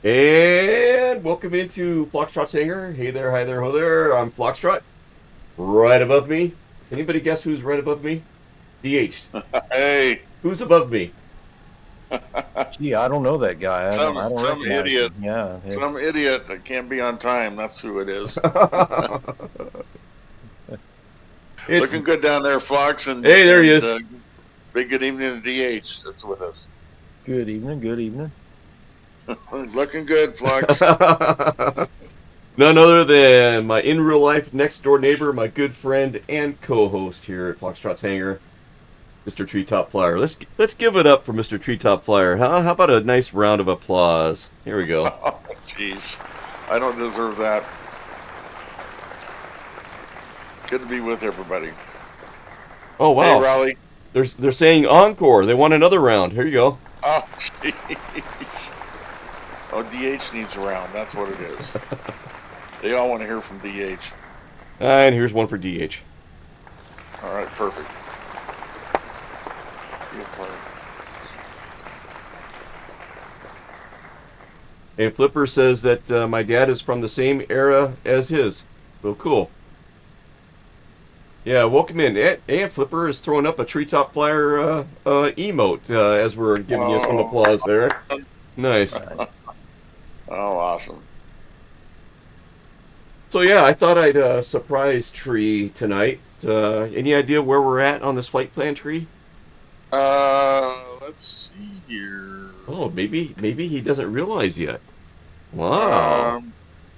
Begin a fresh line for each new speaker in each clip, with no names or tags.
And welcome into Foxtrot's hangar. Hey there, hi there, ho there. I'm Foxtrot. Right above me. Anybody guess who's right above me? DH.
Hey,
Who's above me?
Gee, I don't know that guy. I don't
some
recognize
idiot,
him. Yeah.
some idiot that can't be on time. That's who it is.
It's
Looking good down there, Fox. And
hey, there he is.
Big good evening to DH. That's with us.
Good evening. Good evening.
Looking good, Fox.
None other than my in real life next door neighbor, my good friend and co-host here at Foxtrot's hangar, Mr. TreeTopFlyer. Let's give it up for Mr. TreeTopFlyer. Huh? How about a nice round of applause? Here we go.
Oh, jeez, I don't deserve that. Good to be with everybody.
Oh wow.
Hey, Raleigh.
They're saying encore. They want another round. Here you go.
Oh, jeez. Oh, DH needs a round. That's what it is. They all want to hear from DH.
And here's one for DH.
All right, perfect.
And Flipper says that my dad is from the same era as his. So cool. Yeah, welcome in. And Flipper is throwing up a TreeTopFlyer emote as we're giving you some applause there. Nice.
Oh, awesome.
So yeah, I thought I'd surprise Tree tonight. Any idea where we're at on this flight plan, Tree?
Let's see here.
Oh, maybe he doesn't realize yet. Wow.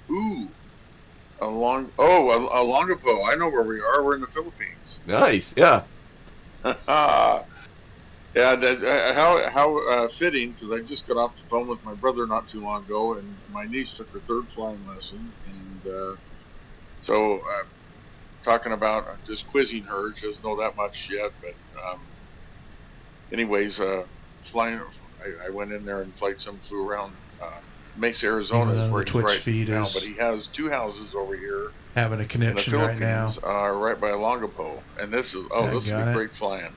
Ooh. Longapo. I know where we are. We're in the Philippines.
Nice. Yeah.
Yeah, how fitting, because I just got off the phone with my brother not too long ago, and my niece took her third flying lesson, and so talking about just quizzing her. She doesn't know that much yet, but anyways, flying. I went in there and flew around Mesa, Arizona, where he's
Twitch
right
feed
now,
is
but he has two houses over here
having a
in the
connection right now.
Philippines, right by Longapo, and this will be great flying.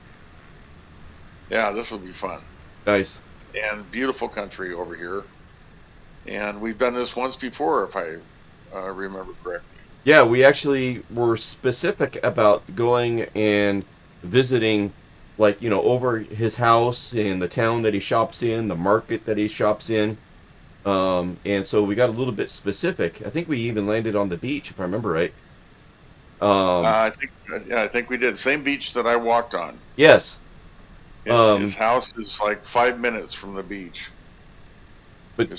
Yeah, this will be fun.
Nice.
And beautiful country over here. And we've done this once before, if I remember correctly.
Yeah, we actually were specific about going and visiting, like, over his house and the town that he shops in, the market that he shops in. And so we got a little bit specific. I think we even landed on the beach, if I remember right.
I think we did. Same beach that I walked on.
Yes.
His house is like 5 minutes from the beach.
But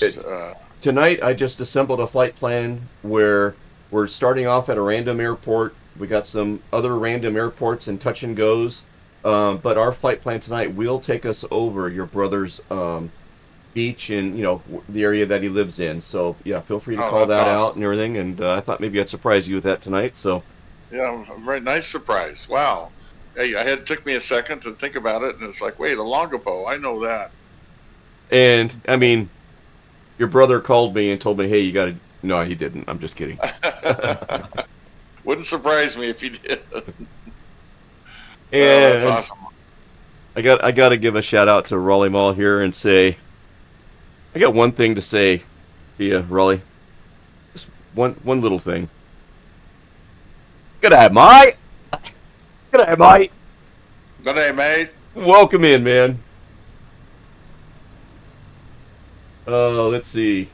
tonight I just assembled a flight plan where we're starting off at a random airport. We got some other random airports and touch and goes. But our flight plan tonight will take us over your brother's beach and the area that he lives in. So yeah, feel free to call that out and everything. And I thought maybe I'd surprise you with that tonight. So
yeah, very nice surprise. Wow. Hey, it took me a second to think about it, and it's like, wait, a Longapo, I know that.
And I mean, your brother called me and told me, hey, you got to. No, he didn't. I'm just kidding.
Wouldn't surprise me if he did.
And
that's awesome.
I got to give a shout out to Raleigh Mall here and say, I got one thing to say to you, Raleigh. Just one little thing. G'day, mate. G'day, mate.
G'day, mate.
Welcome in, man. Let's see.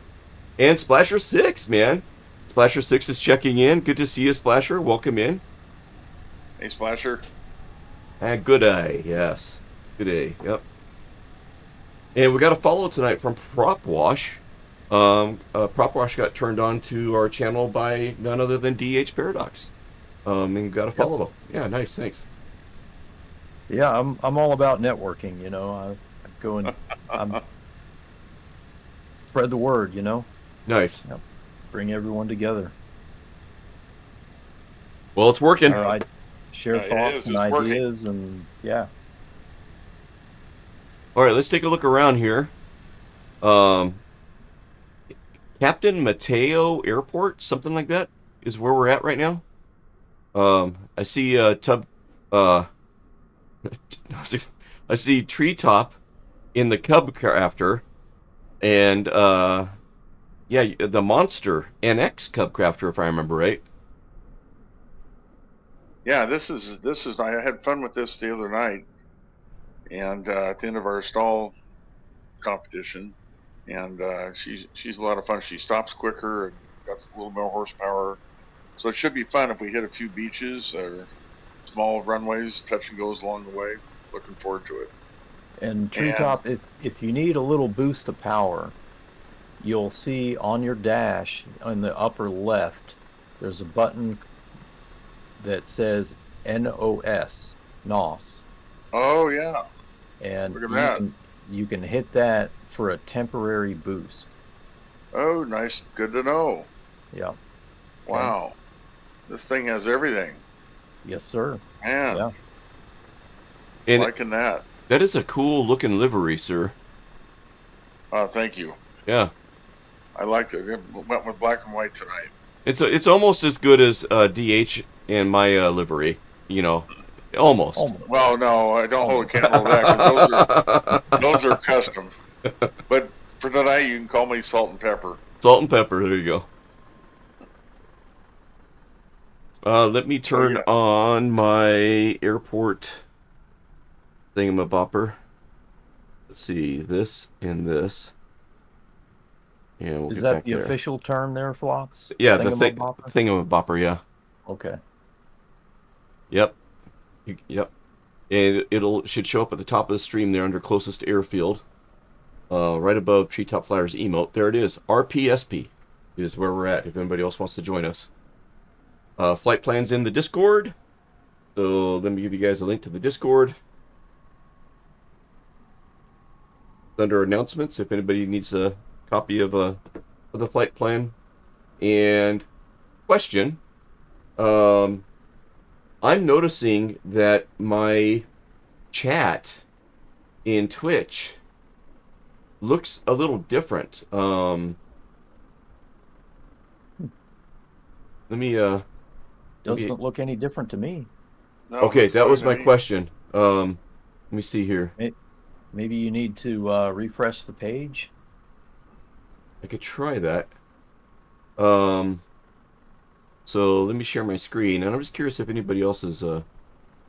And Splasher 6, man. Splasher 6 is checking in. Good to see you, Splasher. Welcome in.
Hey, Splasher.
And good day, yes. Good day, yep. And we got a follow tonight from Prop Wash. Prop Wash got turned on to our channel by none other than DH Paradox. And got a follow. Yeah, nice, thanks.
Yeah, I'm all about networking. I go and I'm spread the word.
Nice.
Yep. Bring everyone together.
Well, it's working.
All right. Share thoughts and ideas, and yeah.
All right, let's take a look around here. Captain Mateo Airport, something like that, is where we're at right now. I see I see Treetop in the Cub Crafter, and Yeah, the Monster NX Cub Crafter, if I remember right.
Yeah, this is. I had fun with this the other night, and at the end of our stall competition, and she's a lot of fun. She stops quicker and got a little more horsepower, so it should be fun if we hit a few beaches or small runways, touch and goes along the way. Looking forward to it.
And
And
Treetop, if you need a little boost of power, you'll see on your dash in the upper left, there's a button that says NOS, NOS,
oh yeah,
and
look at that.
you can hit that for a temporary boost.
Oh, nice, good to know.
Yeah. Okay.
Wow, this thing has everything.
Yes, sir.
Man,
Yeah.
And
liking that.
that is a cool looking livery, sir.
Thank you.
Yeah.
I liked it. It went with black and white tonight.
It's almost as good as DH and my livery. You know, almost.
Almost.
Well, no, I don't hold a
Almost.
candle to that because those are custom. But for tonight, you can call me Salt and Pepper.
Salt and pepper. There you go. Let me
So
turn
yeah,
on my airport thingamabopper. Let's see, this and this. And we'll
Is
get
that
back
the
there.
official term there, Phlox?
Yeah, the
Thingamabopper?
thingamabopper, yeah.
Okay.
Yep. Yep. And it'll should show up at the top of the stream there under closest airfield. Right above TreeTopFlyer's emote. There it is. RPSP is where we're at if anybody else wants to join us. Flight plans in the Discord. So let me give you guys a link to the Discord. It's under announcements if anybody needs a copy of the flight plan. And question. I'm noticing that my chat in Twitch looks a little different. Let me
Doesn't look any different to me.
no, it
okay,
looks
that
fine
was
to
my
me.
question. Let me see here.
Maybe you need to refresh the page.
I could try that. Um, so let me share my screen, and I'm just curious if anybody else is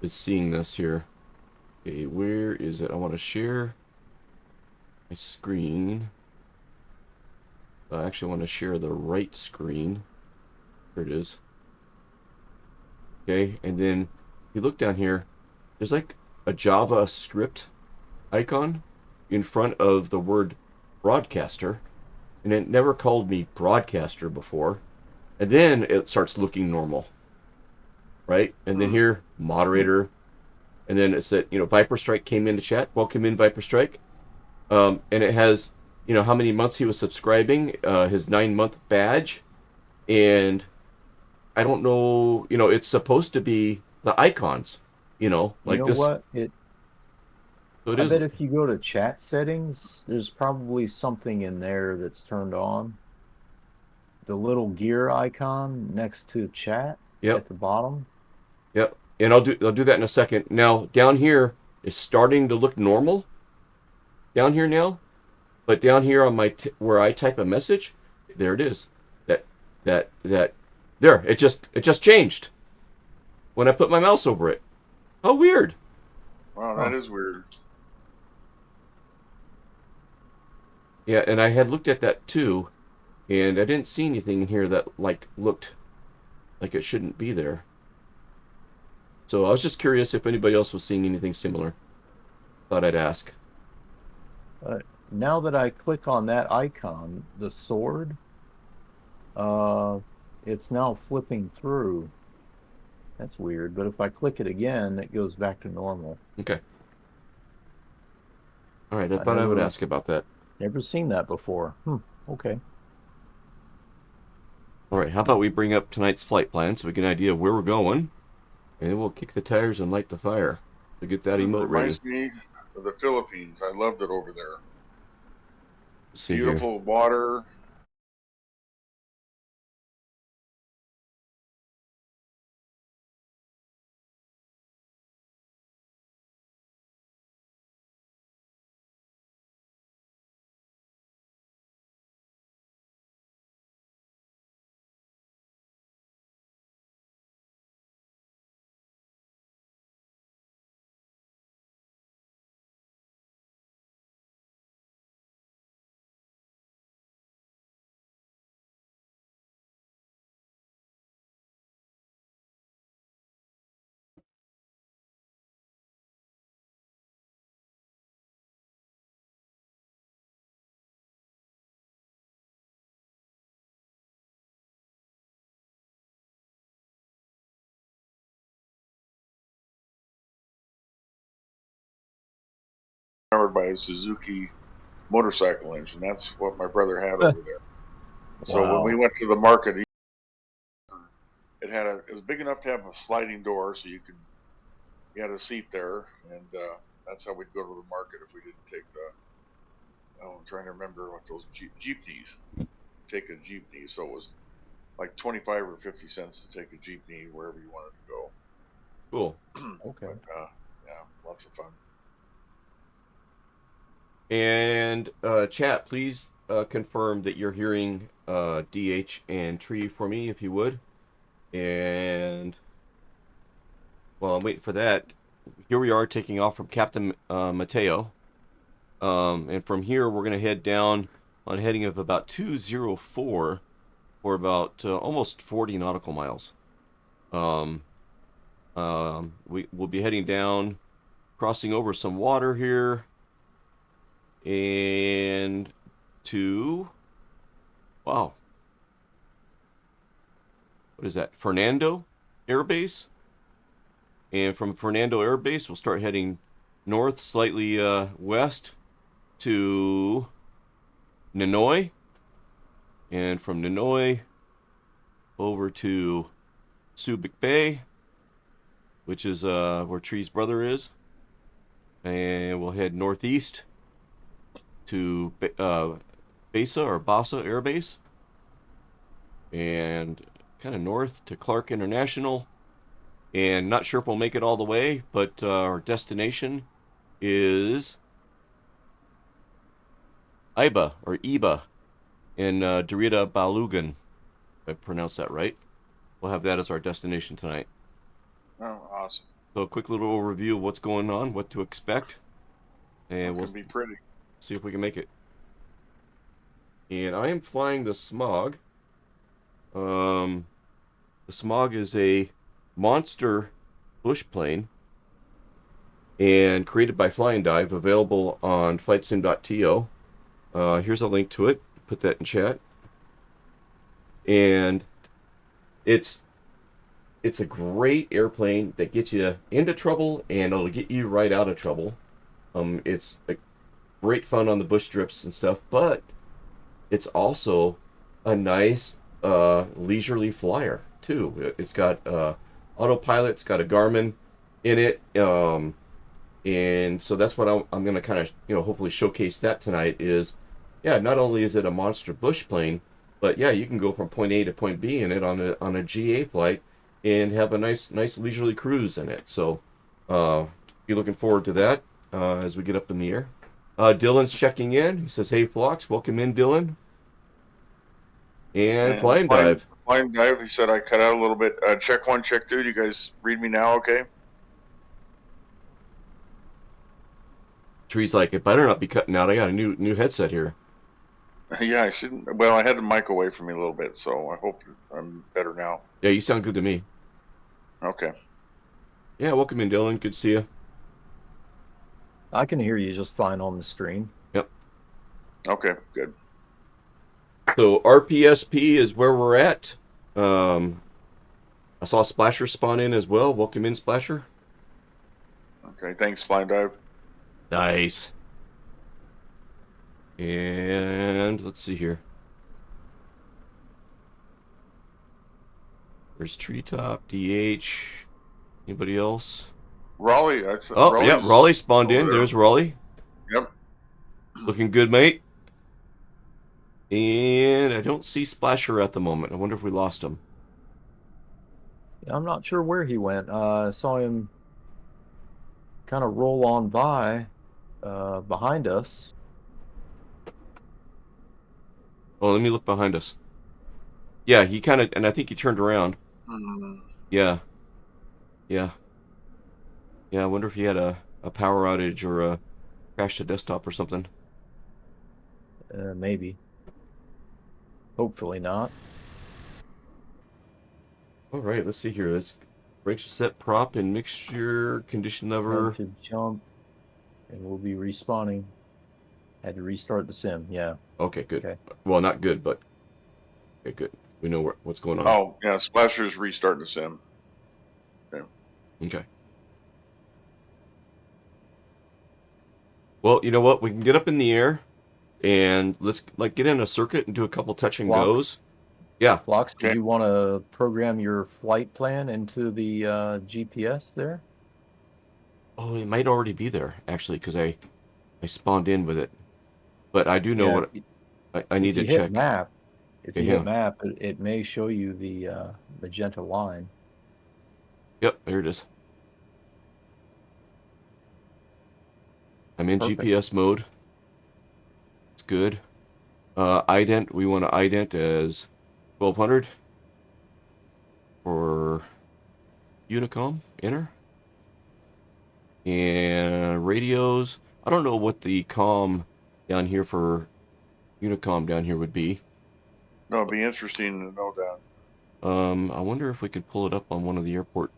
seeing this here. Okay, where is it? I want to share my screen. I actually want to share the right screen. Here it is. Okay, and then you look down here. There's like a Java script icon in front of the word broadcaster, and it never called me broadcaster before. And then it starts looking normal, right? And then
Hmm.
here, moderator, and then it said, Viper Strike came into chat. Welcome in, Viper Strike. And it has, how many months he was subscribing, his 9-month badge, and I don't know, it's supposed to be the icons,
You
like
know
this.
what?
So it
I
is.
bet if you go to chat settings, there's probably something in there that's turned on. The little gear icon next to chat
Yep.
at the bottom.
Yep. And I'll do that in a second. Now down here is starting to look normal. Down here now, but down here on my where I type a message, there it is. That there. It just changed when I put my mouse over it. How weird.
Wow,
Huh.
that is weird.
Yeah, and I had looked at that too, and I didn't see anything in here that looked like it shouldn't be there. So I was just curious if anybody else was seeing anything similar. Thought I'd ask.
Now that I click on that icon, the sword, uh, it's now flipping through. That's weird. But if I click it again, it goes back to normal.
Okay. All right. I
I
thought I would
never
ask about that.
never seen that before. Okay.
All right. How about we bring up tonight's flight plan so we get an idea of where we're going, and then we'll kick the tires and light the fire to get that
It
emote ready.
reminds me of the Philippines. I loved it over there.
Let's see here.
Beautiful water, powered by a Suzuki motorcycle engine. That's what my brother had over there. So when we went to the market, it was big enough to have a sliding door, so you had a seat there, and that's how we'd go to the market if we didn't take I'm trying to remember what those jeepneys. Take a jeepney, so it was like 25 or 50 cents to take a jeepney wherever you wanted to go.
Cool.
Okay.
But, yeah, lots of fun.
And chat, please confirm that you're hearing DH and Tree for me, if you would. And while I'm waiting for that, here we are taking off from Captain Mateo. And from here, we're going to head down on a heading of about 204 for about almost 40 nautical miles. We'll be heading down, crossing over some water here, and to, wow, what is that? Fernando Air Base. And from Fernando Air Base, we'll start heading north, slightly west to Ninoy. And from Ninoy over to Subic Bay, which is where Tree's brother is. And we'll head northeast to Basa or Basa Air Base. And kind of north to Clark International. And not sure if we'll make it all the way, but our destination is Iba or Iba in Derrida Balugan, if I pronounced that right. We'll have that as our destination tonight.
Oh, awesome.
So a quick little overview of what's going on, what to expect. And we'll
be pretty.
See if we can make it. And I am flying the Smog. The Smog is a monster bush plane and created by Flying Dive, available on flightsim.to. Here's a link to it. Put that in chat. And it's a great airplane that gets you into trouble and it'll get you right out of trouble. It's a great fun on the bush trips and stuff, but it's also a nice leisurely flyer too. It's got autopilot, it's got a Garmin in it, and so that's what I'm going to kind of hopefully showcase that tonight. Is not only is it a monster bush plane, but you can go from point A to point B in it on a GA flight and have a nice leisurely cruise in it. So be looking forward to that as we get up in the air. Dylan's checking in. He says, "Hey Phlox, welcome in, Dylan." And Flying Dive.
Flying Dive, he said I cut out a little bit. Check 1, check 2. Do you guys read me now okay?
Tree's like, it better not be cutting out. I got a new headset here.
Yeah, I shouldn't. Well, I had the mic away from me a little bit, so I hope I'm better now.
Yeah, you sound good to me.
Okay.
Yeah, welcome in, Dylan. Good to see you.
I can hear you just fine on the stream.
Yep.
Okay, good.
So RPSP is where we're at. I saw Splasher spawn in as well. Welcome in, Splasher.
Okay, thanks, Flying Dive.
Nice. And let's see here. There's Treetop, DH. Anybody else?
Raleigh.
Raleigh spawned in. There's Raleigh.
Yep.
Looking good, mate. And I don't see Splasher at the moment. I wonder if we lost him.
Yeah, I'm not sure where he went. I saw him kind of roll on by behind us.
Oh, let me look behind us. Yeah, he kind of, and I think he turned around. Yeah. Yeah, I wonder if he had a power outage or a crash to desktop or something.
Maybe. Hopefully not.
All right, let's see here. Let's brakes set prop and mixture condition lever.
To jump, and we'll be respawning. Had to restart the sim. Yeah.
Okay, good.
Okay.
Well, not good, but okay, good. We know what's going on.
Oh, yeah, Splasher's restarting the sim. Okay.
Okay. Well, you know what? We can get up in the air and let's like get in a circuit and do a couple touch and goes. Yeah.
Phlox, did
Okay.
you want to program your flight plan into the GPS there?
Oh, it might already be there actually because I spawned in with it. But I do know
Yeah,
what I need
if
to
you hit
check.
map, if
Okay,
you hit
yeah.
map, it may show you the magenta line.
Yep, there it is. I'm in
Perfect.
GPS mode. It's good. Ident, we want to ident as 1200 for Unicom, enter. And radios, I don't know what the com down here for Unicom down here would be.
No, it'd be interesting to know that.
I wonder if we could pull it up on one of the airport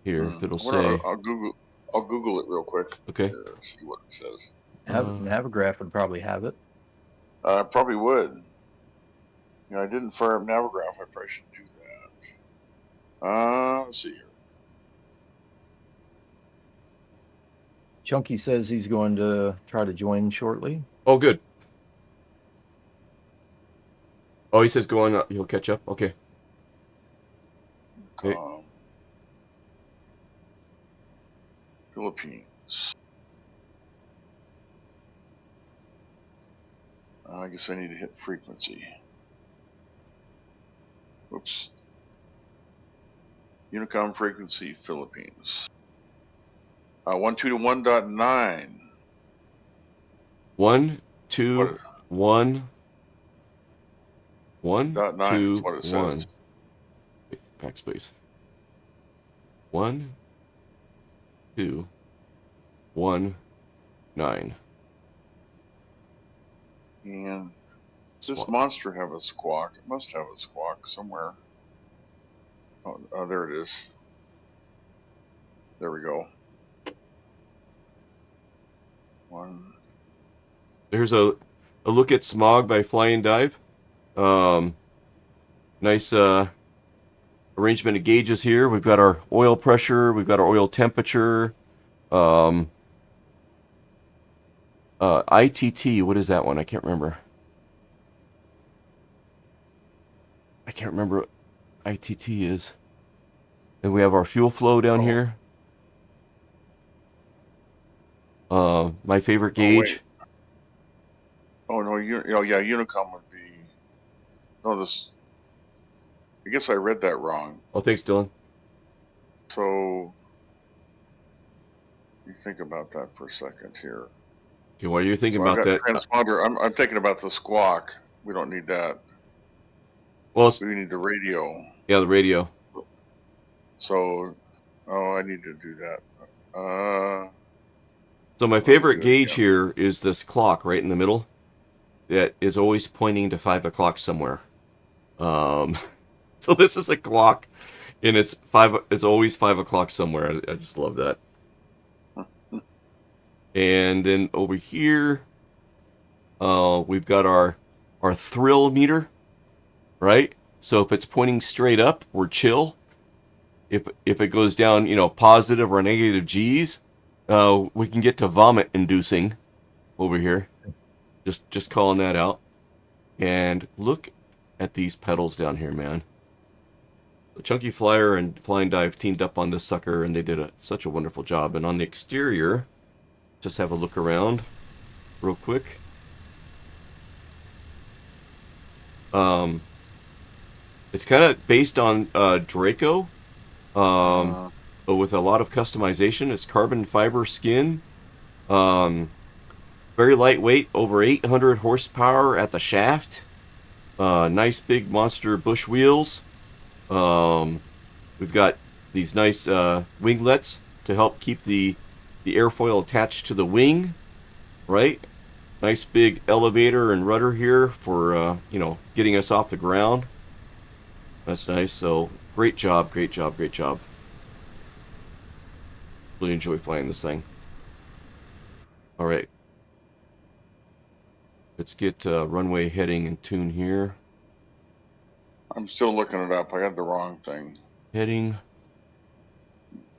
here, if it'll
I wonder,
say.
I'll Google it real quick.
Okay.
Here, see what it says.
Navigraph would probably have it.
Probably would. You know, I didn't fire up Navigraph. I probably should do that. Let's see here.
Chunky says he's going to try to join shortly.
Oh, good. Oh, he says go on, he'll catch up. Okay. Hey,
Philippines. I guess I need to hit frequency. Oops. Unicom frequency, Philippines. 121.9.
1, 2, 1, 1,
Dot 9 is
2,
what it says.
1. Backspace. 1, 2, 1, 9.
And does this
Swap.
monster have a squawk? It must have a squawk somewhere. Oh, there it is. There we go. One.
Here's a look at smog by Fly and Dive. Nice arrangement of gauges here. We've got our oil pressure. We've got our oil temperature. ITT, what is that one? I can't remember. I can't remember what ITT is. And we have our fuel flow down here. My favorite gauge.
Oh no, yeah, Unicom would be. No, this. I guess I read that wrong.
Oh, thanks, Dylan.
So, you think about that for a second here.
Okay, while you're thinking
So
about that,
transponder. I'm thinking about the squawk. We don't need that.
well,
We need the radio.
yeah, the radio.
So, I need to do that.
So my favorite gauge here is this clock right in the middle that is always pointing to 5 o'clock somewhere. So this is a clock, and it's always 5 o'clock somewhere. I just love that. And then over here, we've got our thrill meter, right? So if it's pointing straight up, we're chill. If it goes down, positive or negative G's, we can get to vomit inducing over here. Just calling that out. And look at these pedals down here, man. The Chunky Flyer and Fly and Dive teamed up on this sucker, and they did such a wonderful job. And on the exterior, just have a look around real quick. It's kind of based on Draco, but with a lot of customization. It's carbon fiber skin. Very lightweight, over 800 horsepower at the shaft. Nice big monster bush wheels. We've got these nice winglets to help keep the airfoil attached to the wing, right? Nice big elevator and rudder here for getting us off the ground. That's nice. So great job, great job, great job. Really enjoy flying this thing. All right. Let's get runway heading in tune here.
I'm still looking it up. I got the wrong thing.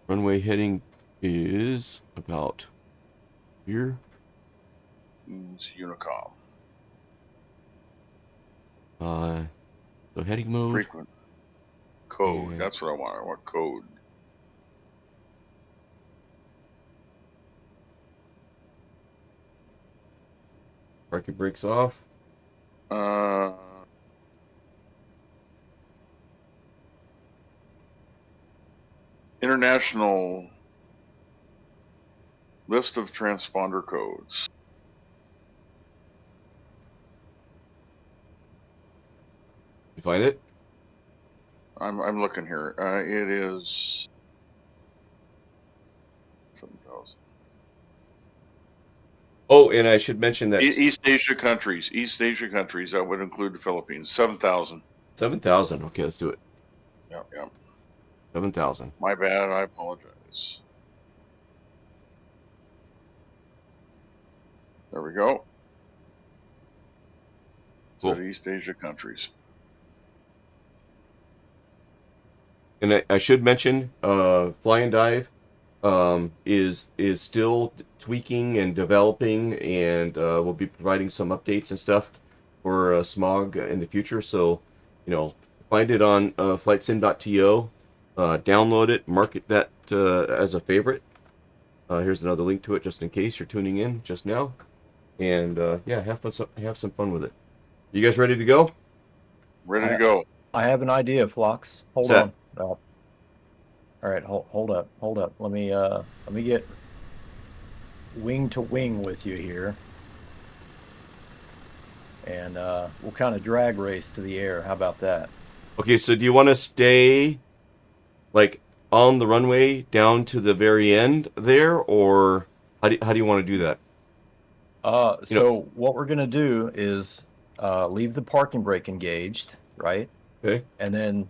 Runway heading is about Here.
It's Unicom.
So heading mode.
Frequent. Code.
And
That's what I want. I want code.
parking brakes off.
International list of transponder codes.
You find it?
I'm looking here. It is 7,000.
Oh, and I should mention that
East Asia countries. East Asia countries. That would include the Philippines. 7,000.
7,000. Okay, let's do it.
Yep, yep.
7,000.
My bad. I apologize. There we go.
Cool.
So East Asia countries.
And I should mention, Fly and Dive is still tweaking and developing, and we'll be providing some updates and stuff for smog in the future. So, find it on flightsim.to, download it, mark it that as a favorite. Here's another link to it just in case you're tuning in just now. And yeah, have some fun with it. You guys ready to go?
Ready to go.
I have an idea, Phlox. Hold
Set.
on. All right, hold up. Let me get wing to wing with you here. And we'll kind of drag race to the air. How about that?
Okay, so do you want to stay like on the runway down to the very end there, or how do you want to do that?
So what we're gonna do is leave the parking brake engaged, right?
Okay.
And then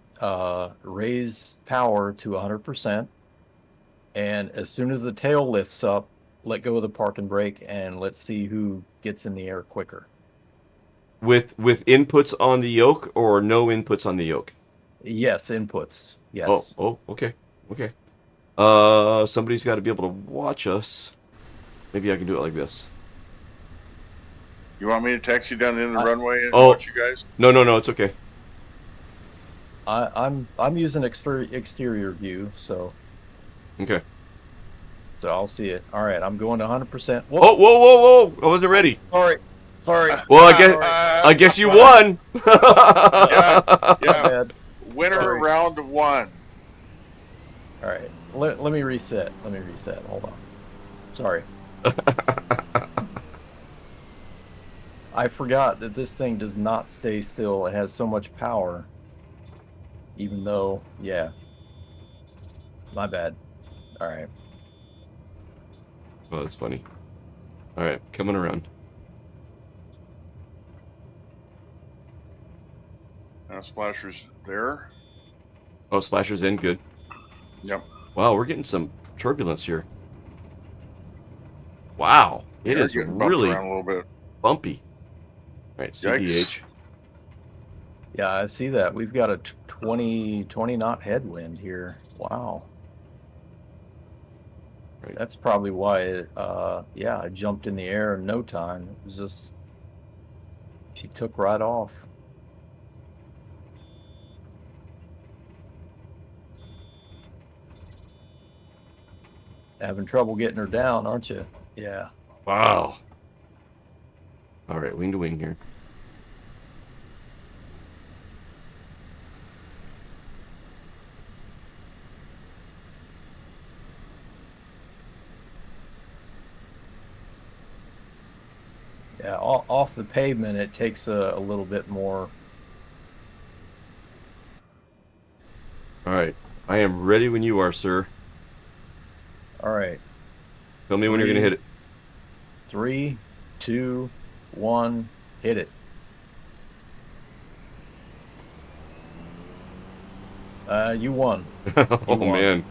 raise power to 100%. And as soon as the tail lifts up, let go of the parking brake, and let's see who gets in the air quicker.
With inputs on the yoke or no inputs on the yoke?
Yes, inputs.
Oh,
Yes.
okay. Somebody's got to be able to watch us. Maybe I can do it like this.
You want me to taxi down the end of the runway and
Oh.
watch you guys?
No, it's okay.
I'm using exterior view, so
Okay.
I'll see it. All right, I'm going to 100%.
Whoa! I wasn't ready.
Sorry.
Well, I guess you won.
Yeah.
Bad.
Winner
Sorry.
round one.
All right, let me reset. Hold on. Sorry. I forgot that this thing does not stay still. It has so much power. Even though, yeah. My bad. All right.
Oh, that's funny. All right, coming around.
Splasher's there.
Oh, Splasher's in. Good.
Yep.
Wow, we're getting some turbulence here. Wow, it is really
around a little bit.
bumpy. All right, CDH.
Yeah, I see that. We've got a 20 knot headwind here. Wow.
Right.
That's probably why it, yeah, I jumped in the air in no time. It was just, she took right off. Having trouble getting her down, aren't you? Yeah.
Wow. All right, wing to wing here.
Yeah, off the pavement, it takes a little bit more.
All right, I am ready when you are, sir.
All right.
Tell me when you're going to hit it.
3, 2, 1, hit it. You won.
Oh, man.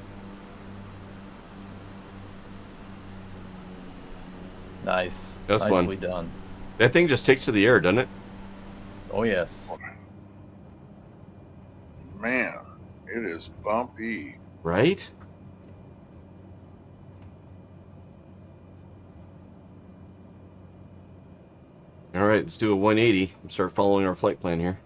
Nice.
That's
Nicely
fun.
done.
That thing just takes to the air, doesn't it?
Oh, yes.
Man, it is bumpy.
Right? All right, let's do a 180 and start following our flight plan here.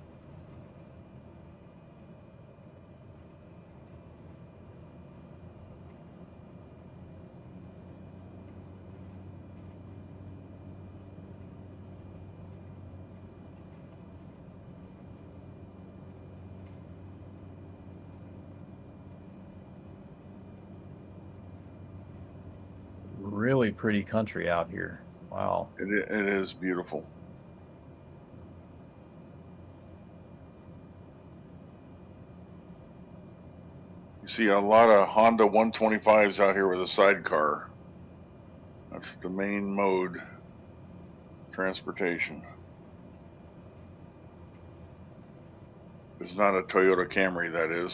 Really pretty country out here. Wow.
It is beautiful. You see a lot of Honda 125s out here with a sidecar. That's the main mode transportation. It's not a Toyota Camry, that is.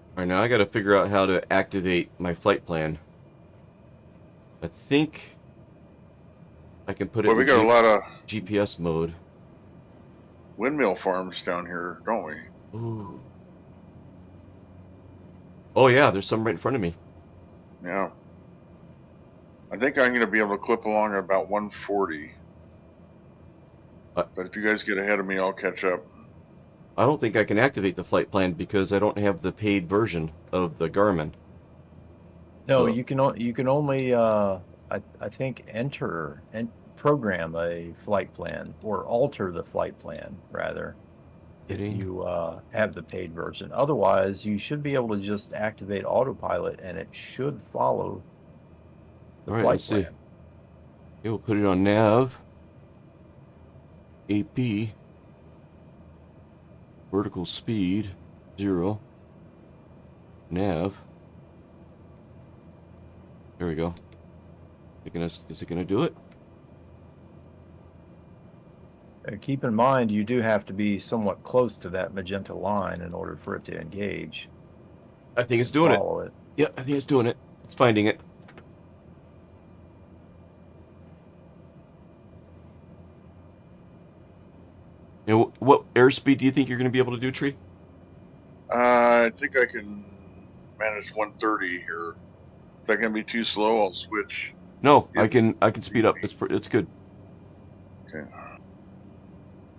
All right, now I got to figure out how to activate my flight plan. I think I can put it
Well, we
in
got a lot of
GPS mode.
windmill farms down here, don't we?
Ooh. Oh yeah, there's some right in front of me.
Yeah. I think I'm going to be able to clip along at about 140. But if you guys get ahead of me, I'll catch up.
I don't think I can activate the flight plan because I don't have the paid version of the Garmin.
No,
So,
you can only I think enter and program a flight plan or alter the flight plan rather if you have the paid version. Otherwise, you should be able to just activate autopilot and it should follow the
all right,
flight
let's
plan.
see. Okay, we'll put it on nav. AP. Vertical speed 0. Nav. There we go. Is it gonna do it?
And keep in mind, you do have to be somewhat close to that magenta line in order for it to engage.
I think it's doing it.
Follow it.
Yeah, I think it's doing it. It's finding it. And what airspeed do you think you're going to be able to do, Tree?
I think I can manage 130 here. Is that going to be too slow? I'll switch.
No, I can speed up. It's good.
Okay.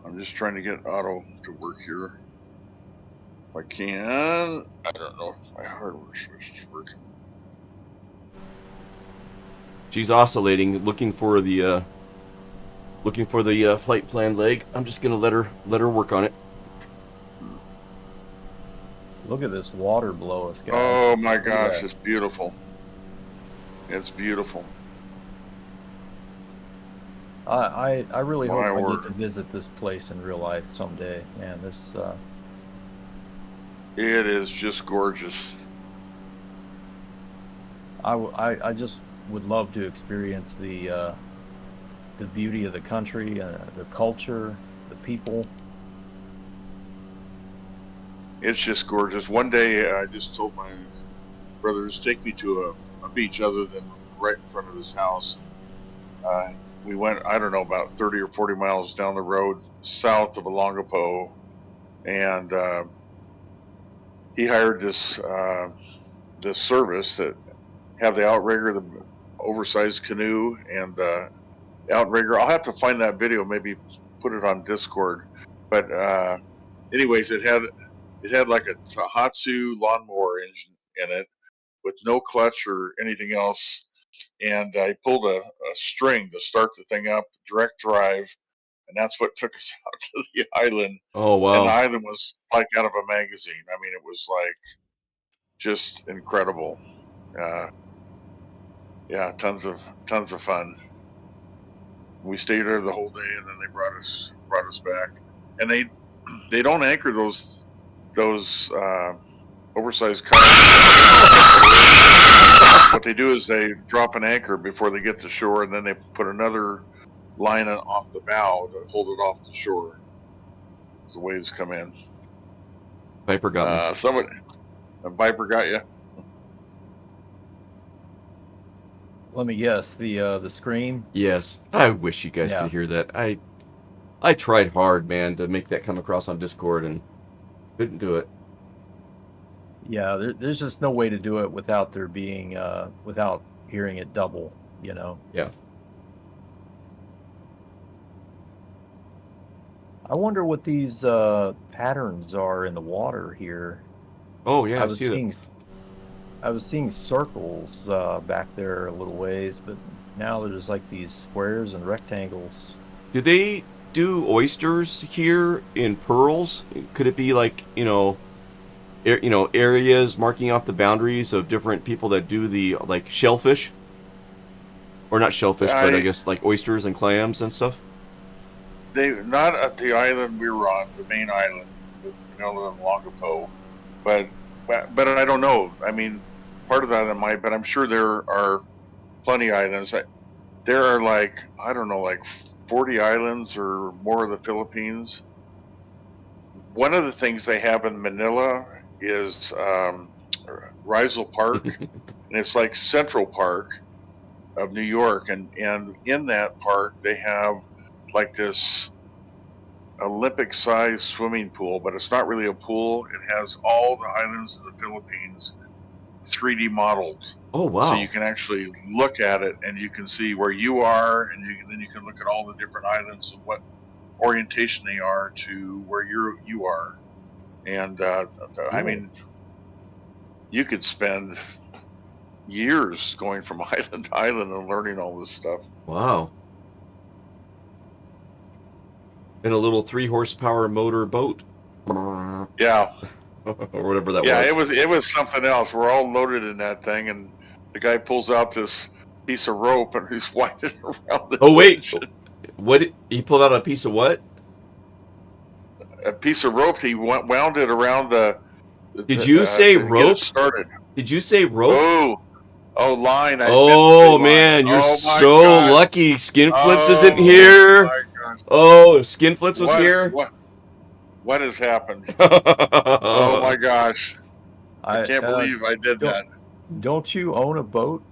I'm just trying to get auto to work here. If I can. I don't know if my hardware switch is working.
She's oscillating, looking for the flight plan leg. I'm just gonna let her work on it.
Look at this water below us, guys.
Oh my gosh, it's beautiful. It's beautiful.
I really hope I
word.
get to visit this place in real life someday. Man, this
It is just gorgeous.
I just would love to experience the beauty of the country, the culture, the people.
It's just gorgeous. One day I just told my brothers, take me to a beach other than right in front of this house. We went, I don't know, about 30 or 40 miles down the road south of Olongapo, and he hired this service that have the outrigger, the oversized canoe, and the outrigger. I'll have to find that video, maybe put it on Discord. But anyways, it had like a Tohatsu lawnmower engine in it with no clutch or anything else. And I pulled a string to start the thing up, direct drive, and that's what took us out to the island.
Oh
And the
wow!
island was like out of a magazine. I mean, it was like just incredible. Yeah, tons of fun. We stayed there the whole day, and then they brought us back. And they don't anchor those oversized cars. What they do is they drop an anchor before they get to shore, and then they put another line off the bow to hold it off the shore as the waves come in.
Viper got me.
A Viper got you.
Let me guess, the scream.
Yes, I wish you guys
Yeah.
could hear that. I tried hard, man, to make that come across on Discord and couldn't do it.
Yeah, there's just no way to do it without there being without hearing it double, you know.
Yeah.
I wonder what these patterns are in the water here.
Oh yeah,
I
I
was
see that.
seeing I was seeing circles back there a little ways, but now there's like these squares and rectangles.
Do they do oysters here in pearls? Could it be like areas marking off the boundaries of different people that do the like shellfish, or not shellfish, but I
I
guess like oysters and clams and stuff.
they not at the island we were on, the main island with Manila and Longapo, but but I don't know. I mean, part of that I might, but I'm sure there are plenty of islands. There are like I don't know, like 40 islands or more of the Philippines. One of the things they have in Manila is Rizal Park, and it's like Central Park of New York, and in that park they have like this Olympic-sized swimming pool, but it's not really a pool. It has all the islands of the Philippines 3D modeled,
Oh
so
wow.
you can actually look at it and you can see where you are, and then you can look at all the different islands and what orientation they are to where you are. And I
Cool.
mean, you could spend years going from island to island and learning all this stuff.
Wow. In a little 3 horsepower motor boat, or
Yeah,
whatever that
yeah,
was.
it was something else. We're all loaded in that thing, and the guy pulls out this piece of rope and he's winding around the
Oh wait,
engine.
what? He pulled out a piece of what?
A piece of rope. He wound it around
Did you say
to get it
rope?
started.
Did you say rope?
Oh, oh, line. I meant to say
Oh
line.
man, you're
Oh my
so
gosh.
lucky. Skinflint's isn't
Oh
here.
my gosh.
Oh, if Skinflint's was
What
here.
what what has happened? Oh
Oh
my gosh. I
I
can't believe I did
don't don't you own a boat?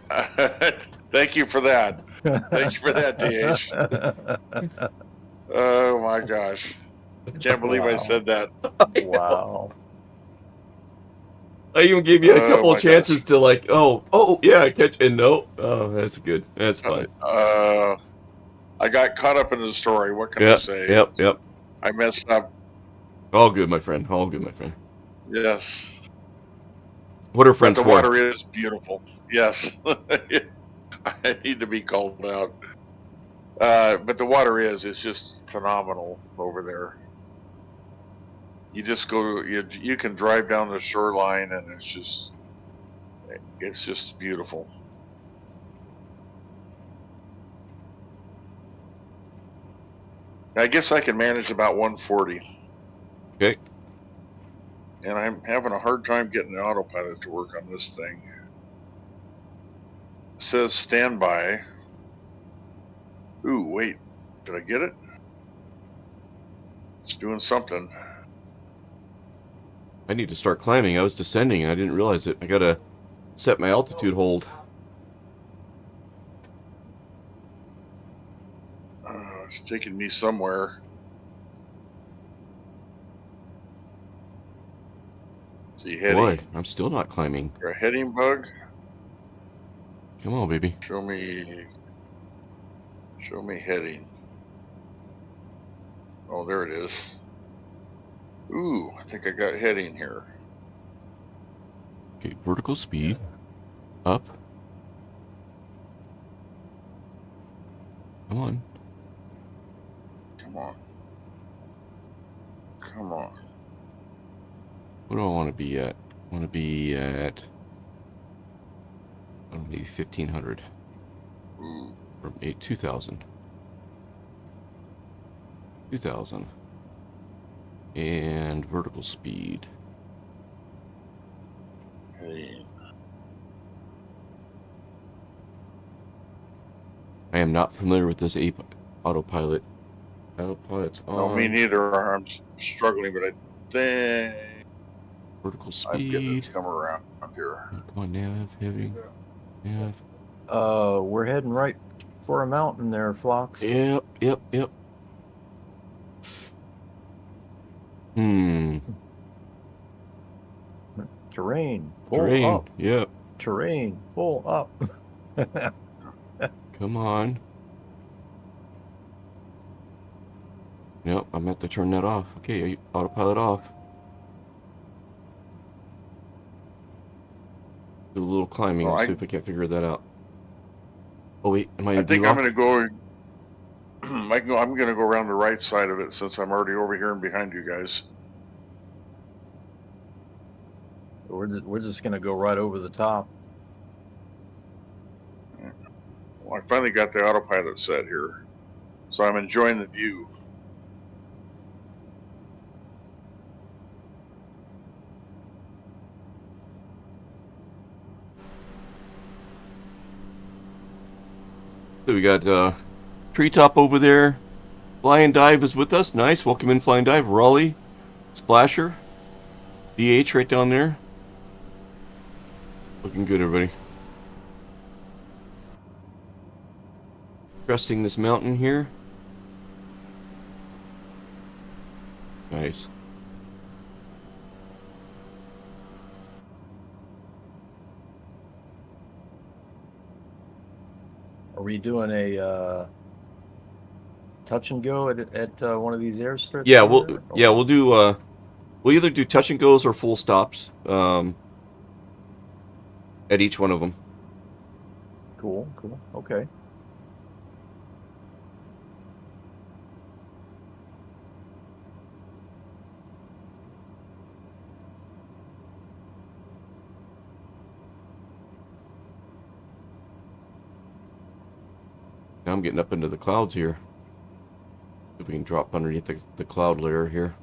that. Thank you for that. Thank you for that, DH. Oh my gosh. Can't believe I
Wow.
said that.
Wow.
I even gave you a
Oh
couple of
my gosh.
chances to like, oh yeah, catch and no. Oh, that's good. That's fun.
Uh, I got caught up in the story. What can I
Yep,
say?
yep, yep.
I messed up.
All good, my friend. All good, my friend.
Yes.
What are
But
friends
the
for?
water is beautiful. Yes. I need to be called out. But the water is just phenomenal over there. You just go, you can drive down the shoreline and it's just beautiful. I guess I can manage about 140.
Okay.
And I'm having a hard time getting the autopilot to work on this thing. It says standby. Ooh, wait. Did I get it? It's doing something.
I need to start climbing. I was descending. I didn't realize it. I gotta set my altitude hold.
It's taking me somewhere. See,
Boy,
heading.
I'm still not climbing.
You're a heading bug?
Come on, baby.
Show me heading. Oh, there it is. Ooh, I think I got heading here.
Okay, vertical speed. Up. Come on.
Come on. Come on.
What do I want to be at? I want to be at maybe 1500
Ooh.
or 2000. 2000. And vertical speed.
Heading.
I am not familiar with this ape autopilot. Autopilot's on.
No, me neither. I'm struggling, but I think
Vertical
I'm getting it
speed.
to come around here.
Come on, nav, heavy. Nav.
We're heading right for a mountain there, Phlox.
Yep, yep, yep.
Terrain, pull
Terrain.
up.
Yep.
Terrain, pull up.
Come on. Yep, I'm going to have to turn that off. Okay, autopilot off. Do a little climbing
Well,
and see if we can't figure that out. Oh wait, am I
I think I'm
de-locked?
going to go. I'm going to go around the right side of it since I'm already over here and behind you guys.
We're just gonna go right over the top.
Well, I finally got the autopilot set here, so I'm enjoying the view.
So we got Treetop over there. Flying Dive is with us. Nice. Welcome in, Flying Dive. Raleigh, Splasher, DH right down there. Looking good, everybody. Cresting this mountain here. Nice.
Are we doing a touch and go at one of these airstrips?
Yeah,
here,
we'll do we'll either do touch and goes or full stops at each one of them.
Cool. Okay.
Now I'm getting up into the clouds here. If we can drop underneath the cloud layer here.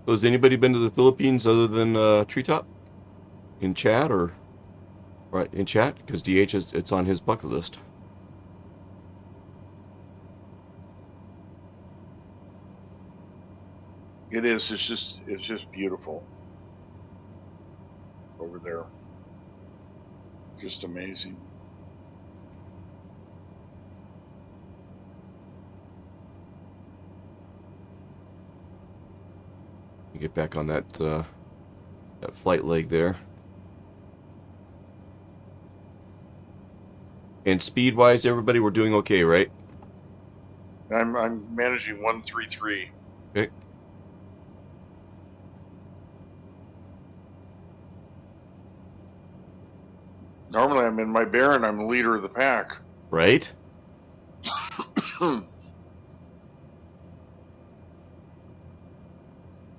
So has anybody been to the Philippines other than Treetop? In chat or right in chat? Because DH it's on his bucket list.
It is. It's just beautiful over there. Just amazing.
Get back on that that flight leg there. And speed wise, everybody, we're doing okay, right?
I'm managing 133.
Okay.
Normally I'm in my bear and I'm the leader of the pack.
Right?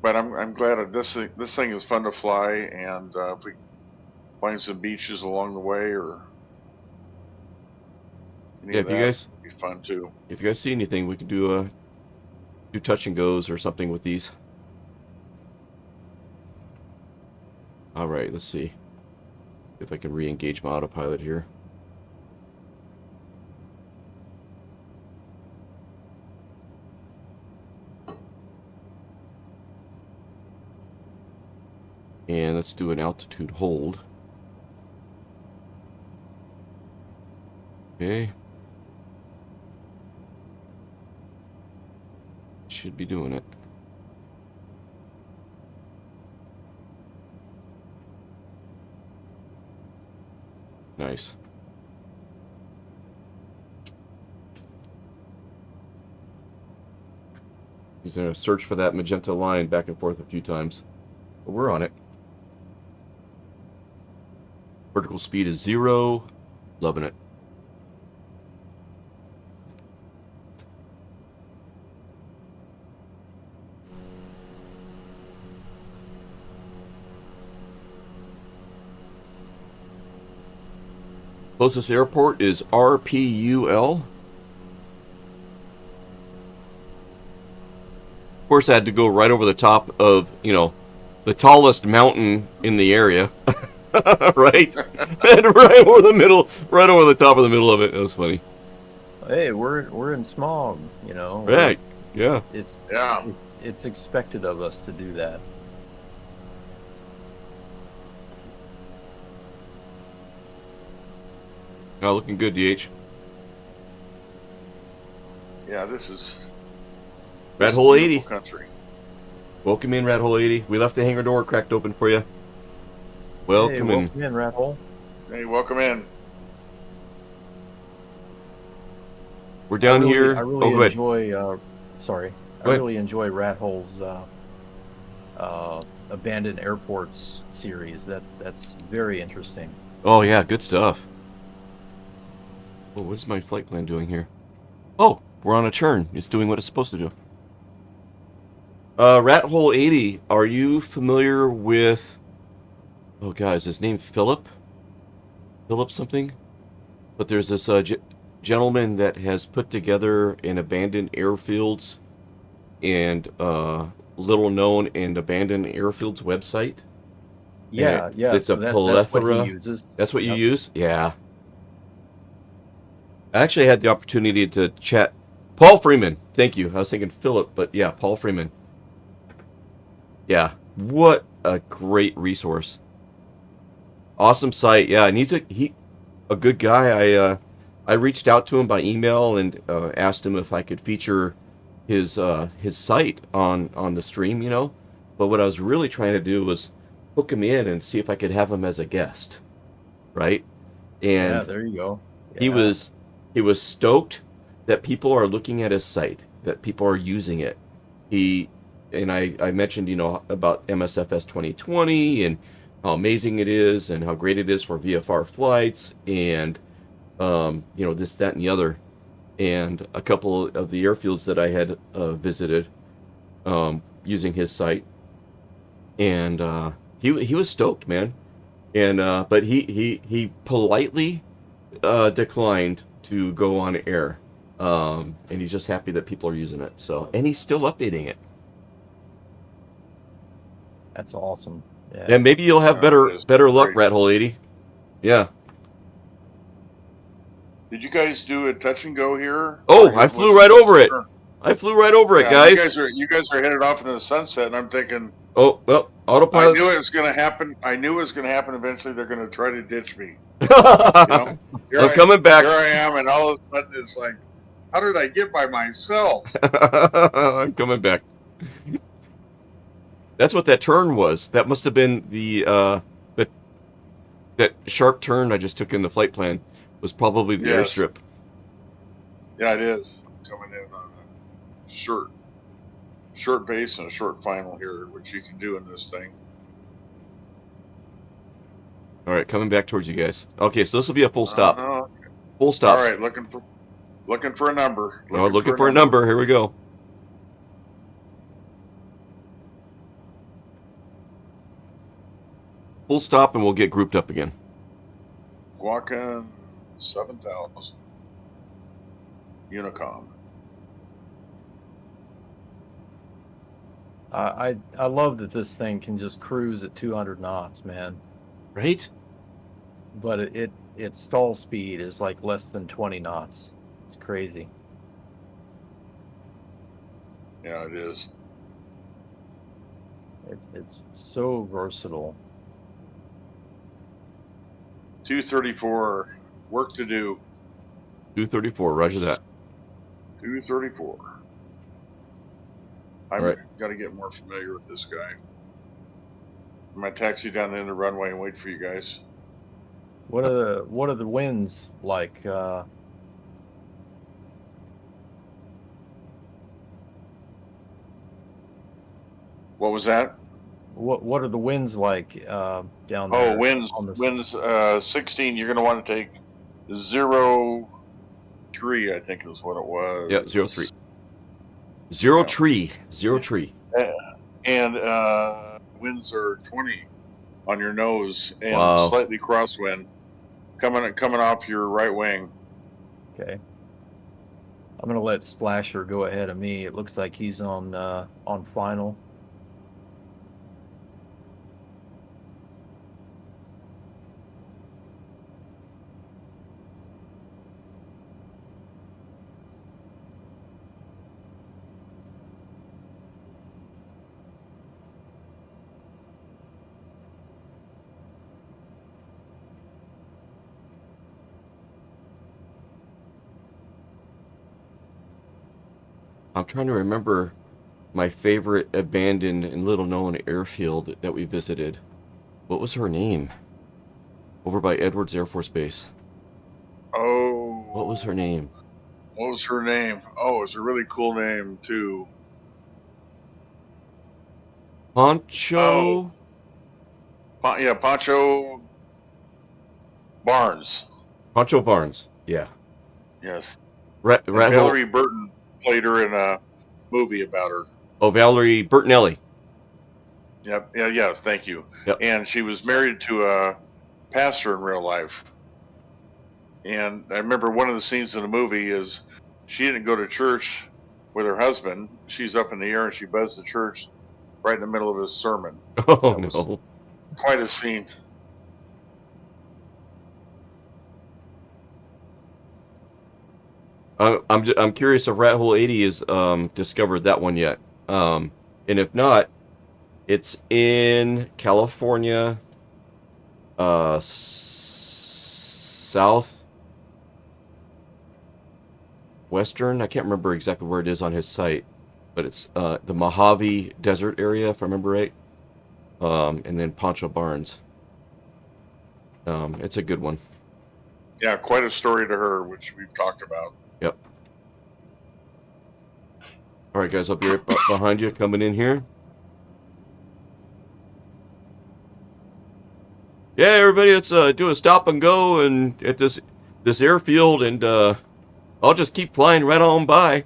But I'm glad this thing is fun to fly, and if we find some beaches along the way or any of
If you
that,
guys
it'd be fun too.
if you guys see anything, we could do touch and goes or something with these. All right, let's see if I can re-engage my autopilot here. And let's do an altitude hold. Okay. Should be doing it. Nice. He's gonna search for that magenta line back and forth a few times. But we're on it. Vertical speed is 0. Loving it. Closest airport is RPUL. Of course, I had to go right over the top of, the tallest mountain in the area. Right? And right over the top of the middle of it. That was funny.
Hey, we're in smog,
Right. Yeah.
It's expected of us to do that.
Oh, looking good, DH.
Yeah, this is
Rat Hole
beautiful
80.
country.
Welcome in, Rat Hole 80. We left the hangar door cracked open for you.
Hey,
Welcome in.
welcome in, Rat Hole.
Hey, welcome in.
We're down here.
I really
go ahead.
enjoy. Sorry, I
Go ahead.
really enjoy Rat Hole's abandoned airports series. That's very interesting.
Oh, yeah, good stuff. Oh, what's my flight plan doing here? Oh, we're on a turn. It's doing what it's supposed to do. Rat Hole 80, are you familiar with... Oh, God, is his name Philip? Philip something? But there's this gentleman that has put together an abandoned airfields and little known and abandoned airfields website.
Yeah, yeah.
It's a
So that's what he
plethora.
uses.
That's what you
Yep.
use? Yeah. I actually had the opportunity to chat. Paul Freeman. Thank you. I was thinking Philip, but yeah, Paul Freeman. Yeah. What a great resource. Awesome site. Yeah, and he's a good guy. I reached out to him by email and asked him if I could feature his site on the stream, But what I was really trying to do was hook him in and see if I could have him as a guest, right?
Yeah,
And
there you go.
he
Yeah.
was stoked that people are looking at his site, that people are using it. I mentioned, about MSFS 2020 and how amazing it is and how great it is for VFR flights and this, that, and the other. And a couple of the airfields that I had visited using his site, and he was stoked, man. And but he politely declined to go on air, and he's just happy that people are using it. So, and he's still updating it.
That's awesome. Yeah.
And maybe you'll have
It is
better luck,
great.
Rat Hole 80. Yeah.
Did you guys do a touch and go here?
Oh, I flew right over it. I flew right over it, guys.
You guys are headed off into the sunset, and I'm thinking,
oh well, autopilot.
I knew it was going to happen. I knew it was going to happen. Eventually, they're going to try to ditch me.
I'm coming back.
Here I am, and all of a sudden, it's like, how did I get by myself?
I'm coming back. That's what that turn was. That must have been that sharp turn I just took in the flight plan was probably the airstrip.
Yeah, it is. I'm coming in on a short base and a short final here, which you can do in this thing.
All right, coming back towards you guys. Okay, so this will be a full stop. Full stop.
All right, looking for a number.
Looking for a number. Here we go. Full stop, and we'll get grouped up again.
Guacan 7000. Unicom.
I love that this thing can just cruise at 200 knots, man.
Right?
But its stall speed is like less than 20 knots. It's crazy.
Yeah, it is.
It's so versatile.
234. Work to do.
234. Roger that.
234. I've got to get more familiar with this guy. I'm gonna taxi down the end of the runway and wait for you guys.
What are the winds like?
What was that?
What are the winds like down there?
Oh, winds 16. You're gonna want to take 03, I think is what it was.
Yeah, 03. Zero tree.
And winds are 20 on your nose and slightly crosswind coming off your right wing.
Okay. I'm gonna let Splasher go ahead of me. It looks like he's on final.
I'm trying to remember my favorite abandoned and little-known airfield that we visited. What was her name? Over by Edwards Air Force Base.
Oh.
What was her name?
What was her name? Oh, it's a really cool name too.
Poncho.
Yeah, Pancho Barnes.
Poncho Barnes. Yeah.
Yes.
Rat
And
Hole.
Valerie Burton played her in a movie about her.
Oh, Valerie Bertinelli.
Yep. Yeah. Yes. Thank you.
Yep.
And she was married to a pastor in real life. And I remember one of the scenes in the movie is she didn't go to church with her husband. She's up in the air and she buzzed the church right in the middle of his sermon.
Oh,
That was
no.
quite a scene.
I'm curious if Rat Hole 80 has discovered that one yet. And if not, it's in California, south western. I can't remember exactly where it is on his site, but it's the Mojave Desert area, if I remember right. And then Poncho Barnes. It's a good one.
Yeah, quite a story to her, which we've talked about.
Yep. All right, guys, I'll be right behind you, coming in here. Yeah, everybody, let's do a stop and go and at this airfield, and I'll just keep flying right on by.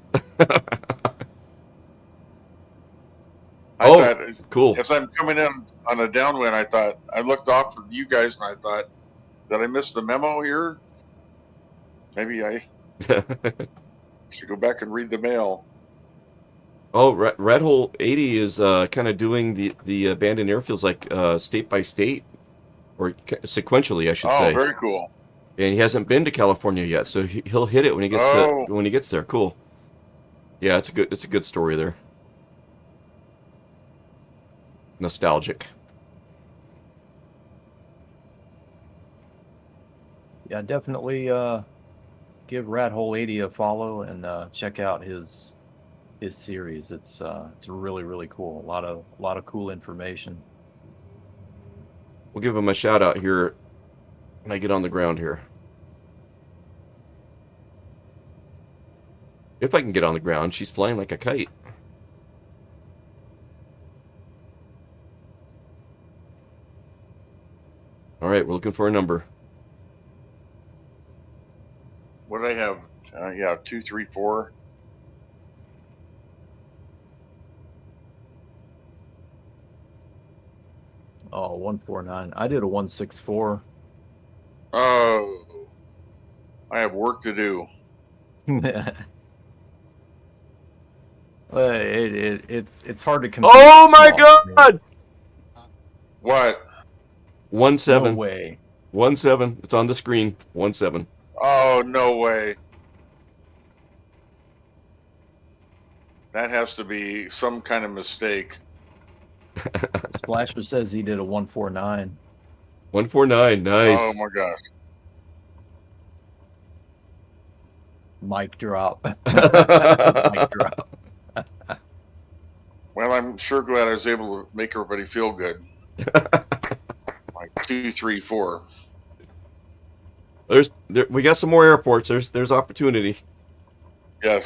I thought,
cool.
as I'm coming in on a downwind, I looked off for you guys and I thought, did I miss the memo here? Maybe I should go back and read the mail.
Oh, Red Hole 80 is kind of doing the abandoned airfields like state by state, or sequentially, I should say.
Oh, very cool.
And he hasn't been to California yet, so he'll hit it when he gets when he gets there. Cool. Yeah, it's a good story there. Nostalgic.
Yeah, definitely give Rat Hole 80 a follow and check out his series. It's really, really cool. A lot of cool information.
We'll give him a shout out here when I get on the ground here. If I can get on the ground, she's flying like a kite. All right, we're looking for a number.
What did I have? Yeah, 234.
Oh, 149. I did a 164.
Oh, I have work to do.
It's hard to compete.
Oh my God!
What?
17.
No way.
17. It's on the screen. 17.
Oh, no way. That has to be some kind of mistake.
Splasher says he did a 149.
149. Nice.
Oh my gosh.
Mic drop. Mic drop.
Well, I'm sure glad I was able to make everybody feel good. Like 234.
We got some more airports. There's opportunity.
Yes.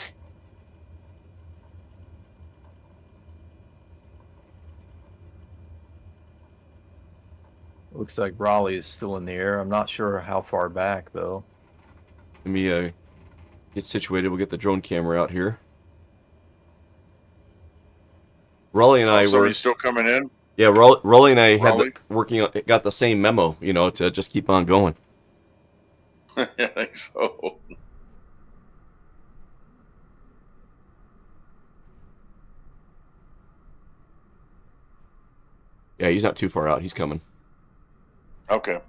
Looks like Raleigh is still in the air. I'm not sure how far back though.
Let me get situated. We'll get the drone camera out here. Raleigh and I were
still coming in.
Yeah, Raleigh and I
Raleigh?
got the same memo, to just keep on going.
I think so.
Yeah, he's not too far out. He's coming.
Okay.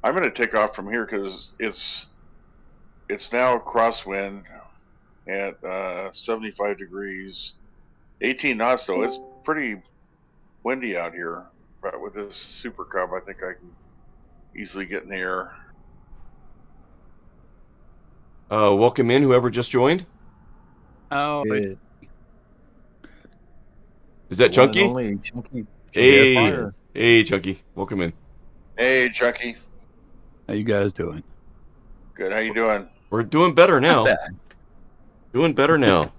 I'm going to take off from here because it's now crosswind at 75 degrees, 18 knots. So it's pretty windy out here. But with this Super Cub, I think I can easily get in the air.
Welcome in, whoever just joined.
Oh,
Good.
Is that
The one and
Chunky?
only Chunky
Hey,
Flyer.
hey, Chunky, welcome in.
Hey, Chucky.
How you guys doing?
Good. How you doing?
We're doing better
Not
now.
bad.
Doing better now.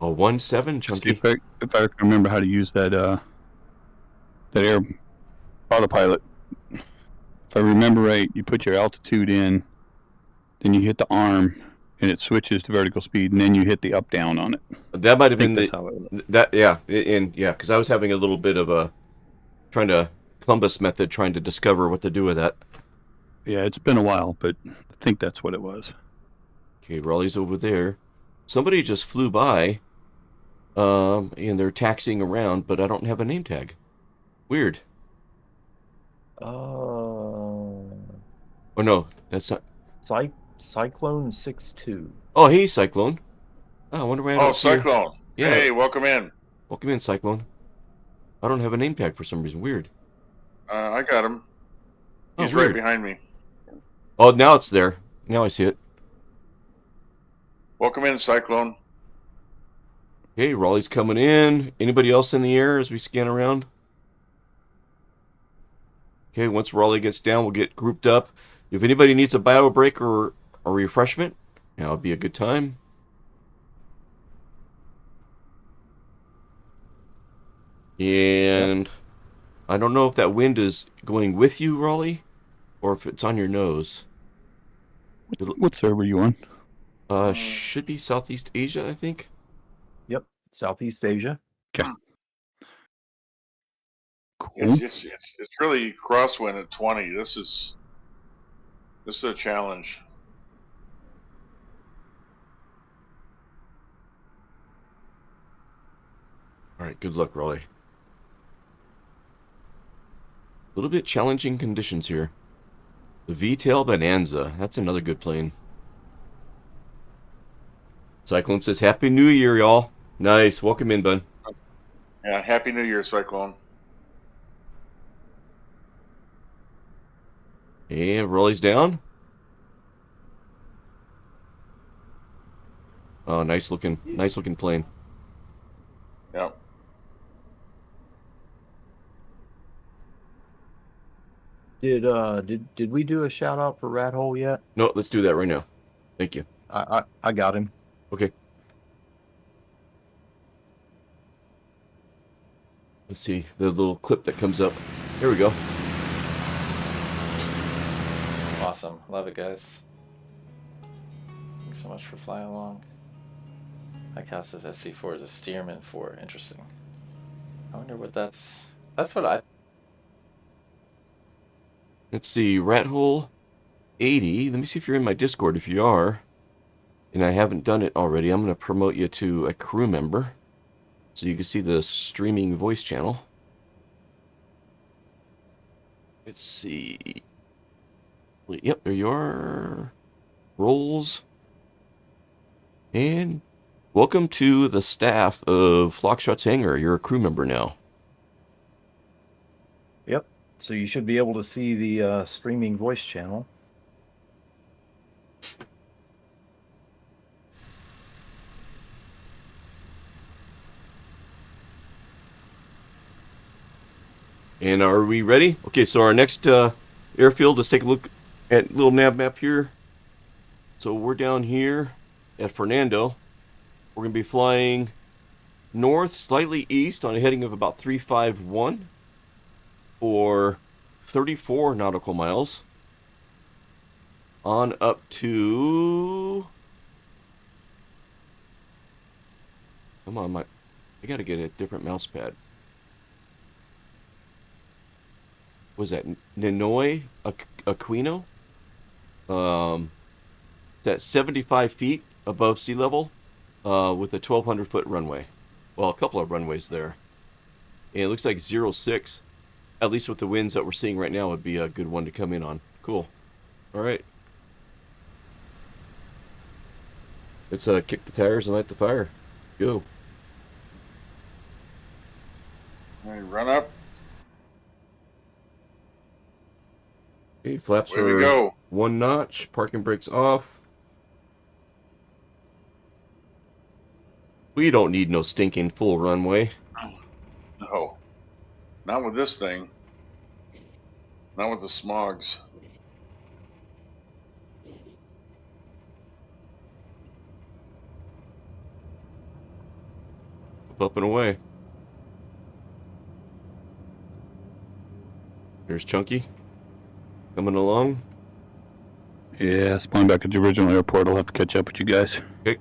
Oh, 1-7,
Let's see
Chunky.
if I can remember how to use that that air autopilot. If I remember right, you put your altitude in, then you hit the arm, and it switches to vertical speed, and then you hit the up down on it.
That might
I
have
think
been
that's how it.
that. Yeah, because I was having a little bit of a trying to Columbus method, trying to discover what to do with that.
Yeah, it's been a while, but I think that's what it was.
Okay, Raleigh's over there. Somebody just flew by, and they're taxiing around, but I don't have a name tag. Weird.
Oh,
Oh no, that's not.
Cyclone 6-2.
Oh, hey, Cyclone. Oh, I wonder why I
Oh,
don't see your.
Cyclone.
Yeah,
Hey, welcome in.
welcome in, Cyclone. I don't have a name tag for some reason. Weird.
I got him.
Oh,
He's right
weird.
behind me.
Oh, now it's there. Now I see it.
Welcome in, Cyclone.
Hey, Raleigh's coming in. Anybody else in the air as we scan around? Okay, once Raleigh gets down, we'll get grouped up. If anybody needs a bio break or a refreshment, now would be a good time. And I don't know if that wind is going with you, Raleigh, or if it's on your nose.
What server are you on?
Should be Southeast Asia, I think.
Yep, Southeast Asia.
Okay.
It's,
Cool.
it's really crosswind at 20. This is a challenge.
All right, good luck, Raleigh. A little bit challenging conditions here. The V-tail Bonanza. That's another good plane. Cyclone says, Happy New Year, y'all. Nice. Welcome in, bud.
Yeah. Happy New Year, Cyclone.
And Raleigh's down. Oh, nice looking plane.
Yep.
Did we do a shout out for Rat Hole yet?
No, let's do that right now. Thank you.
I got him.
Okay. Let's see the little clip that comes up. Here we go.
Awesome. Love it, guys. Thanks so much for flying along. I cast as SC4 as a Steerman 4. Interesting. I wonder what that's what I...
Let's see, Rat Hole 80. Let me see if you're in my Discord. If you are, and I haven't done it already, I'm going to promote you to a crew member so you can see the streaming voice channel. Let's see. Yep, there you are. Rolls. And welcome to the staff of Flockshot's Hangar. You're a crew member now.
Yep. So you should be able to see the streaming voice channel.
And are we ready? Okay, so our next airfield, let's take a look at little nav map here. So we're down here at Fernando. We're going to be flying north, slightly east on a heading of about 351 for 34 nautical miles. On up to... Come on, I got to get a different mouse pad. Was that Ninoy Aquino? That's 75 feet above sea level with a 1,200-foot runway. Well, a couple of runways there. And it looks like 06, at least with the winds that we're seeing right now, would be a good one to come in on. Cool. All right. Let's kick the tires and light the fire. Go.
All right, run up.
Okay, flaps
Way we
are
go.
1 notch. Parking brakes off. We don't need no stinking full runway.
No, not with this thing. Not with the smogs.
Up and away. Here's Chunky. Coming along.
Yeah, spawn back at the original airport. I'll have to catch up with you guys.
Okay.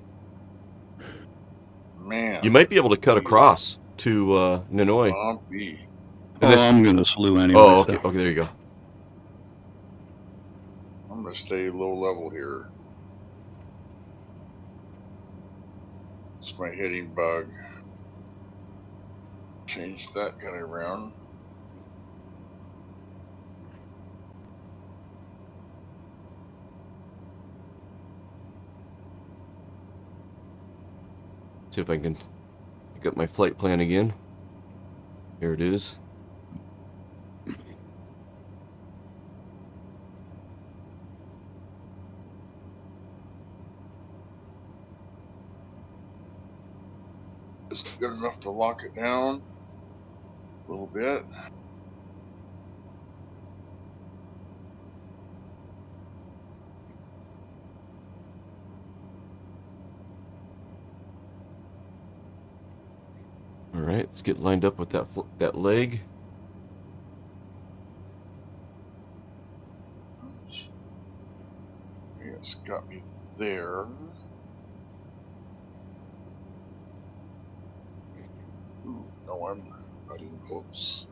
Man.
You might be able to cut across to Ninoy.
Bumpy.
And this-
I'm gonna slew anyway.
Oh, okay.
So.
Okay, there you go.
I'm gonna stay low level here. It's my hitting bug. Change that guy around.
See if I can pick up my flight plan again. Here it is.
Is it good enough to lock it down? A little bit.
All right, let's get lined up with that leg.
It's got me there. Ooh, no, I'm not even close.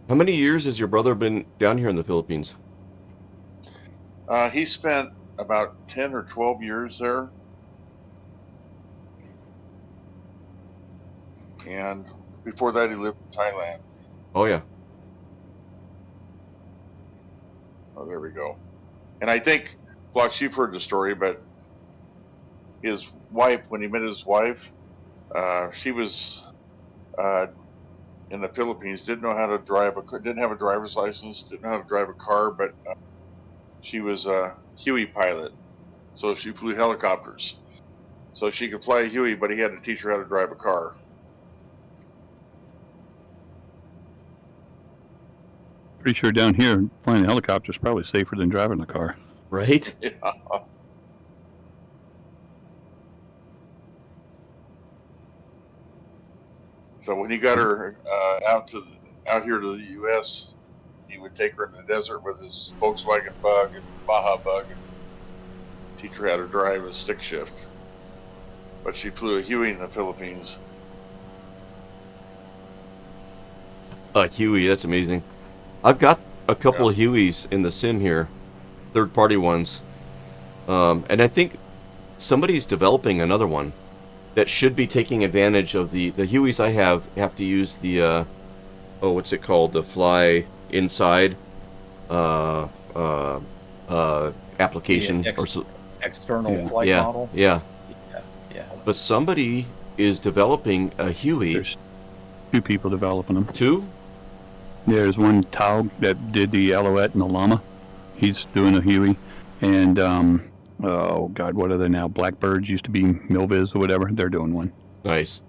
How many years has your brother been down here in the Philippines?
He spent about 10 or 12 years there. And before that, he lived in Thailand.
Oh, yeah.
Oh, there we go. And I think, Flox, you've heard the story, but his wife, when he met his wife, she was in the Philippines, didn't know how to drive didn't have a driver's license, didn't know how to drive a car, but she was a Huey pilot, so she flew helicopters. So she could fly a Huey, but he had to teach her how to drive a car.
Pretty sure down here, flying a helicopter is probably safer than driving the car.
Right?
Yeah. So when he got her out here to the U.S., he would take her in the desert with his Volkswagen Bug and Baja Bug and teach her how to drive a stick shift. But she flew a Huey in the Philippines.
Huey, that's amazing. I've got a couple of Hueys in the sim here, third-party ones. And I think somebody's developing another one that should be taking advantage of the Hueys I have to use the, what's it called? The fly inside application.
External flight model?
Yeah.
Yeah.
But somebody is developing a Huey.
There's 2 people developing them.
2?
There's one Taug that did the Alouette and the Llama. He's doing a Huey. And, oh, God, what are they now? Blackbirds used to be Milviz or whatever. They're doing one.
Nice.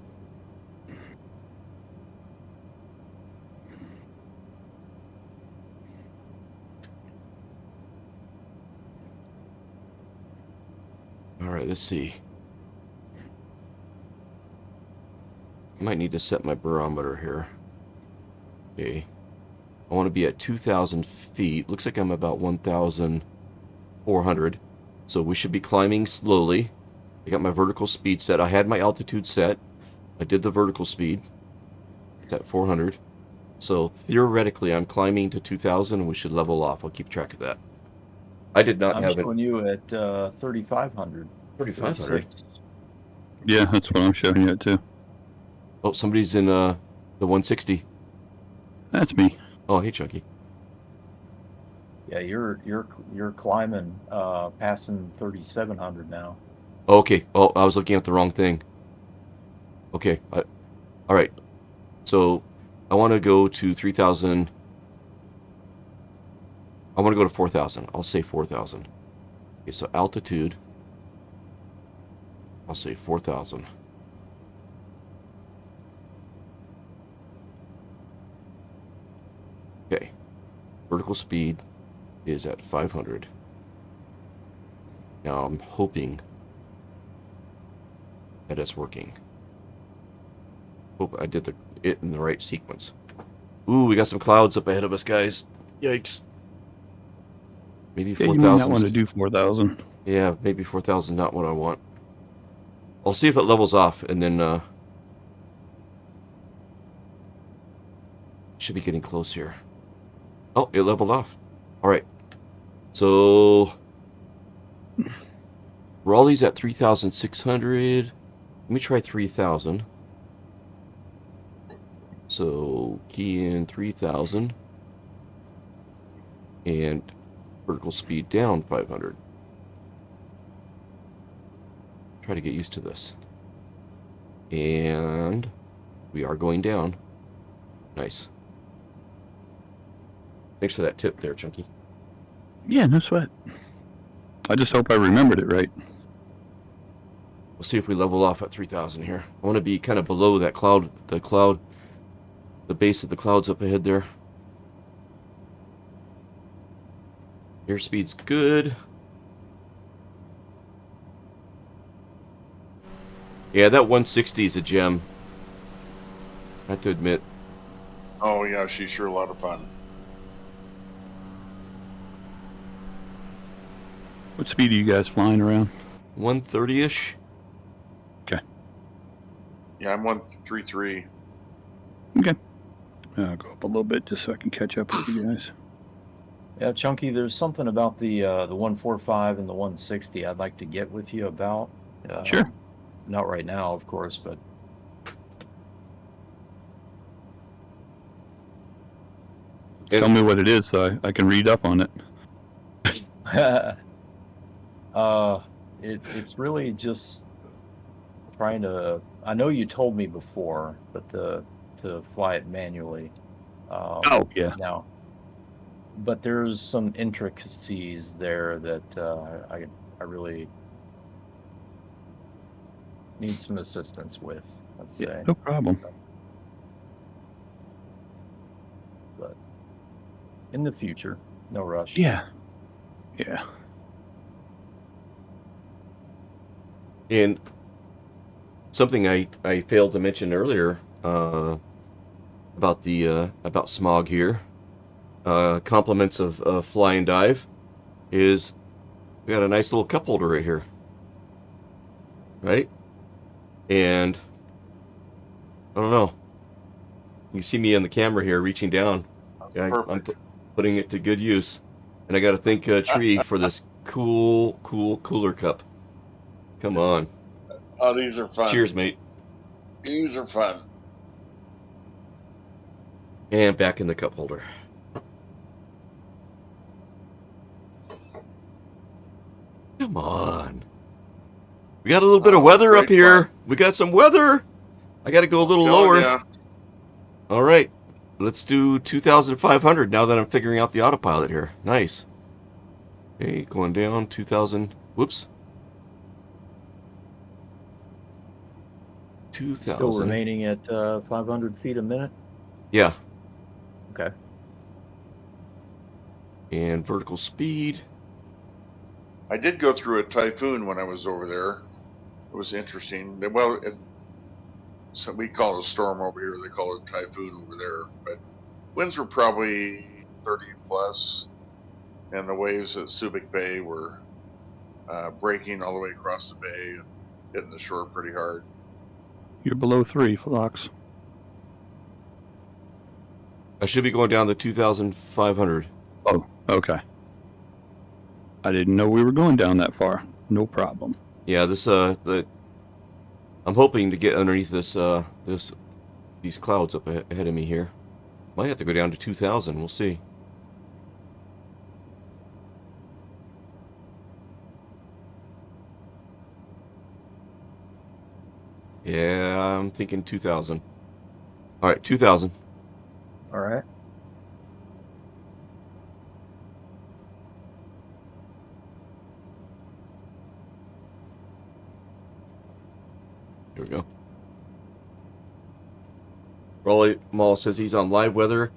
All right, let's see. I might need to set my barometer here. Okay. I want to be at 2,000 feet. Looks like I'm about 1,400. So we should be climbing slowly. I got my vertical speed set. I had my altitude set. I did the vertical speed. It's at 400. So theoretically, I'm climbing to 2,000 and we should level off. I'll keep track of that. I did not have it.
I'm showing you at 3,500.
3,500.
Yeah, that's what I'm showing you at, too.
Oh, somebody's in the 160.
That's me.
Oh, hey, Chunky.
Yeah, you're climbing, passing 3,700 now.
Okay. Oh, I was looking at the wrong thing. Okay. All right. So I want to go to 3,000. I want to go to 4,000. I'll say 4,000. Okay, so altitude. I'll say 4,000. Okay. Vertical speed is at 500. Now I'm hoping that it's working. Hope I did it in the right sequence. Ooh, we got some clouds up ahead of us, guys. Yikes. Maybe
Yeah, you may not
4,000.
want to do 4,000.
Yeah, maybe 4,000 not what I want. I'll see if it levels off, and then should be getting close here. Oh, it leveled off. All right. So Raleigh's at 3,600. Let me try 3,000. So key in 3,000 and vertical speed down 500. Try to get used to this. And we are going down. Nice. Thanks for that tip there, Chunky.
Yeah, no sweat. I just hope I remembered it right.
We'll see if we level off at 3,000 here. I want to be kind of below that cloud, the base of the clouds up ahead there. Airspeed's good. Yeah, that 160 is a gem. I have to admit.
Oh yeah, she's sure a lot of fun.
What speed are you guys flying around?
130-ish.
Okay.
Yeah, I'm 133.
Okay. I'll go up a little bit just so I can catch up with you guys.
Yeah, Chunky, there's something about the 145 and the 160 I'd like to get with you about.
Sure.
Not right now, of course, but
Tell me what it is so I can read up on it.
it's really just trying to. I know you told me before, but to fly it manually.
Oh, yeah.
Now, but there's some intricacies there that I really need some assistance with. Let's say.
No problem.
But in the future, no rush.
Yeah. Yeah.
And something I failed to mention earlier about smog here, compliments of fly and dive, is we got a nice little cup holder right here, right? And I don't know. You see me on the camera here reaching down. I'm putting it to good use, and I got to thank Tree for this cool cooler cup. Come on.
Oh, these are fun.
Cheers, mate.
These are fun.
And back in the cup holder. Come on. We got a little bit of weather up here. Fun. We got some weather. I got to go a little lower. Yeah. All right. Let's do 2,500 now that I'm figuring out the autopilot here. Nice. Okay, going down 2,000. Whoops. 2,000.
Still remaining at 500 feet a minute?
Yeah.
Okay.
And vertical speed.
I did go through a typhoon when I was over there. It was interesting. Well, so we call it a storm over here. They call it a typhoon over there. But winds were probably 30 plus, and the waves at Subic Bay were breaking all the way across the bay and hitting the shore pretty hard.
You're below 3, Flox.
I should be going down to 2,500.
Oh, okay. I didn't know we were going down that far. No problem.
Yeah, I'm hoping to get underneath these clouds up ahead of me here. Might have to go down to 2,000. We'll see. Yeah, I'm thinking 2,000. All right, 2,000.
All right.
Here we go. Raleigh Mall says he's on live weather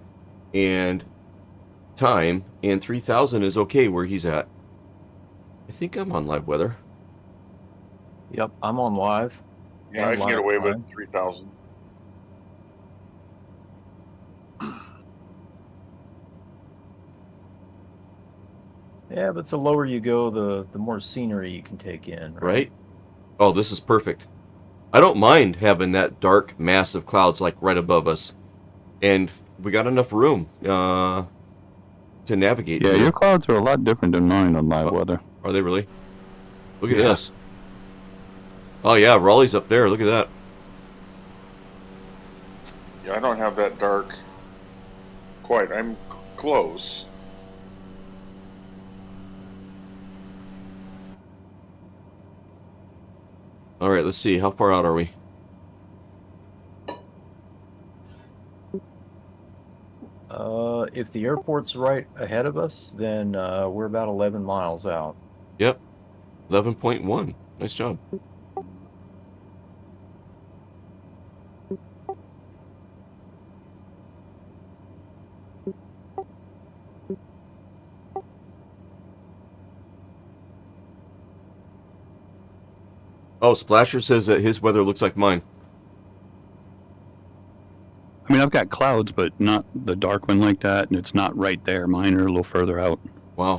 and time, and 3000 is okay where he's at. I think I'm on live weather.
Yep, I'm on live.
Yeah,
and
I can get
live
away
time.
with 3,000.
Yeah, but the lower you go, the more scenery you can take in,
Right? Oh, this is perfect. I don't mind having that dark mass of clouds like right above us. And we got enough room to navigate.
Yeah,
here.
your clouds are a lot different than mine on live
Oh.
weather.
Are they really? Look at
Yeah.
this. Oh yeah, Raleigh's up there. Look at that.
Yeah, I don't have that dark quite. I'm close.
All right, let's see. How far out are we?
If the airport's right ahead of us, then we're about 11 miles out.
Yep. 11.1. Nice job. Oh, Splasher says that his weather looks like mine.
I mean, I've got clouds, but not the dark one like that, and it's not right there. Mine are a little further out.
Wow.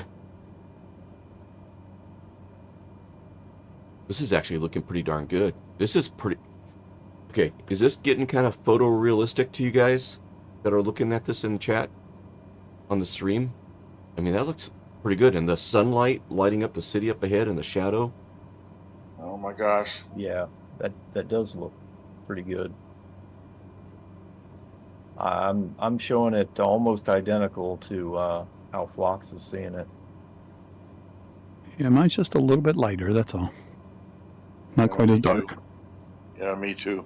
This is actually looking pretty darn good. This is pretty... Okay, is this getting kind of photorealistic to you guys that are looking at this in the chat on the stream? I mean, that looks pretty good. And the sunlight lighting up the city up ahead and the shadow.
Oh my gosh.
Yeah, that does look pretty good. I'm showing it almost identical to how Phlox is seeing it.
Yeah, mine's just a little bit lighter, that's all. Not
Yeah,
quite as
me
dark.
too. Yeah, me too.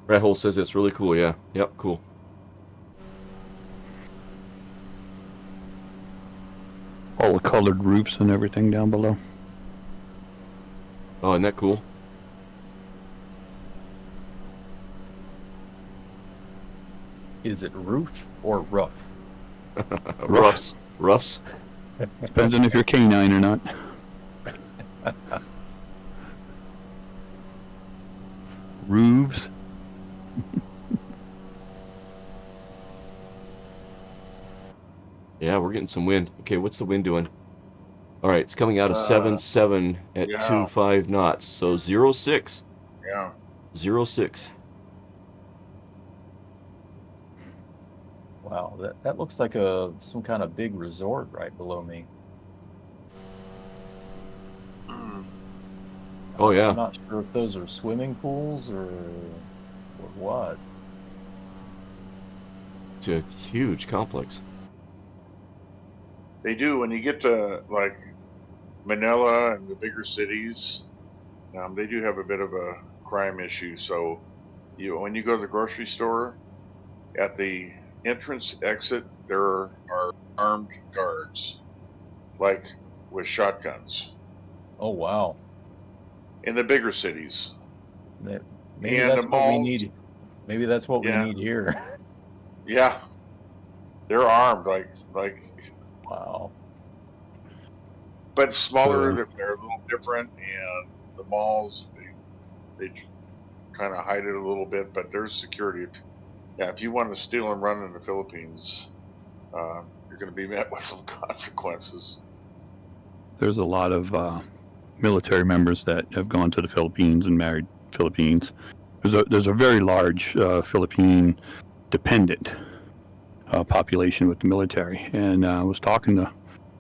Rat Hole says it's really cool, yeah. Yep, cool.
All the colored roofs and everything down below.
Oh, isn't that cool?
Is it roof or rough?
Roughs. Roughs.
Depends on if you're canine or not. Roofs.
Yeah, we're getting some wind. Okay, what's the wind doing? All right, it's coming out of 7.7 at
yeah.
2.5 knots. So 0.6.
Yeah.
0.6.
Wow, that looks like some kind of big resort right below me.
Oh, yeah.
I'm not sure if those are swimming pools or what.
It's a huge complex.
They do when you get to like Manila and the bigger cities. They do have a bit of a crime issue. So, when you go to the grocery store, at the entrance exit there are armed guards, like with shotguns.
Oh wow.
In the bigger cities.
Maybe
And
that's
the
what we
malls-
need. Maybe that's what
Yeah.
we need here.
Yeah, they're armed like.
Wow.
But smaller, they're a little different, and the malls they kind of hide it a little bit, but there's security. Yeah, if you want to steal and run in the Philippines, you're going to be met with some consequences.
There's a lot of military members that have gone to the Philippines and married Philippines. There's a very large Philippine dependent population with the military, and I was talking to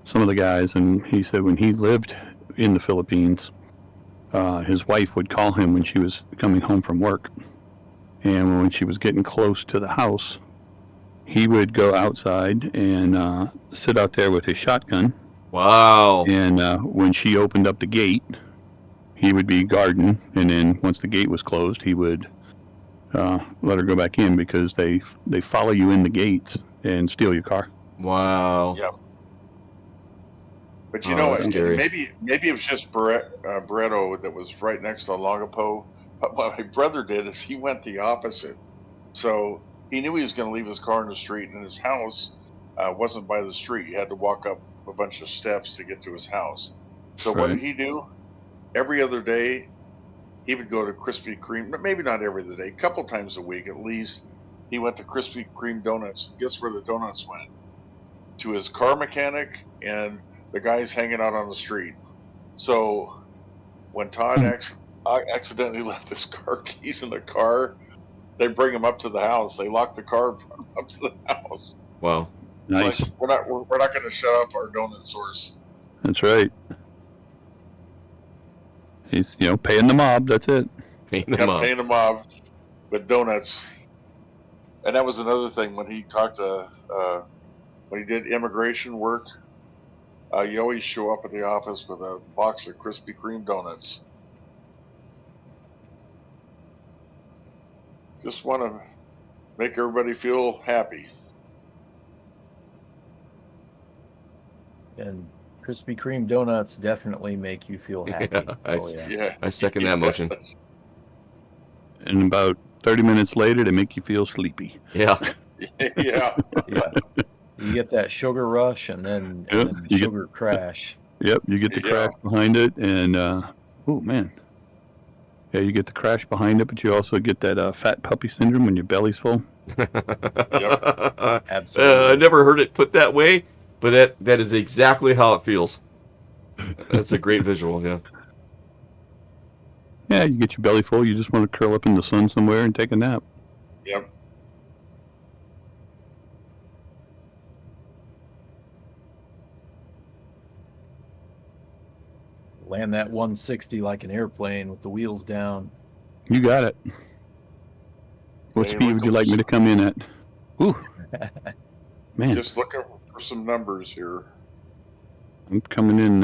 some of the guys, and he said when he lived in the Philippines, his wife would call him when she was coming home from work, and when she was getting close to the house, he would go outside and sit out there with his shotgun.
Wow.
And when she opened up the gate, he would be guarding, and then once the gate was closed, he would let her go back in, because they follow you in the gates and steal your car.
Wow.
Yeah. But
Oh, that's scary.
maybe it was just Barretto that was right next to Longapo. But what my brother did is he went the opposite. So he knew he was going to leave his car in the street, and his house wasn't by the street. He had to walk up a bunch of steps to get to his house. So what
Right.
did he do? Every other day, he would go to Krispy Kreme. Maybe not every other day, a couple times a week at least. He went to Krispy Kreme donuts. Guess where the donuts went? To his car mechanic and the guys hanging out on the street. So when Todd accidentally left his car keys in the car, they bring him up to the house. They lock the car and bring him up to the house.
Wow.
Nice.
Like we're not going to shut up our donut source.
That's right. He's paying the mob. That's it.
Paying them up.
Paying them off with donuts. And that was another thing when he talked to when he did immigration work. You always show up at the office with a box of Krispy Kreme donuts. Just want to make everybody feel happy.
And Krispy Kreme donuts definitely make you feel happy.
Yeah, I second that motion.
And about 30 minutes later, they make you feel sleepy.
Yeah.
Yeah.
You get that sugar rush and then the sugar crash.
Yep, you get the crash behind it, and oh man, yeah, you get the crash behind it, but you also get that fat puppy syndrome when your belly's full.
Absolutely.
I never heard it put that way, but that is exactly how it feels. That's a great visual, yeah.
Yeah, you get your belly full, you just want to curl up in the sun somewhere and take a nap.
Yep.
Land that 160 like an airplane with the wheels down.
You got it. What speed would you like me to come in at? Ooh, man.
Just looking for some numbers here.
I'm coming in,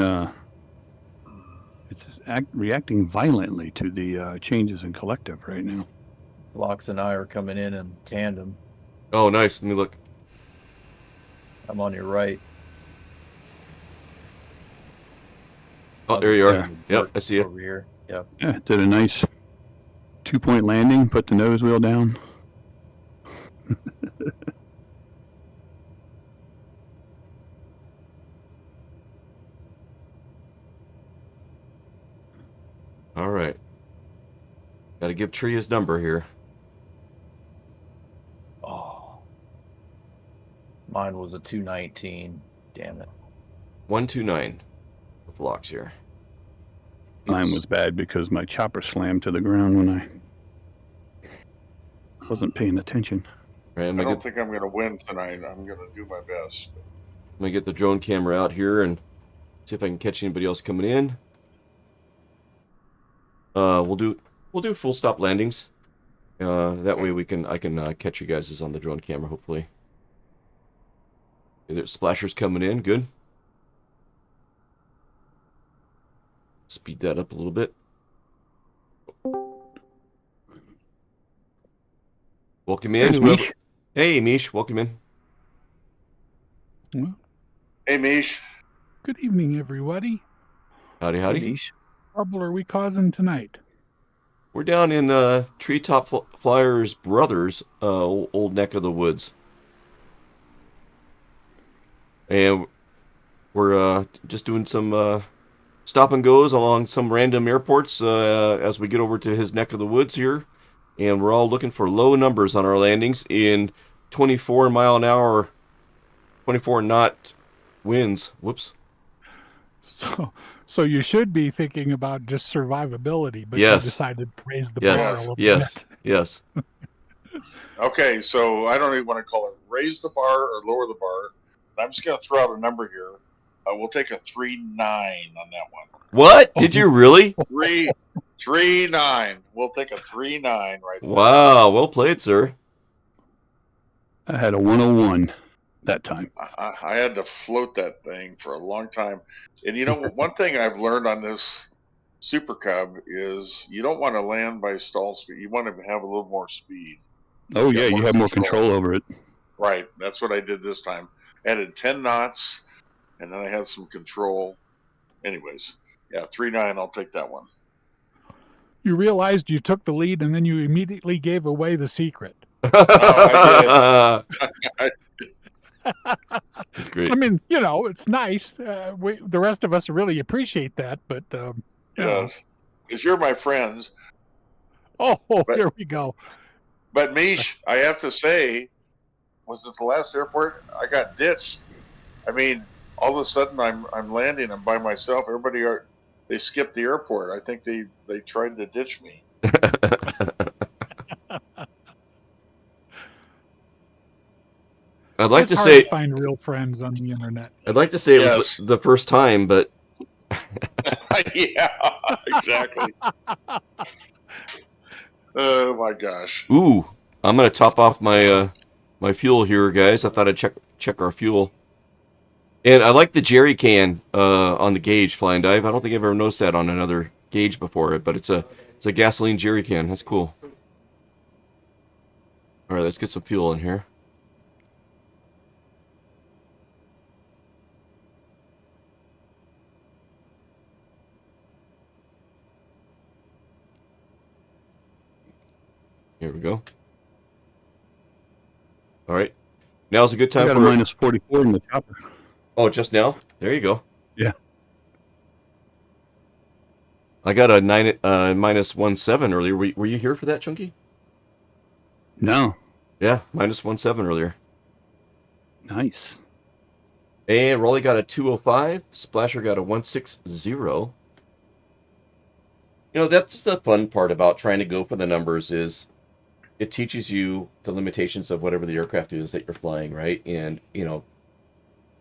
it's reacting violently to the changes in collective right now.
Flox and I are coming in tandem.
Oh, nice. Let me look.
I'm on your right.
Oh, there you are. Yep, I see you.
Over here. Yep.
Yeah, did a nice 2-point landing, put the nose wheel down.
All right. Got to give Tree his number here.
Oh. Mine was a 219. Damn it.
129. Blocks here.
Mine was bad because my chopper slammed to the ground when I wasn't paying attention.
Right,
I don't think I'm going to win tonight. I'm going to do my best.
I'm going to get the drone camera out here and see if I can catch anybody else coming in. We'll do full stop landings. That way I can catch you guys on the drone camera, hopefully. There's splashers coming in. Good. Speed that up a little bit. Welcome in.
Mish.
Hey, Mish. Welcome in.
Well,
hey, Mish.
Good evening, everybody.
Howdy, howdy.
Hey, Mish.
What trouble are we causing tonight?
We're down in TreeTopFlyer's brothers' old neck of the woods. And we're just doing some stop and goes along some random airports as we get over to his neck of the woods here. And we're all looking for low numbers on our landings in 24 mile an hour, 24 knot winds. Whoops.
So you should be thinking about just survivability, but
Yes.
you decided to raise the bar a little
Yes.
bit.
Yes.
Okay, so I don't even want to call it raise the bar or lower the bar. I'm just going to throw out a number here. We'll take a 3-9 on that one.
What? Did you really?
3-9. We'll take a 3-9 right there.
Wow. Well played, sir.
I had a 101 that time.
I had to float that thing for a long time. And you know, one thing I've learned on this Super Cub is you don't want to land by stall speed. You want to have a little more speed.
Oh, yeah, you have more control over it.
Right. That's what I did this time. I added 10 knots, and then I had some control. anyways, yeah, 3-9. I'll take that one.
You realized you took the lead, and then you immediately gave away the secret.
I
That's great.
I mean, it's nice. The rest of us really appreciate that, but
Yes, because you're my friends.
Oh,
But,
here we go.
But Mish, I have to say, was it the last airport? I got ditched. I mean, all of a sudden I'm landing. I'm by myself. Everybody they skipped the airport. I think they tried to ditch me.
I'd like
It's
to
hard
say
to find real friends on the internet.
I'd like to say it was
Yes.
the first time, but
Yeah, exactly. Oh my gosh.
ooh, I'm gonna top off my my fuel here, guys. I thought I'd check our fuel. And I like the jerry can on the gauge, Flying Dive. I don't think I've ever noticed that on another gauge before, but it's a gasoline jerry can. That's cool. All right, let's get some fuel in here. Here we go. All right, now's a good time
I got
for
a minus 44 in the chopper.
Oh, just now? There you go.
Yeah.
I got a minus 1.7 earlier. Were you here for that, Chunky?
No.
Yeah, minus 1.7 earlier.
Nice.
And Rolly got a 205. Splasher got a 160. You know, that's the fun part about trying to go for the numbers is it teaches you the limitations of whatever the aircraft is that you're flying, right? And, you know,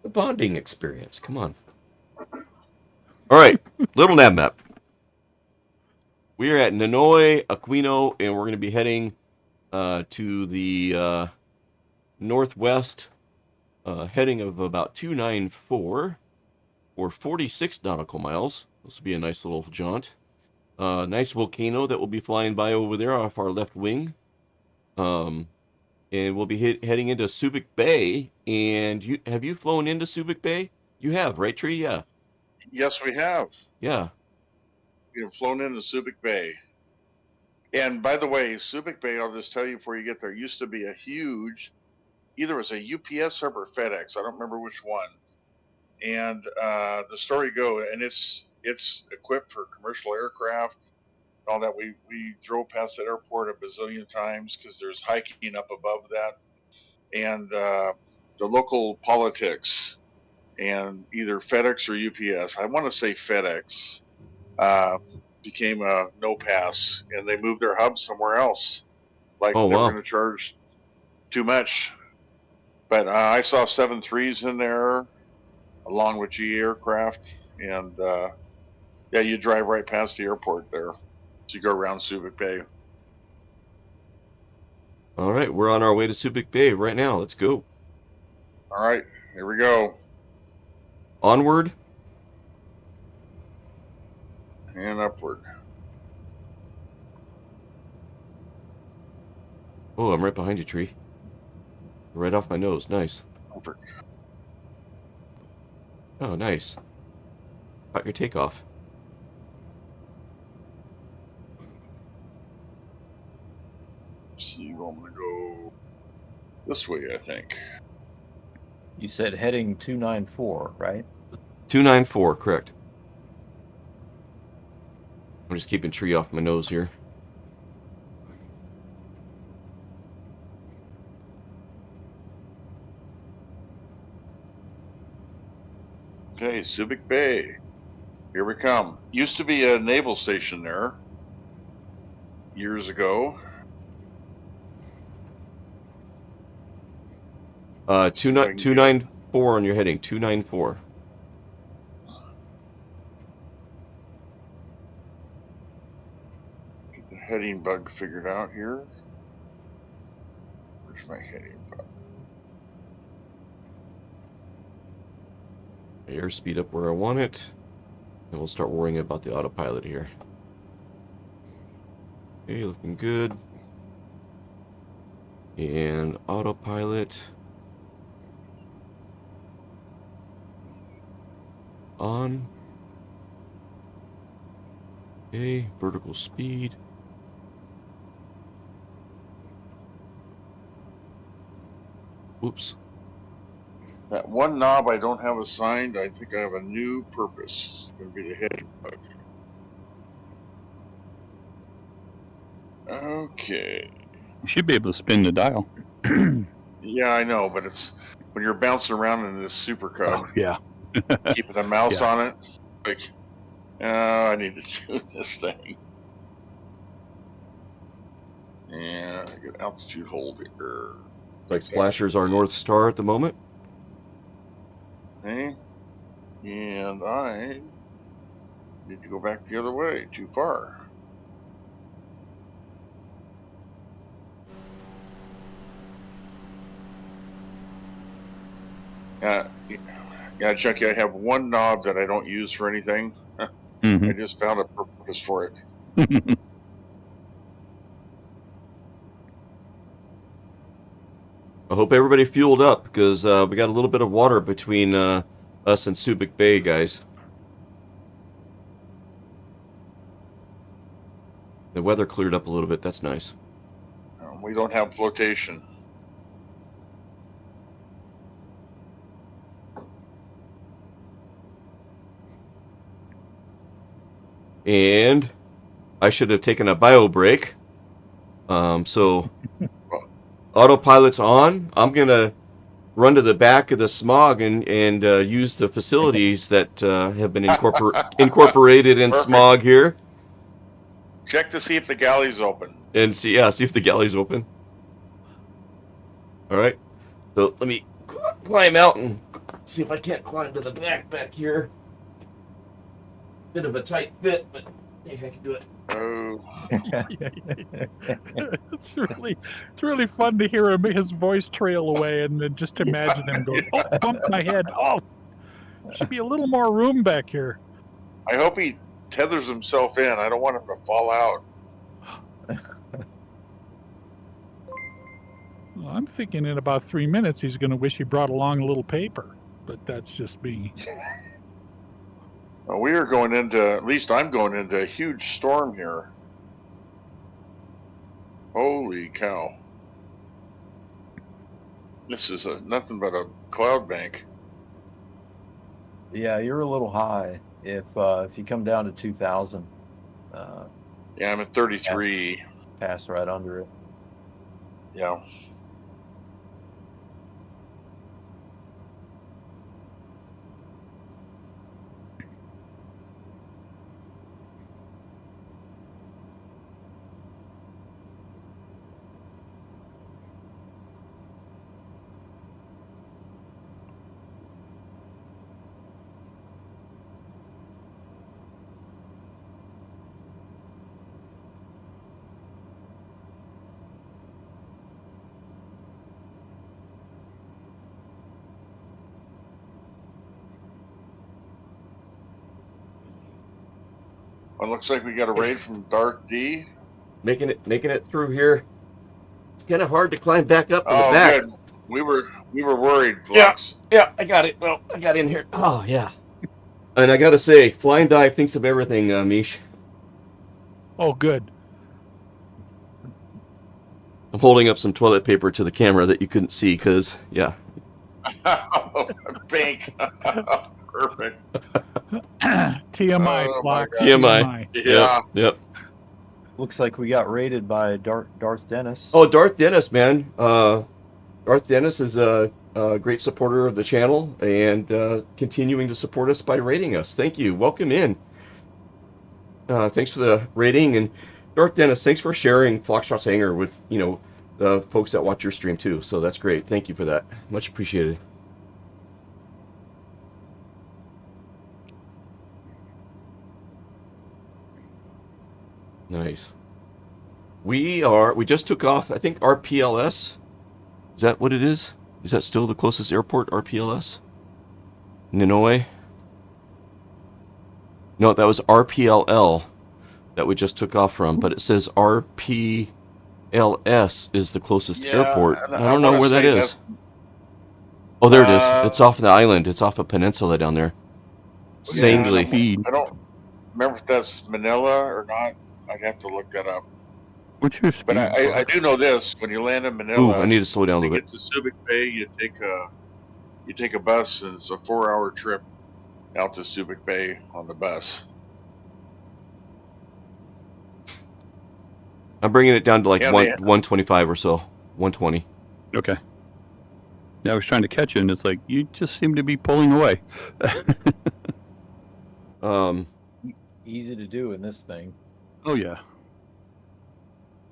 the bonding experience. Come on. All right, little nav map. We are at Ninoy, Aquino, and we're going to be heading to the northwest, heading of about 294 or 46 nautical miles. This will be a nice little jaunt. Nice volcano that will be flying by over there off our left wing. And we'll be heading into Subic Bay. And have you flown into Subic Bay? You have, right, Tree? Yeah.
Yes, we have.
Yeah.
We've flown into Subic Bay. And by the way, Subic Bay, I'll just tell you before you get there, used to be a huge, either it was a UPS hub or FedEx. I don't remember which one. And the story goes, and it's equipped for commercial aircraft. All that we drove past that airport a bazillion times because there's hiking up above that, and the local politics and either FedEx or UPS. I want to say FedEx became a no pass, and they moved their hub somewhere else. Like
Oh,
they were
wow.
going to charge too much. But I saw 7.3s in there along with GE aircraft, and yeah, you drive right past the airport there. So you go around Subic Bay.
All right, we're on our way to Subic Bay right now. Let's go.
All right, here we go.
Onward.
And upward.
Oh, I'm right behind you, Tree. Right off my nose. Nice.
Upward.
Oh, nice. Got your takeoff.
See, I'm going to go this way, I think.
You said heading 294, right?
294, correct. I'm just keeping Tree off my nose here.
Okay, Subic Bay. Here we come. Used to be a naval station there years ago.
294 on your heading. 294.
Get the heading bug figured out here. Where's my heading bug?
Airspeed up where I want it. And we'll start worrying about the autopilot here. Okay, looking good. And autopilot. On. Okay, vertical speed. Whoops.
That one knob I don't have assigned, I think I have a new purpose. It's going to be the heading bug. Okay.
You should be able to spin the dial.
Yeah, I know, but it's when you're bouncing around in this Super Cub,
Yeah.
keeping the mouse
Yeah.
on it, like, I need to do this thing. And I get altitude hold here.
Like Splasher's our North Star at the moment.
Okay. And I need to go back the other way, too far. Yeah, Chucky, I have one knob that I don't use for anything.
Mm-hmm.
I just found a purpose for it.
I hope everybody fueled up because we got a little bit of water between us and Subic Bay, guys. The weather cleared up a little bit. That's nice.
We don't have flotation.
And I should have taken a bio break. So autopilot's on. I'm gonna run to the back of the smog and use the facilities that have been incorporated in
Perfect.
smog here,
Check to see if the galley's open.
and see if the galley's open. All right, so let me climb out and see if I can't climb to the back here. Bit of a tight fit, but I think I can do it.
Oh,
It's really fun to hear his voice trail away and then just imagine him going, "Oh, bump my head! Oh, should be a little more room back here."
I hope he tethers himself in. I don't want him to fall out.
Well, I'm thinking in about 3 minutes he's going to wish he brought along a little paper, but that's just me.
We are going into, at least I'm going into a huge storm here. Holy cow. This is nothing but a cloud bank.
Yeah, you're a little high. If you come down to 2,000,
Yeah, I'm at 33.
pass right under it.
Yeah. Well, it looks like we got a raid from Dark D.
Making it through here. It's kind of hard to climb back up to the
Oh,
back.
good. We were worried,
Yeah.
Flux.
Yeah, I got it. Well, I got in here. Oh, yeah. And I gotta say, Flying Dive thinks of everything, Mish.
Oh, good.
I'm holding up some toilet paper to the camera that you couldn't see, because, yeah.
Pink. Perfect.
TMI,
Oh,
Flox,
my
TMI.
Yeah.
Yep.
Looks like we got raided by Darth Dennis.
Oh, Darth Dennis, man. Darth Dennis is a great supporter of the channel and continuing to support us by rating us. Thank you. Welcome in. Thanks for the rating. And Darth Dennis, thanks for sharing Foxtrot's Hangar with, the folks that watch your stream too. So that's great. Thank you for that. Much appreciated. Nice. We just took off, I think, RPLS. Is that what it is? Is that still the closest airport, RPLS? Ninoy? No, that was RPLL that we just took off from, but it says RPLS is the closest airport.
and
I don't know where that is. Oh, there it is. It's off the island. It's off a peninsula down there. Sangley.
Feed.
remember if that's Manila or not. I'd have to look that up.
What's your speed?
But I do know this: when you land in Manila,
Ooh, I need to slow down a
to
little bit.
get to Subic Bay, you take a bus, and it's a 4-hour trip out to Subic Bay on the bus.
I'm bringing it down to like
Yeah,
125 or so. 120.
Okay. Yeah, I was trying to catch you, and it's like you just seem to be pulling away.
Easy to do in this thing.
Oh yeah.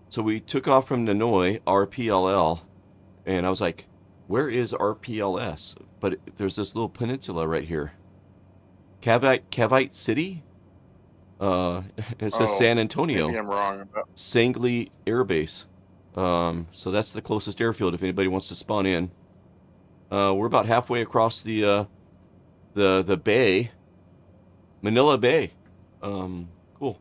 So we took off from Ninoy, RPLL, and I was like, where is RPLS? But there's this little peninsula right here. Cavite City? It says San Antonio.
Maybe I'm wrong about.
Sangley Air Base. So that's the closest airfield if anybody wants to spawn in. We're about halfway across the bay. Manila Bay. Cool.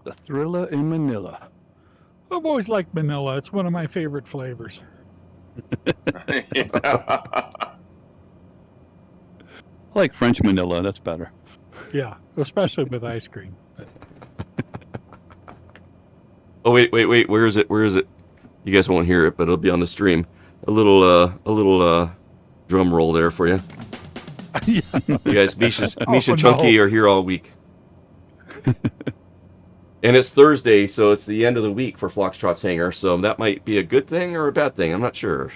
The thriller in Manila.
I've always liked vanilla. It's one of my favorite flavors.
I like French Manila. That's better.
Yeah, especially with ice cream.
Oh wait. Where is it? You guys won't hear it, but it'll be on the stream. A little drum roll there for you.
Yeah.
You guys, Misha
Oh,
and Chunky
no.
are here all week. And it's Thursday, so it's the end of the week for Foxtrot's Hangar, so that might be a good thing or a bad thing. I'm not sure.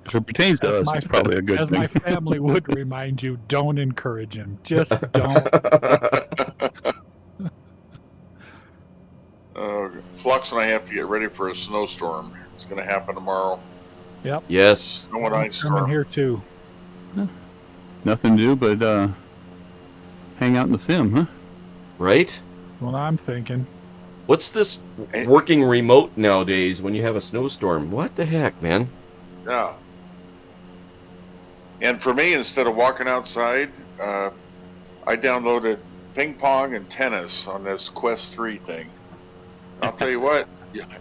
If it pertains to us, it's probably a good
As
thing.
my family would remind you, don't encourage him. Just don't.
Flux and I have to get ready for a snowstorm. It's going to happen tomorrow.
Yep.
Yes.
Snow and ice
Coming
storm.
here too.
Nothing to do but hang out in the sim, huh?
Right?
What I'm thinking.
What's this working remote nowadays when you have a snowstorm? What the heck, man?
Yeah. And for me, instead of walking outside, I downloaded ping pong and tennis on this Quest 3 thing. I'll tell you what,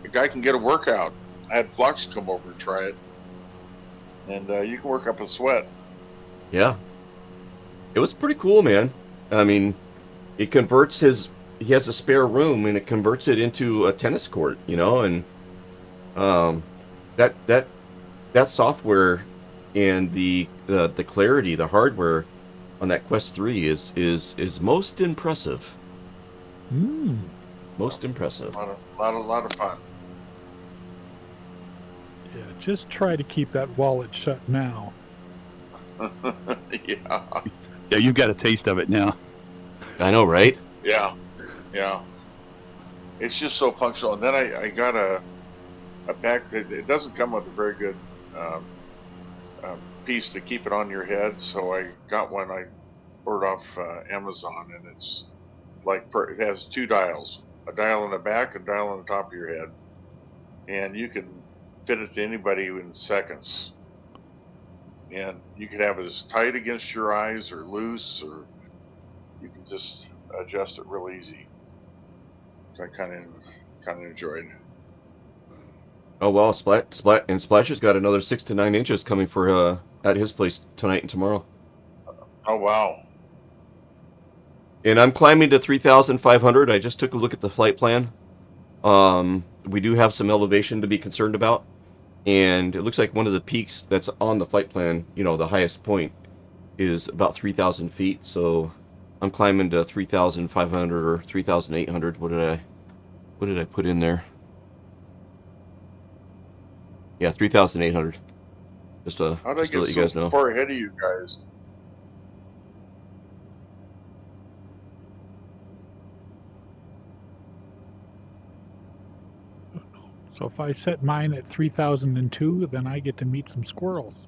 a guy can get a workout. I had Flux come over and try it. And you can work up a sweat.
Yeah. It was pretty cool, man. I mean, it converts he has a spare room and it converts it into a tennis court, and that software and the clarity, the hardware on that Quest 3 is most impressive. Most impressive.
A lot of fun.
Yeah, just try to keep that wallet shut now.
Yeah.
Yeah, you've got a taste of it now.
I know, right?
Yeah. It's just so functional. And then I got a pack. It doesn't come with a very good piece to keep it on your head, so I got one I ordered off Amazon, and it's like it has 2 dials, a dial in the back, a dial on the top of your head, and you can fit it to anybody in seconds. And you can have it as tight against your eyes or loose, or you can just adjust it real easy. So I kind of enjoyed.
Oh well, Splasher's got another 6 to 9 inches coming for at his place tonight and tomorrow.
Oh wow!
And I'm climbing to 3,500. I just took a look at the flight plan. We do have some elevation to be concerned about, and it looks like one of the peaks that's on the flight plan, the highest point, is about 3,000 feet. So I'm climbing to 3,500 or 3,800. What did I put in there? Yeah, 3,800. Just to let you guys know.
Far ahead of you guys.
So if I set mine at 3002, then I get to meet some squirrels.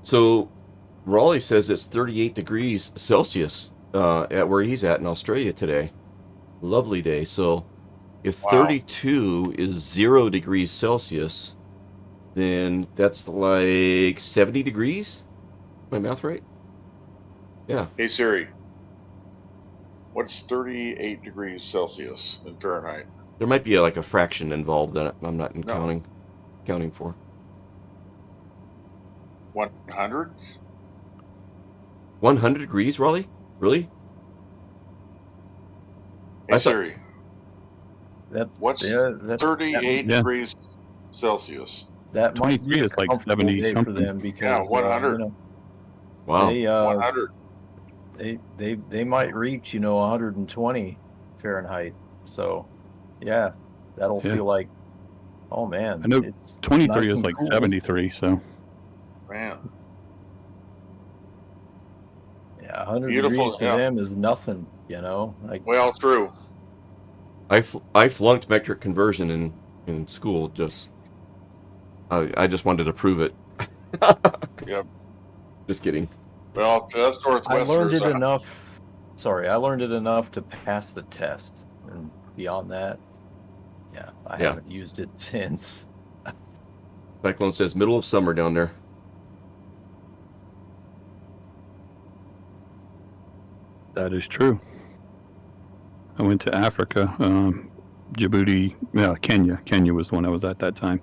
So Raleigh says it's 38 degrees Celsius at where he's at in Australia today. Lovely day. So if 32 is 0 degrees Celsius, then that's like 70 degrees? My math right? Yeah.
Hey Siri, what's 38 degrees Celsius in Fahrenheit?
There might be like a fraction involved that I'm not counting for.
100?
100 degrees, Raleigh? Really?
Hey
I thought-
Siri,
That
what's
that
38
Yeah.
degrees Celsius?
that might
23
be a
is like
comfortable
70
day for
something.
them because
100.
Wow.
they
100.
they might reach 120 Fahrenheit. So yeah, that'll
Yeah.
feel like, oh man,
I know
it's
23
nice
is
and
like
cool.
73, so
Man,
Yeah, 100
Beautiful,
degrees to
yeah.
them is nothing. Like
well, true.
I flunked metric conversion in school. I just wanted to prove it.
Yep.
Just kidding.
Well, to us
I
Northwesterners,
learned it enough. Sorry, I learned it enough to pass the test, and beyond that, yeah, I
Yeah.
haven't used it since.
Cyclone says middle of summer down there.
that is true. I went to Africa, Djibouti, Kenya. Kenya was the one I was at that time,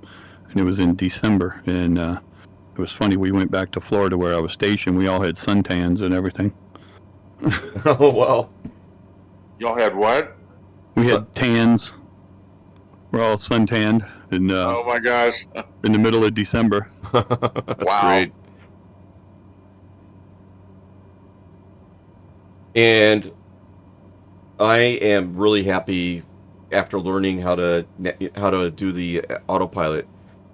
and it was in December. And it was funny. We went back to Florida where I was stationed. We all had suntans and everything.
Oh wow.
y'all had what?
We had tans. We're all suntanned
Oh my gosh.
in the middle of December.
That's
Wow.
great. And I am really happy after learning how to do the autopilot,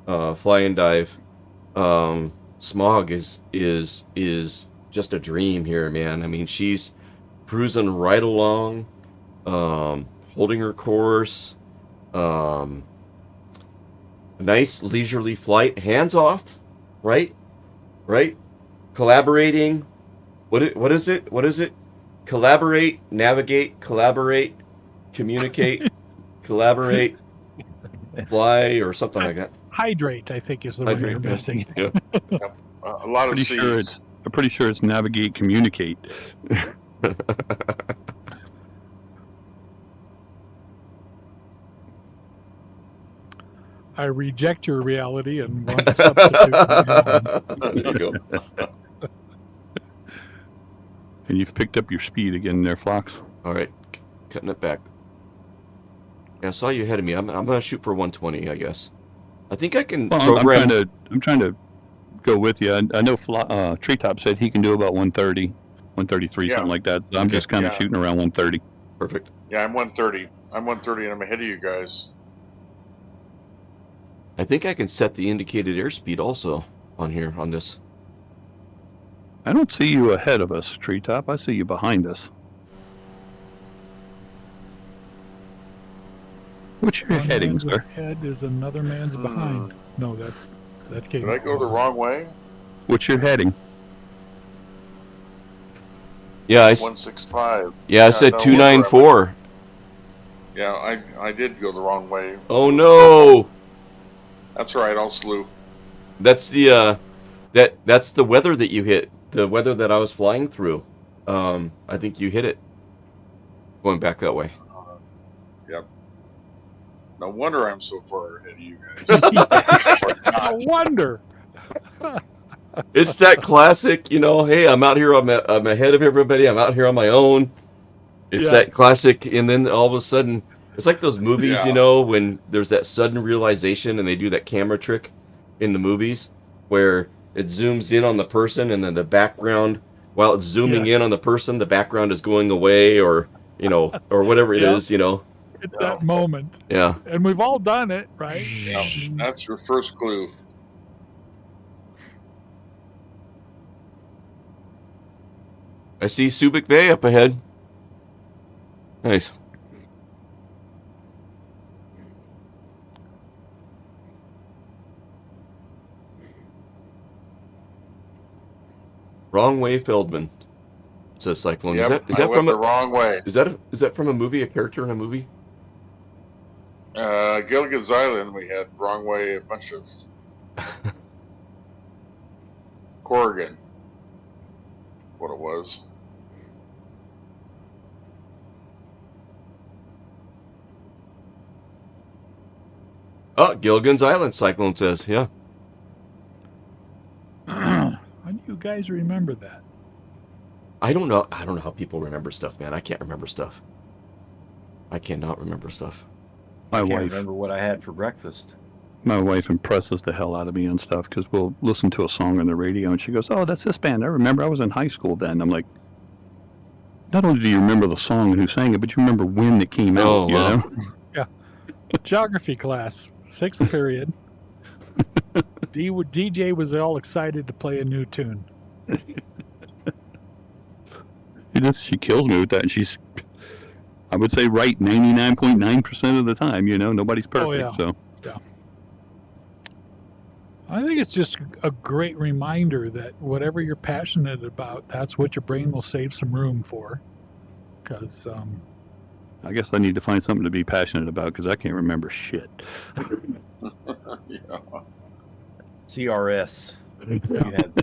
fly and dive. Smog is just a dream here, man. I mean, she's cruising right along, holding her course. Nice leisurely flight, hands off, right? Collaborating. What is it? Collaborate, navigate, collaborate, communicate, collaborate, fly, or something like that.
Hydrate, I think, is the one you're
Hydrate, yeah.
missing.
Yeah.
A lot of C's.
I'm pretty sure it's navigate, communicate.
I reject your reality and want to substitute my own.
There you go.
And you've picked up your speed again there, Fox.
All right, cutting it back. Yeah, I saw you ahead of me. I'm gonna shoot for 120, I guess. I think I can
Well,
program.
I'm trying to go with you. I know Treetop said he can do about 130, 133,
Yeah.
something like that. So I'm just kind of
Yeah.
shooting around 130.
Perfect.
Yeah, I'm 130. I'm 130 and I'm ahead of you guys.
I think I can set the indicated airspeed also on here on this.
I don't see you ahead of us, Treetop. I see you behind us. What's your
One
heading,
man's
sir?
ahead is another man's behind. No, that came.
Did I go the wrong way?
What's your heading?
Yeah, I
165.
said
no
294.
Yeah, I did go the wrong way.
Oh no!
That's right, I'll slew.
That's the that's the weather that you hit. The weather that I was flying through. I think you hit it. Going back that way.
Yep. No wonder I'm so far ahead of you guys.
No wonder.
It's that classic, hey, I'm out here, I'm ahead of everybody, I'm out here on my own. It's
Yeah.
that classic, and then all of a sudden, it's like those movies,
Yeah.
when there's that sudden realization and they do that camera trick in the movies where it zooms in on the person and then the background, while it's zooming in on the person, the background is going away or whatever it
Yeah.
is,
It's that moment.
Yeah.
And we've all done it, right?
That's your first clue.
I see Subic Bay up ahead. Nice. Wrong way, Feldman. Says Cyclone.
Yep,
Is that
I
from
went the wrong way.
Is that from a movie? A character in a movie?
Gilligan's Island, we had wrong way a bunch of Corrigan. What it was.
Oh, Gilligan's Island, Cyclone says. Yeah.
you guys remember that?
I don't know how people remember stuff, man. I can't remember stuff. I cannot remember stuff.
I can't remember what I had for breakfast.
My wife impresses the hell out of me on stuff because we'll listen to a song on the radio and she goes, "Oh, that's this band. I remember I was in high school then." I'm like, not only do you remember the song and who sang it, but you remember when it came out, you know?
Yeah. Geography class, 6th period. DJ was all excited to play a new tune.
She kills me with that. And she's, I would say, right 99.9% of the time, you know? Nobody's perfect, so.
Yeah. I think it's just a great reminder that whatever you're passionate about, that's what your brain will save some room for. Because
I guess I need to find something to be passionate about because I can't remember shit.
Yeah.
CRS.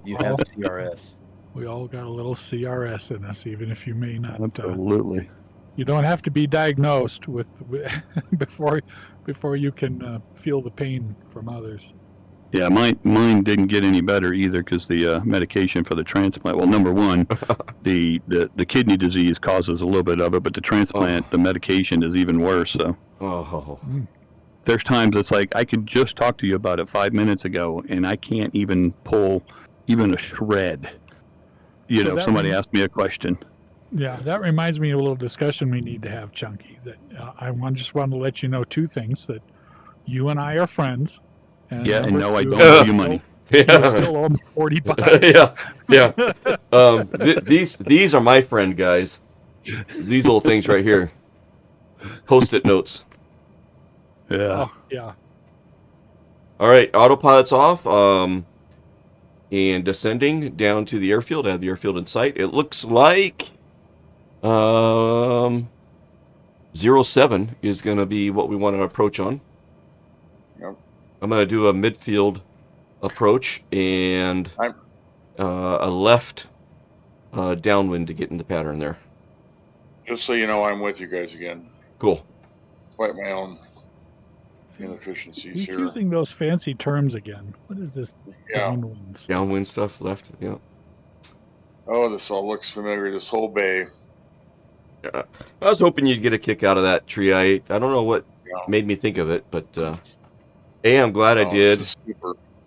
You have CRS.
We all got a little CRS in us, even if you may not.
Absolutely.
You don't have to be diagnosed with before you can feel the pain from others.
Yeah, mine didn't get any better either because the medication for the transplant. Well, number one, the kidney disease causes a little bit of it, but the transplant, the medication is even worse. So, there's times it's like I could just talk to you about it 5 minutes ago, and I can't even pull even a shred. You know, if somebody asked me a question.
Yeah, that reminds me of a little discussion we need to have, Chunky. That I just want to let you know 2 things: that you and I are friends. And
yeah, and no, I don't
owe
you money.
You still owe me
$40. These are my friend, guys. These little things right here. Post-it notes.
Yeah.
Oh, yeah.
All right, autopilot's off. And descending down to the airfield. I have the airfield in sight. It looks like 07 is going to be what we want to approach on.
Yep.
I'm going to do a midfield approach and a left downwind to get in the pattern there.
Just so you know, I'm with you guys again.
Cool.
Despite my own inefficiencies
He's
here.
using those fancy terms again. What is this downwind stuff?
Downwind stuff, left, yeah.
Oh, this all looks familiar, this whole bay.
Yeah. I was hoping you'd get a kick out of that tree. I don't know what made me think of it, but I'm glad I did.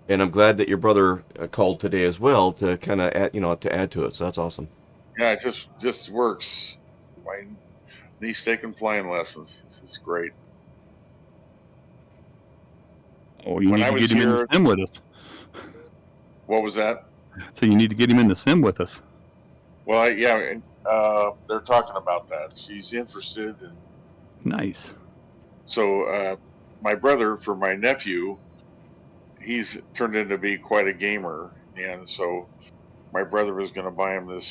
And I'm glad that your brother called today as well to kind of add to it. So that's awesome.
Yeah, it just works. My niece taking flying lessons. This is great.
Oh, you need to get him in the sim with us.
What was that?
So you need to get him in the sim with us.
Well, they're talking about that. She's interested.
Nice.
So my brother, for my nephew, he's turned into be quite a gamer. And so my brother was going to buy him this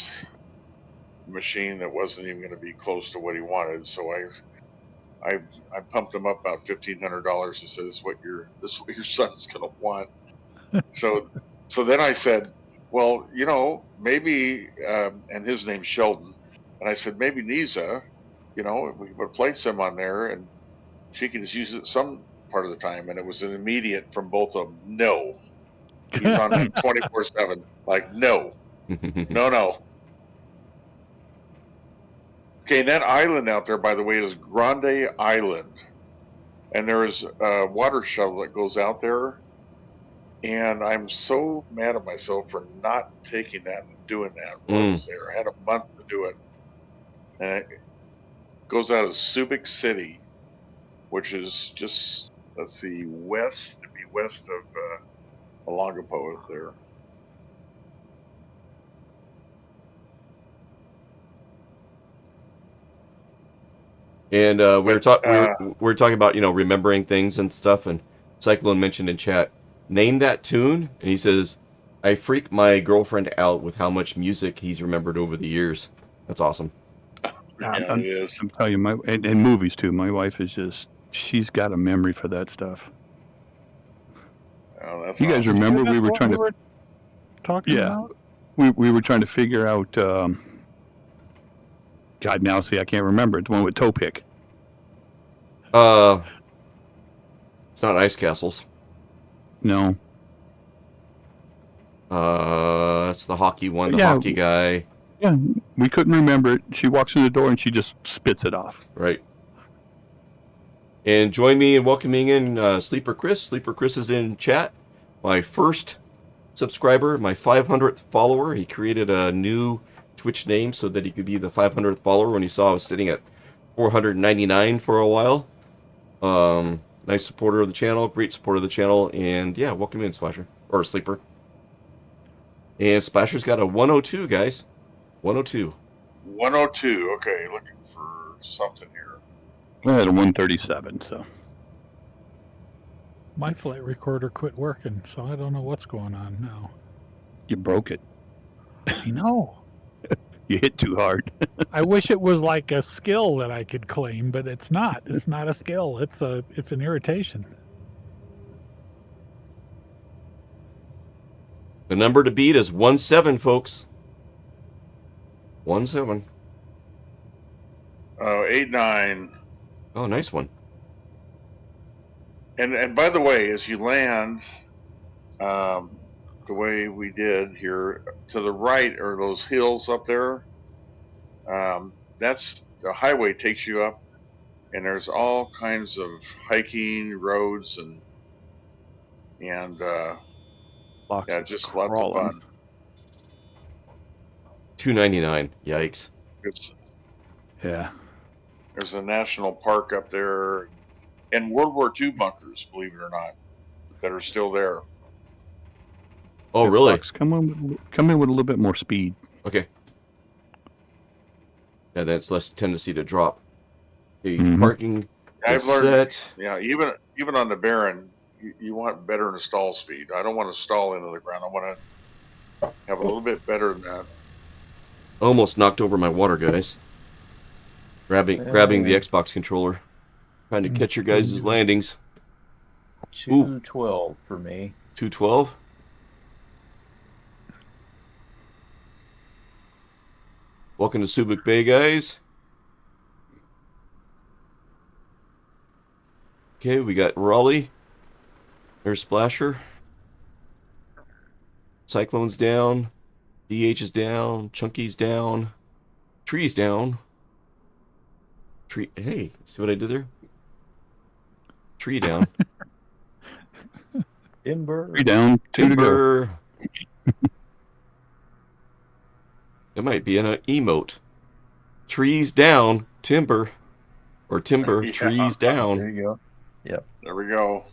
machine that wasn't even going to be close to what he wanted. So I pumped him up about $1,500 and said, "This is what your son's going to want." So then I said, "Well, maybe," and his name's Sheldon, and I said, "Maybe Nisa, we could place him on there, and she can just use it some part of the time." And it was an immediate from both of them. No, he's on that 24/7. Like no. Okay, and that island out there, by the way, is Grande Island. And there is a water shuttle that goes out there. And I'm so mad at myself for not taking that and doing that while I was there. I had a month to do it. And it goes out of Subic City, which is just, west of Olongapo there.
And we were talking about remembering things and stuff, and Cyclone mentioned in chat, name that tune, and he says, I freak my girlfriend out with how much music he's remembered over the years. That's awesome.
Yeah, it is.
I'm telling you, and movies too. My wife is she's got a memory for that stuff.
Oh, that's
you guys
awesome.
remember we were trying to
talking about?
We were trying to figure out. God, now see, I can't remember. It's the one with toe pick.
It's not Ice Castles.
No.
It's the hockey one, the
Yeah.
hockey guy.
Yeah, we couldn't remember it. She walks in the door and she just spits it off.
Right. And join me in welcoming in Sleeper Chris. Sleeper Chris is in chat. My first subscriber, my 500th follower. He created a new Twitch name so that he could be the 500th follower when he saw I was sitting at 499 for a while. Nice supporter of the channel, great supporter of the channel, and yeah, welcome in, Splasher. Or Sleeper. And Splasher's got a 102, guys. 102.
102. Okay, looking for something here.
I had a 137, so.
My flight recorder quit working, so I don't know what's going on now.
You broke it.
I know.
You hit too hard.
I wish it was like a skill that I could claim, but it's not. It's not a skill. It's an irritation.
The number to beat is 17, folks. 17.
89.
Oh, nice one.
And by the way, as you land, the way we did here, to the right are those hills up there. That's the highway takes you up, and there's all kinds of hiking roads and yeah, just lots of fun.
299. Yikes.
Yeah.
There's a national park up there, and World War II bunkers, believe it or not, that are still there.
Oh,
Yeah,
really?
Fox, come in with a little bit more speed.
Okay. Yeah, that's less tendency to drop. Okay,
Mhm.
parking.
I've learned,
Set.
yeah, even on the Baron, you want better than stall speed. I don't want to stall into the ground. I want to have a little bit better than that.
Almost knocked over my water, guys. Grabbing the Xbox controller. Trying to catch your guys' landings.
212 for me.
212. Welcome to Subic Bay, guys. Okay, we got Raleigh. There's Splasher. Cyclone's down. DH is down. Chunky's down. Tree's down. Tree. Hey, see what I did there? Tree down.
Timber.
3 down, 2 to go.
Timber. It might be an emote. Trees down. Timber. Or timber.
Yeah.
Trees
There
down.
you go. Yep.
There we go.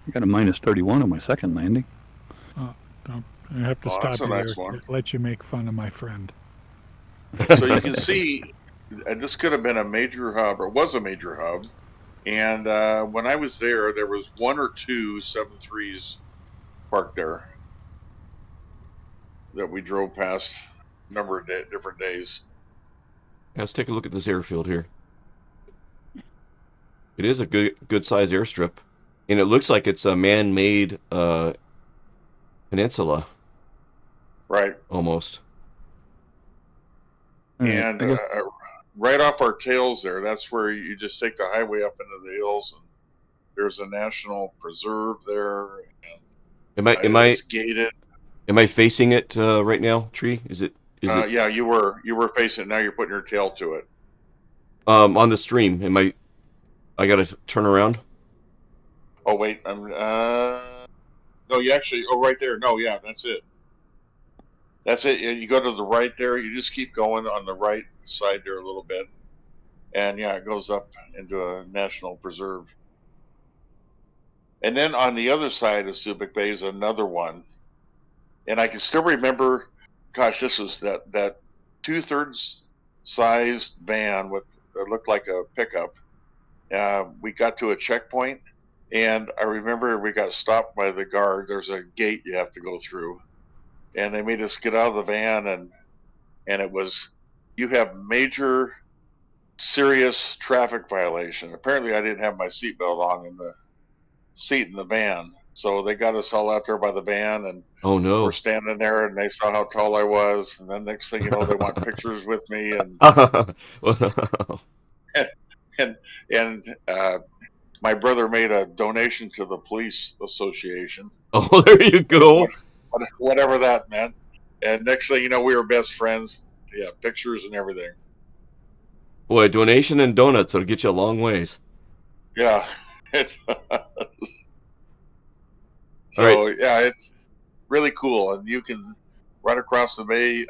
I got a minus 31 on my second landing.
I have to
Oh,
stop
that's a
you
nice
there.
one.
Let you make fun of my friend.
So you can see, this could have been a major hub, or was a major hub. And when I was there, there was 1 or 2 7.3s parked there that we drove past a number of different days.
Let's take a look at this airfield here. It is a good size airstrip, and it looks like it's a man-made peninsula.
Right.
Almost.
And
I guess,
right off our tails there, that's where you just take the highway up into the hills, and there's a national preserve there. And it's gated.
Am I facing it right now, Tree? Is it?
Yeah, you were facing it. Now you're putting your tail to it.
On the stream, I gotta turn around?
Oh wait, no, you actually. Oh, right there. No, yeah, that's it. That's it. You go to the right there. You just keep going on the right side there a little bit, and yeah, it goes up into a national preserve. And then on the other side of Subic Bay is another one, and I can still remember. Gosh, this was that 2/3 sized van with it looked like a pickup. We got to a checkpoint, and I remember we got stopped by the guard. There's a gate you have to go through, and they made us get out of the van, and it was, you have major, serious traffic violation. Apparently, I didn't have my seatbelt on in the seat in the van, so they got us all out there by the van, and
Oh no!
we're standing there, and they saw how tall I was, and then next thing you know, they want pictures with me, and my brother made a donation to the police association.
Oh, there you go.
Whatever that meant. And next thing you know, we were best friends. Yeah, pictures and everything.
Boy, a donation and donuts will get you a long ways.
Yeah.
All right.
So yeah, it's really cool, and you can right across the bay.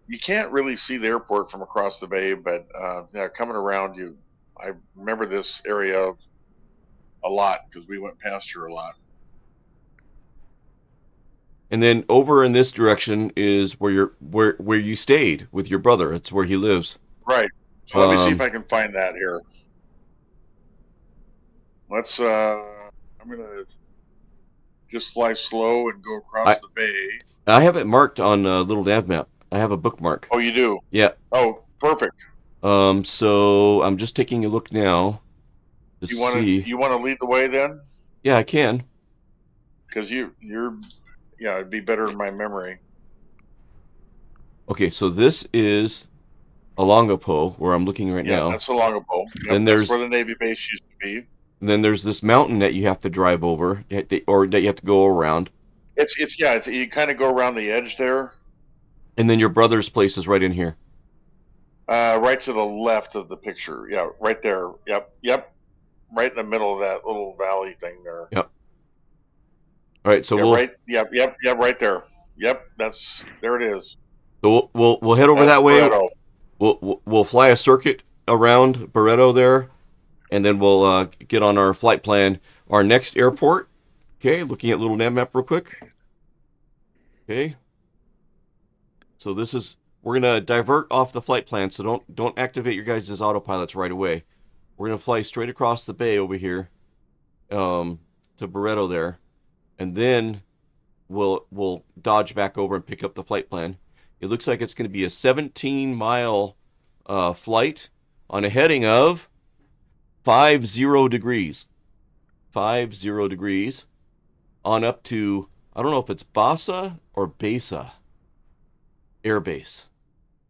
You can't really see the airport from across the bay, but yeah, coming around, I remember this area a lot because we went past here a lot.
And then over in this direction is where you stayed with your brother. It's where he lives.
Right. So let me see if I can find that here. Let's. I'm gonna just fly slow and go across the bay.
I have it marked on a little nav map. I have a bookmark.
Oh, you do?
Yeah.
Oh, perfect.
So I'm just taking a look now to see.
You want to lead the way then?
Yeah, I can.
Because yeah, it'd be better in my memory.
Okay, so this is Alongapo, where I'm looking right now.
Yeah, that's Alongapo. Yep,
then there's
where the Navy base used to be.
And then there's this mountain that you have to drive over, or that you have to go around.
You kind of go around the edge there.
And then your brother's place is right in here.
Right to the left of the picture. Yeah, right there. Yep. Right in the middle of that little valley thing there.
Yep. All right, so
Yep, right there. Yep, there it is.
So we'll head over that way. We'll fly a circuit around Barretto there, and then we'll get on our flight plan. Our next airport. Okay, looking at little nav map real quick. Okay. So we're gonna divert off the flight plan. So don't activate your guys' autopilots right away. We're gonna fly straight across the bay over here, to Barretto there, and then we'll dodge back over and pick up the flight plan. It looks like it's going to be a 17-mile flight on a heading of 50 degrees. 50 degrees on up to, I don't know if it's Basa or Besa Air Base.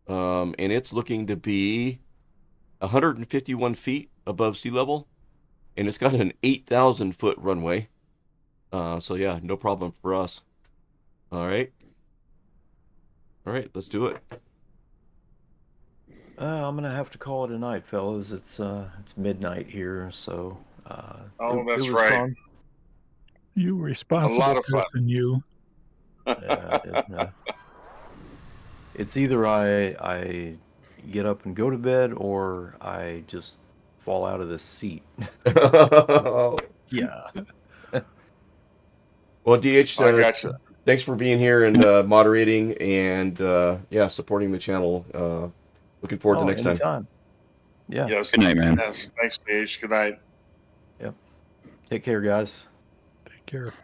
And it's looking to be 151 feet above sea level. And it's got an 8,000-foot runway. So yeah, no problem for us. All right, let's do it.
I'm gonna have to call it a night, fellas. It's midnight here, so.
That's
it was
right.
fun.
You responsible
A lot of fun.
person, you.
It's either I get up and go to bed, or I just fall out of the seat. Yeah.
Well, DH,
I gotcha.
Thanks for being here and moderating and supporting the channel. Looking forward to next time.
Yeah.
Yes.
Good night, man.
Yes. Thanks, Paige. Good night.
Yep. Take care, guys.
Take care.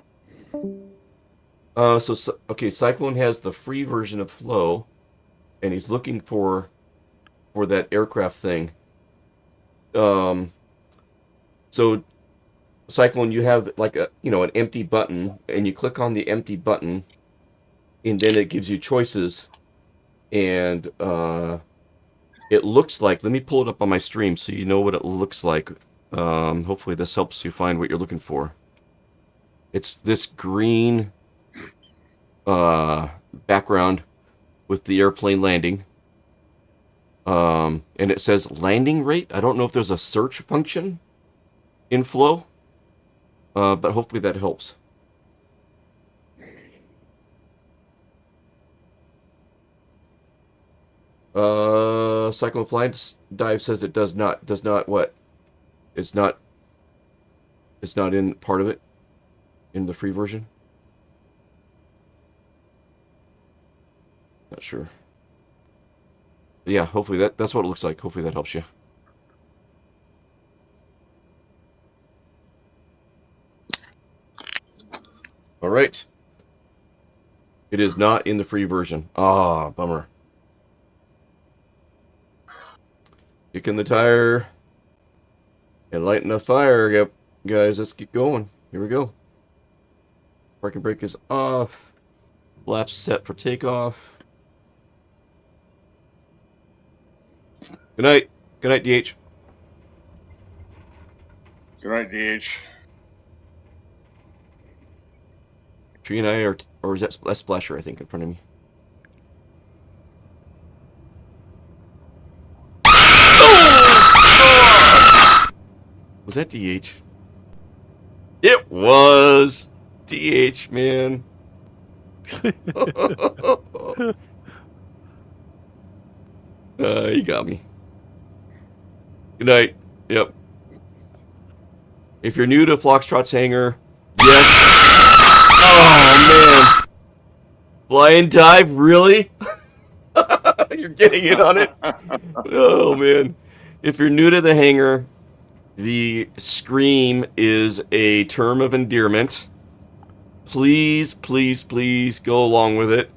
Okay, Cyclone has the free version of Flow, and he's looking for that aircraft thing. So Cyclone, you have like an empty button, and you click on the empty button, and then it gives you choices, and it looks like, let me pull it up on my stream so you know what it looks like. Hopefully this helps you find what you're looking for. It's this green background with the airplane landing. And it says landing rate. I don't know if there's a search function in Flow, but hopefully that helps. Cyclone Fly Dive says it does not what? It's not in part of it in the free version. Not sure. Yeah, hopefully that's what it looks like. Hopefully that helps you. All right. It is not in the free version. Ah, bummer. Kicking the tire and lighting a fire. Yep, guys, let's get going. Here we go. Parking brake is off. Flaps set for takeoff. Good night. Good night, DH.
Good night, DH.
Tree and I are, or is that Splasher? I think in front of me. Was that DH? It was DH, man. You got me. Good night. Yep. If you're new to Foxtrot's hangar, yes. Oh, man. Flying dive? Really? You're getting in on it? Oh, man. If you're new to the hangar, the scream is a term of endearment. Please, please, please go along with it.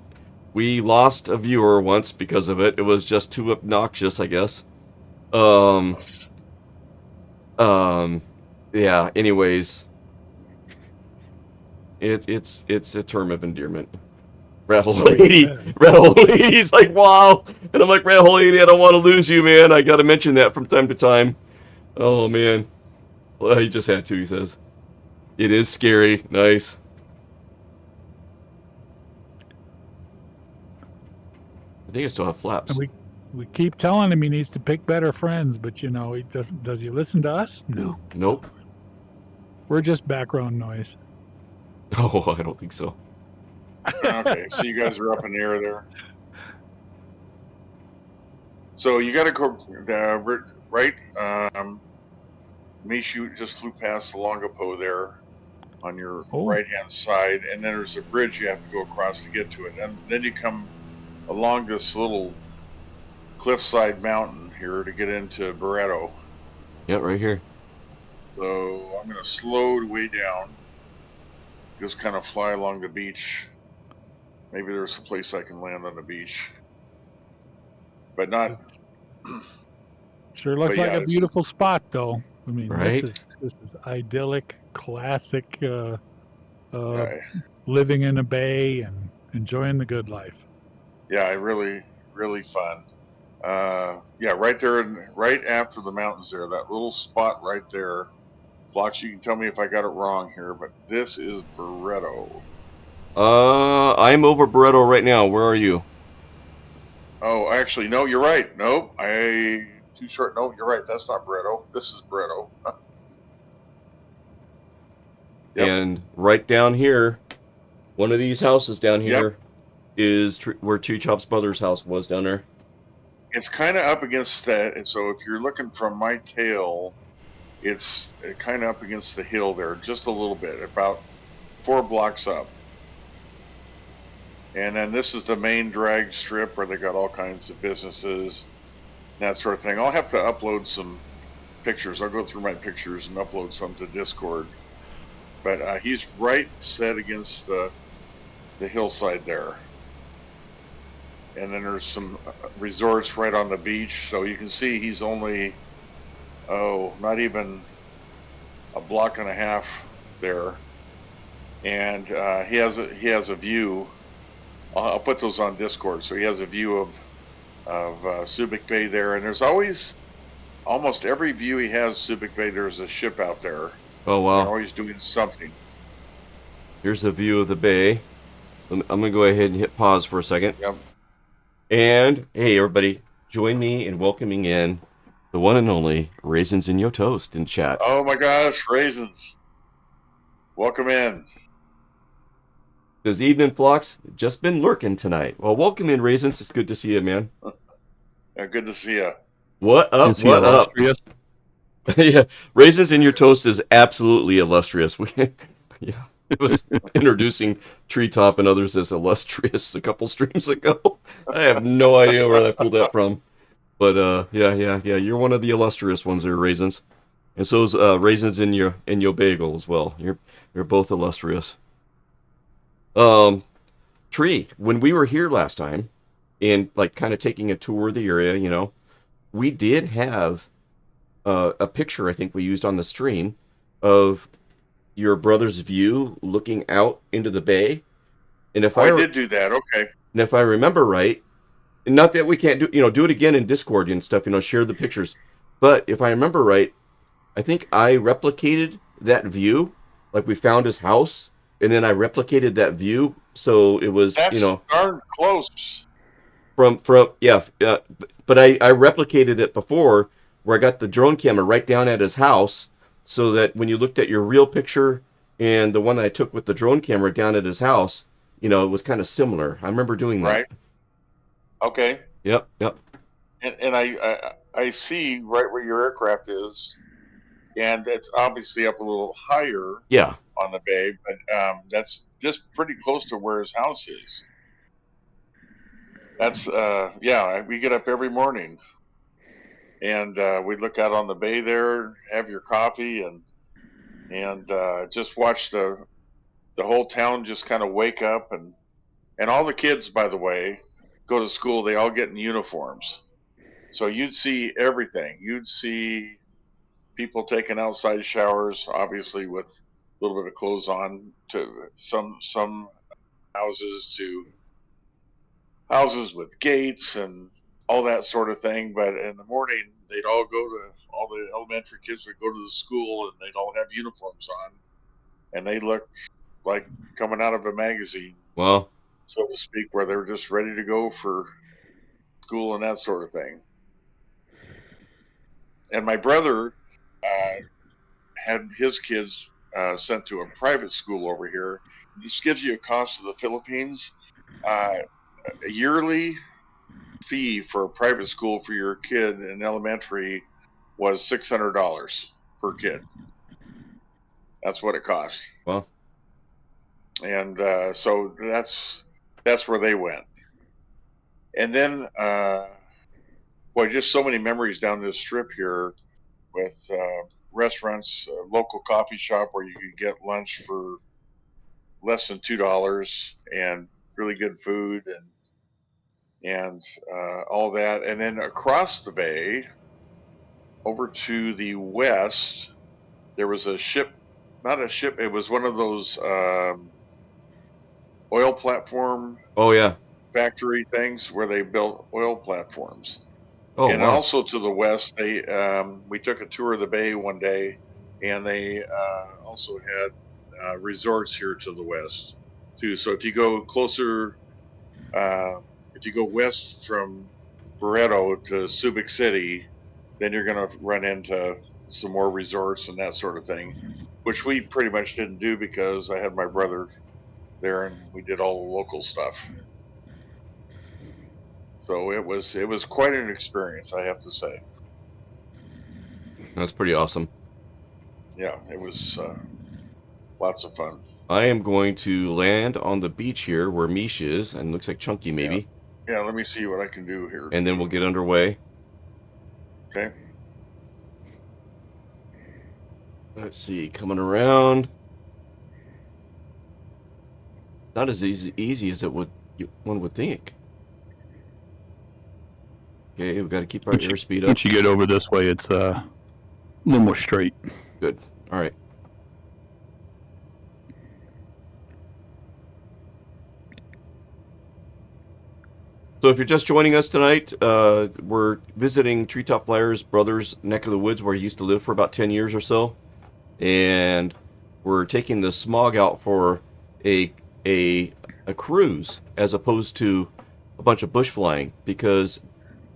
We lost a viewer once because of it. It was just too obnoxious, I guess. Yeah, anyways. It's a term of endearment. Rattle Lady. Rattle Lady's like, wow. And I'm like, Rattle Lady, I don't want to lose you, man. I gotta mention that from time to time. Oh, man. Well, he just had to, he says. It is scary. Nice. I think I still have flaps.
And we keep telling him he needs to pick better friends, but he doesn't. Does he listen to us? No.
Nope.
We're just background noise.
Oh, I don't think so.
Okay, so you guys are up in the air there. So you got to go right. Mishu just flew past the Longapo there on your right-hand side, and then there's a bridge you have to go across to get to it. And then you come along this little cliffside mountain here to get into Barretto.
Yeah, right here.
So I'm going to slow way down, just kind of fly along the beach. Maybe there's a place I can land on the beach, but not.
Sure looks like a beautiful spot, though. I mean,
right?
this is idyllic, classic,
right.
Living in a bay and enjoying the good life.
Yeah, really, really fun. Yeah, right there, right after the mountains there, that little spot right there. Flox, you can tell me if I got it wrong here, but this is Barretto.
I'm over Barretto right now. Where are you?
Oh, actually, no, you're right. Nope, too short. No, you're right. That's not Barretto. This is Barretto.
Yep. And right down here, one of these houses down here is where TreeTop's mother's house was down there.
It's kind of up against that, and so if you're looking from my tail, it's kind of up against the hill there, just a little bit, about 4 blocks up. And then this is the main drag strip where they got all kinds of businesses, that sort of thing. I'll have to upload some pictures. I'll go through my pictures and upload some to Discord. But he's right set against the hillside there. And then there's some resorts right on the beach. So you can see he's only, not even a block and a half there. And he has a view. I'll put those on Discord. So he has a view of Subic Bay there. And there's almost every view he has, Subic Bay, there's a ship out there.
Oh, wow.
They're always doing something.
Here's the view of the bay. I'm going to go ahead and hit pause for a second.
Yep.
And, hey, everybody, join me in welcoming in the one and only Raisins in Your Toast in chat.
Oh, my gosh, Raisins. Welcome in.
Says, evening, Flox. Just been lurking tonight. Well, welcome in, Raisins. It's good to see you, man.
Good to see you.
What up? What up? Yeah, Raisins in Your Toast is absolutely illustrious. Yeah, it was introducing Treetop and others as illustrious a couple streams ago. I have no idea where I pulled that from. But yeah, you're one of the illustrious ones there, Raisins. And so's Raisins in your bagel as well. You're both illustrious. Tree, when we were here last time and like kind of taking a tour of the area, we did have a picture I think we used on the stream of your brother's view looking out into the bay. And if I
did do that, okay.
And if I remember right, and not that we can't do it again in Discord and stuff, share the pictures. But if I remember right, I think I replicated that view. Like we found his house, and then I replicated that view, so it was
That's darn close.
from yeah. But I replicated it before, where I got the drone camera right down at his house, so that when you looked at your real picture and the one that I took with the drone camera down at his house, it was kind of similar. I remember doing that.
Right. Okay.
Yep. Yep.
And I see right where your aircraft is, and it's obviously up a little higher
Yeah.
on the bay, but that's just pretty close to where his house is. That's yeah. We get up every morning, and we look out on the bay there, have your coffee, and just watch the whole town just kind of wake up, and all the kids, by the way, go to school. They all get in uniforms, so you'd see everything. You'd see people taking outside showers, obviously with a little bit of clothes on, to some houses to houses with gates and all that sort of thing. But in the morning, they'd all all the elementary kids would go to the school, and they'd all have uniforms on, and they looked like coming out of a magazine,
Well,
so to speak, where they were just ready to go for school and that sort of thing. And my brother had his kids sent to a private school over here. This gives you a cost of the Philippines. A yearly fee for a private school for your kid in elementary was $600 per kid. That's what it cost.
well,
And so that's where they went. And then, boy, just so many memories down this strip here with restaurants, local coffee shop where you could get lunch for less than $2 and really good food and all that. And then across the bay, over to the west, there was a ship, not a ship, it was one of those oil platform
oh yeah.
factory things where they built oil platforms.
Oh
And
wow.
also to the west, we took a tour of the bay one day, and they also had resorts here to the west too. So if you go closer, if you go west from Barreto to Subic City, then you're going to run into some more resorts and that sort of thing, which we pretty much didn't do because I had my brother there and we did all the local stuff. So it was quite an experience, I have to say.
That's pretty awesome.
Yeah, it was lots of fun.
I am going to land on the beach here where Mish is, and looks like Chunky maybe.
Yeah, let me see what I can do here.
And then we'll get underway.
Okay.
Let's see, coming around. Not as easy as one would think. Okay, we've got to keep our airspeed up.
Once you get over this way, it's a little more straight.
Good. All right. So if you're just joining us tonight, we're visiting TreeTopFlyer's brother's neck of the woods where he used to live for about 10 years or so. And we're taking the smog out for a cruise as opposed to a bunch of bush flying, because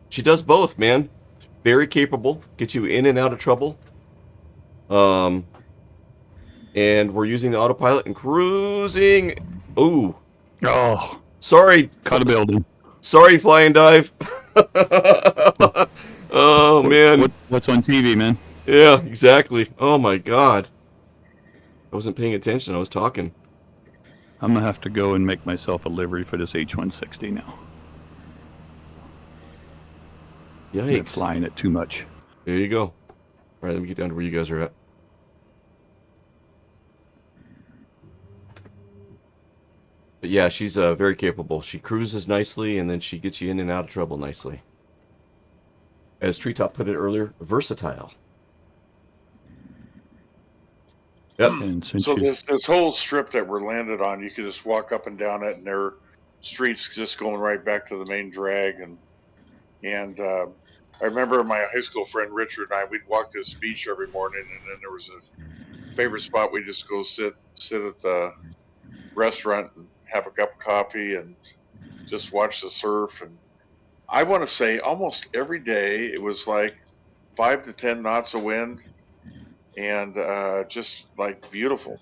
she does both, man. Very capable, gets you in and out of trouble. And we're using the autopilot and cruising. Ooh.
Oh,
Sorry.
caught a building.
Sorry, Fly and Dive. Oh, man.
What's on TV, man?
Yeah, exactly. Oh, my God. I wasn't paying attention. I was talking.
I'm going to have to go and make myself a livery for this H-160 now.
Yikes.
They're flying it too much.
There you go. All right, let me get down to where you guys are at. But yeah, she's very capable. She cruises nicely, and then she gets you in and out of trouble nicely. As Treetop put it earlier, versatile. Yep.
And since
So
she's,
this whole strip that we're landed on, you could just walk up and down it, and there are streets just going right back to the main drag, and I remember my high school friend Richard and I, we'd walk this beach every morning, and then there was a favorite spot we'd just go sit at the restaurant and have a cup of coffee and just watch the surf. And I want to say almost every day it was like 5 to 10 knots of wind, and just like beautiful.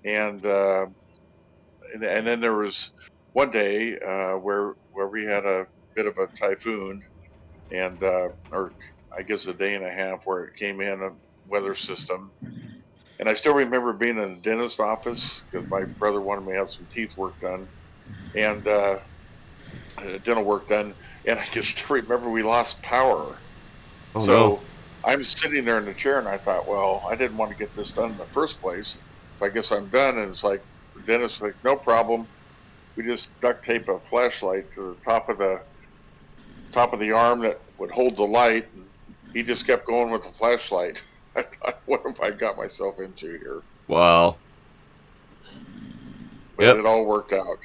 And and then there was one day where we had a bit of a typhoon, and or I guess a day and a half where it came in a weather system. And I still remember being in the dentist office because my brother wanted me to have some teeth work done, and dental work done. And I just remember we lost power.
Oh no.
So I'm sitting there in the chair, and I thought, well, I didn't want to get this done in the first place. So I guess I'm done. And it's like the dentist like, no problem. We just duct tape a flashlight to the top of the arm that would hold the light, and he just kept going with the flashlight. I thought, what have I got myself into here?
Wow.
But
Yep.
it all worked out.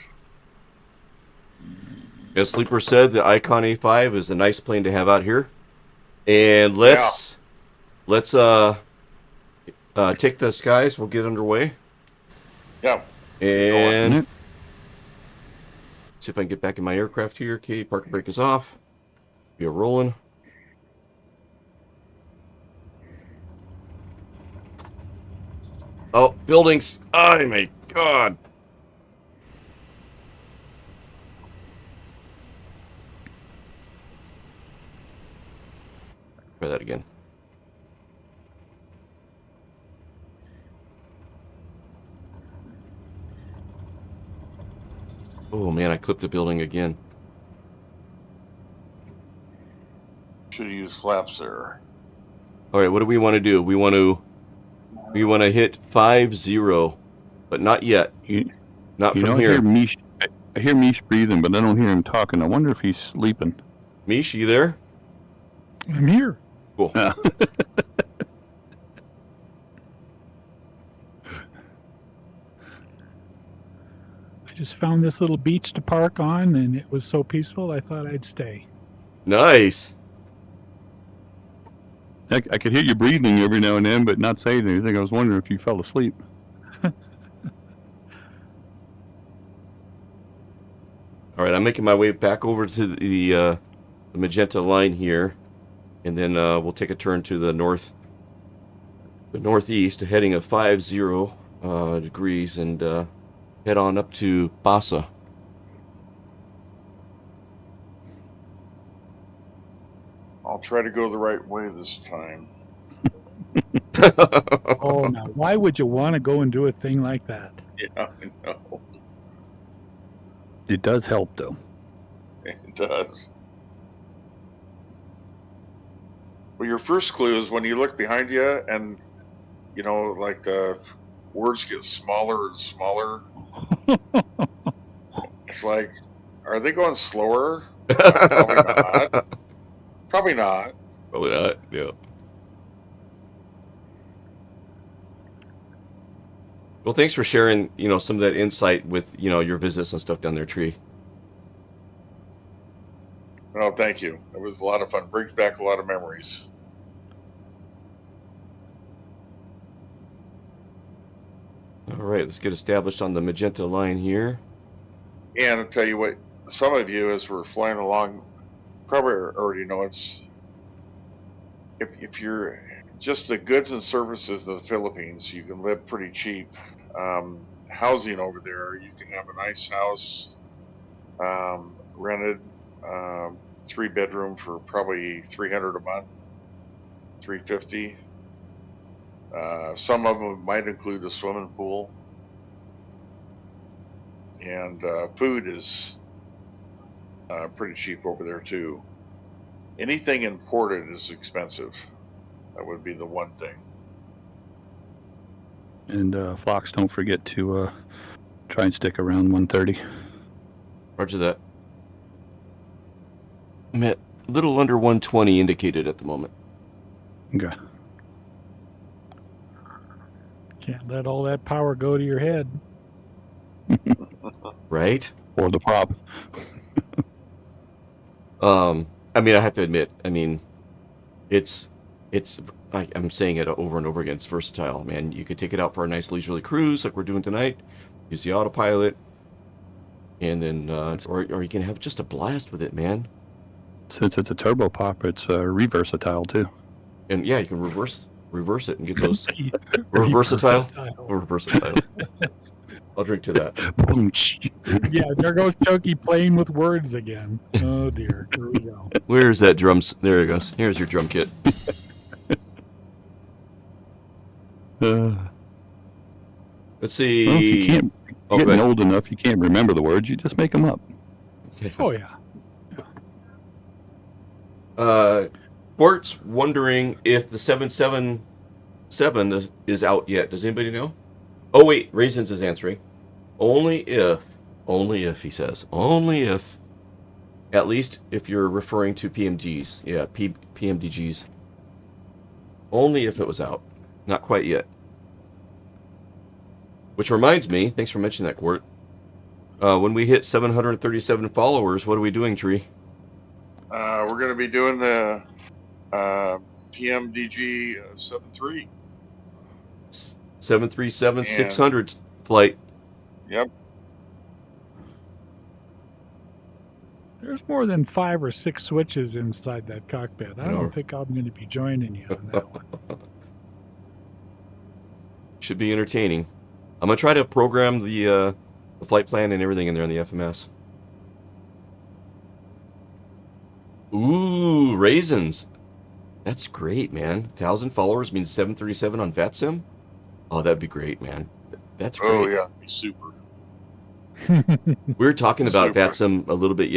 As Sleeper said, the Icon A5 is a nice plane to have out here. And let's take the skies. We'll get underway.
Yeah.
And see if I can get back in my aircraft here. Okay, parking brake is off. We are rolling. Oh, buildings. Oh my god. Try that again. Oh man, I clipped the building again.
Should have used flaps there.
All right, what do we want to do? We want to hit 5-0, but not yet. Not from here.
I hear Mish breathing, but I don't hear him talking. I wonder if he's sleeping.
Mish, you there?
I'm here.
Cool.
I just found this little beach to park on, and it was so peaceful, I thought I'd stay.
Nice.
I could hear you breathing every now and then, but not saying anything. I was wondering if you fell asleep.
All right, I'm making my way back over to the magenta line here, and then we'll take a turn to the northeast, heading of 50 degrees, and head on up to Bassa.
I'll try to go the right way this time.
Oh, now, why would you want to go and do a thing like that?
Yeah, I know.
It does help, though.
It does. Well, your first clue is when you look behind you and, you know, like the words get smaller and smaller. It's like, are they going slower? Probably not. Probably not.
Probably not, yeah. Well, thanks for sharing, some of that insight with, your visits and stuff down there, Tree.
No, thank you. It was a lot of fun. Brings back a lot of memories.
All right, let's get established on the magenta line here.
And I'll tell you what, some of you, as we're flying along, probably already know if you're just the goods and services of the Philippines, you can live pretty cheap. Housing over there, you can have a nice house, rented, 3-bedroom for probably $300 a month, $350. Some of them might include a swimming pool, and food is pretty cheap over there too. Anything imported is expensive. That would be the one thing.
And Fox, don't forget to try and stick around 130.
Roger that. I'm at a little under 120 indicated at the moment.
Okay.
Can't let all that power go to your head.
Right?
Or the prop.
I have to admit, I'm saying it over and over again. It's versatile, man. You could take it out for a nice leisurely cruise like we're doing tonight. Use the autopilot, and then or you can have just a blast with it, man.
Since it's a turbopop, it's reversatile too.
And yeah, you can reverse it and get those reversatile. I'll drink to that.
Yeah, there goes Chokey playing with words again. Oh dear, here we go.
Where's that drums? There it goes. Here's your drum kit. Let's see.
Well, if you can't, you're getting old enough, you can't remember the words. You just make them up.
Oh yeah.
Bort's wondering if the 777 is out yet. Does anybody know? Oh wait, Raisins is answering. Only if he says. Only if. At least if you're referring to PMGs. Yeah, PMDGs. Only if it was out. Not quite yet. Which reminds me, thanks for mentioning that, Court. When we hit 737 followers, what are we doing, Tree?
We're going to be doing the PMDG 73.
737-600 flight.
Yep.
There's more than 5 or 6 switches inside that cockpit. I don't think I'm going to be joining you on that one.
Should be entertaining. I'm going to try to program the flight plan and everything in there on the FMS. Ooh, Raisins. That's great, man. 1,000 followers means 737 on VATSIM? Oh, that'd be great, man. That's great.
Oh, yeah. Super.
We were talking about VATSIM a little bit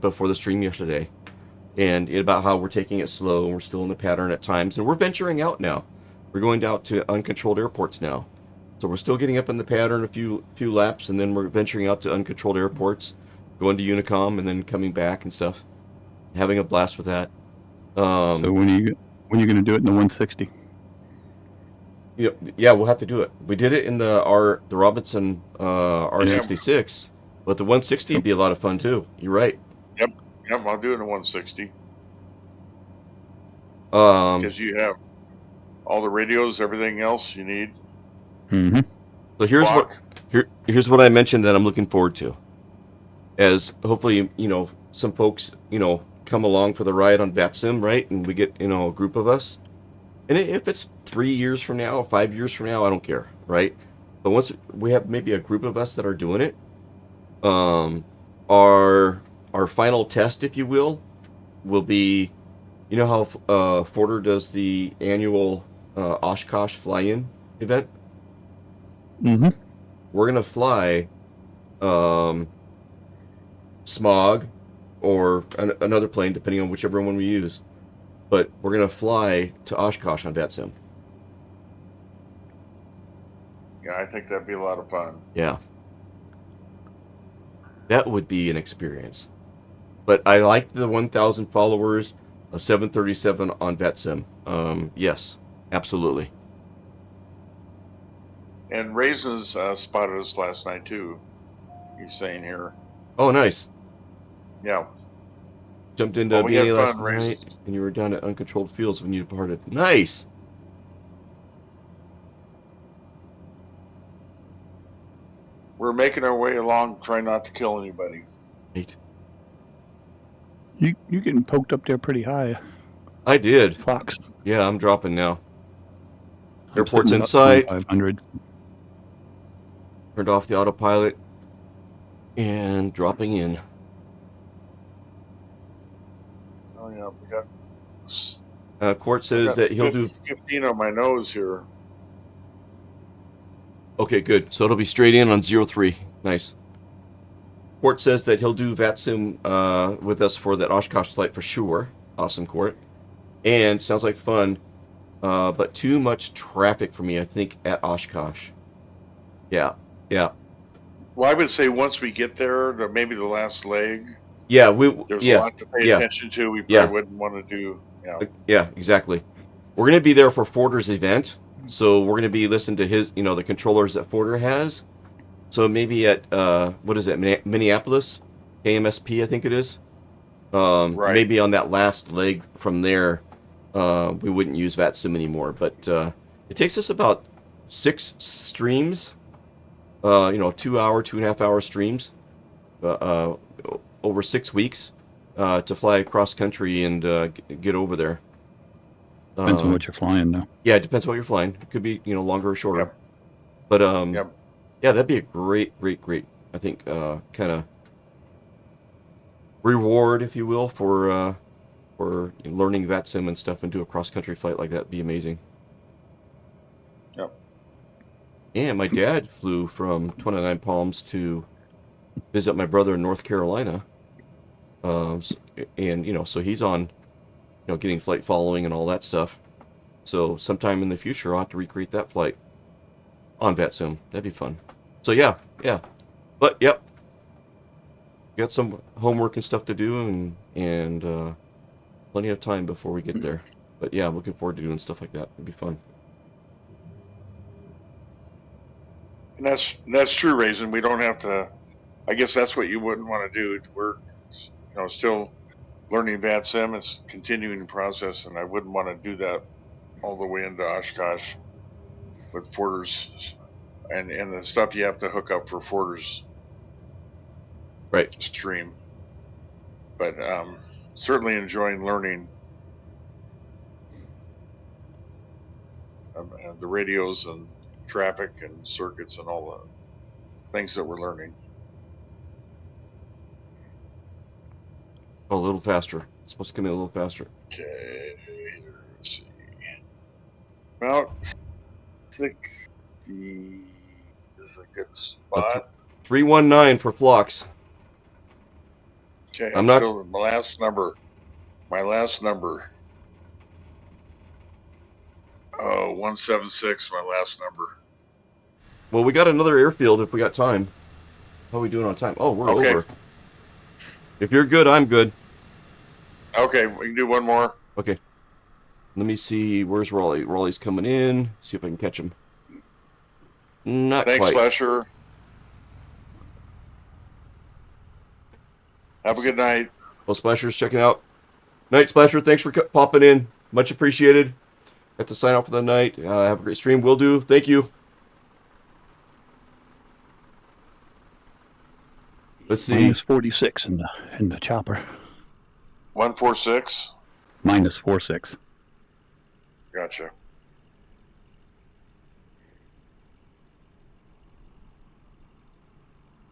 before the stream yesterday, and about how we're taking it slow and we're still in the pattern at times, and we're venturing out now. We're going out to uncontrolled airports now, so we're still getting up in the pattern a few laps, and then we're venturing out to uncontrolled airports, going to Unicom, and then coming back and stuff, having a blast with that.
So when are you going to do it in the 160?
Yeah, we'll have to do it. We did it in the Robinson R66, but the 160 would be a lot of fun too. You're right.
Yep, I'll do it in the 160. Because you have all the radios, everything else you need.
Mm-hmm.
So here's what I mentioned that I'm looking forward to. As hopefully, some folks, come along for the ride on VATSIM, right? And we get, a group of us. And if it's 3 years from now, 5 years from now, I don't care, right? But once we have maybe a group of us that are doing it, our final test, if you will be, how Forder does the annual Oshkosh fly-in event?
Mm-hmm.
We're going to fly Smog or another plane, depending on whichever one we use. But we're going to fly to Oshkosh on VATSIM.
Yeah, I think that'd be a lot of fun.
Yeah. That would be an experience. But I like the 1,000 followers of 737 on VATSIM. Yes, absolutely.
And Raisins spotted us last night, too. He's saying here.
Oh, nice.
Yeah.
Jumped into BA last night, and you were down at uncontrolled fields when you departed. Nice.
We're making our way along, trying not to kill anybody.
Right.
You getting poked up there pretty high.
I did.
Fox.
Yeah, I'm dropping now. Airport's in sight.
500.
Turned off the autopilot and dropping in.
Oh yeah, we got.
Court says that he'll do
15 on my nose here.
Okay, good. So it'll be straight in on 03. Nice. Court says that he'll do VATSIM with us for that Oshkosh flight for sure. Awesome, Court. And sounds like fun, but too much traffic for me, I think, at Oshkosh. Yeah.
Well, I would say once we get there, maybe the last leg.
Yeah,
there's a lot to pay attention to. We probably wouldn't want to do.
Yeah, exactly. We're going to be there for Forder's event, so we're going to be listening to his, the controllers that Forder has. So maybe at what is it, Minneapolis, AMSP, I think it is.
Right.
Maybe on that last leg from there, we wouldn't use VATSIM anymore. But it takes us about 6 streams, 2-hour, 2.5-hour streams, over 6 weeks to fly across country and get over there.
Depends on what you're flying, though.
Yeah, it depends on what you're flying. It could be, longer or shorter.
Yep.
But
Yep.
yeah, that'd be a great, I think, kind of reward, if you will, for learning VATSIM and stuff and do a cross-country flight like that. Would be amazing.
Yep.
And my dad flew from 29 Palms to visit my brother in North Carolina. And, so he's on, getting flight following and all that stuff. So sometime in the future, I'll have to recreate that flight on VATSIM. That'd be fun. So yeah. But, yep. Got some homework and stuff to do and plenty of time before we get there. But yeah, I'm looking forward to doing stuff like that. It'd be fun.
And that's true, Raisin. We don't have to. I guess that's what you wouldn't want to do. We're, still learning VATSIM. It's a continuing process, and I wouldn't want to do that all the way into Oshkosh with Forder's and the stuff you have to hook up for Forder's
Right.
stream. But certainly enjoying learning the radios and traffic and circuits and all the things that we're learning.
Oh, a little faster. It's supposed to come in a little faster.
Okay, let's see. About 60 is a good spot.
319 for Phlox.
Okay,
I'm not.
So my last number. Oh, 176. My last number.
Well, we got another airfield if we got time. How are we doing on time? Oh, we're over. If you're good, I'm good.
Okay, we can do one more.
Okay. Let me see. Where's Raleigh? Raleigh's coming in. See if I can catch him. Not
Thanks,
quite.
Fletcher. Have a good night.
Well, Splasher's checking out. Night, Splasher. Thanks for popping in. Much appreciated. Have to sign off for the night. Have a great stream. Will do. Thank you. Let's see.
Minus 46 in the chopper.
146.
Minus 46.
Gotcha.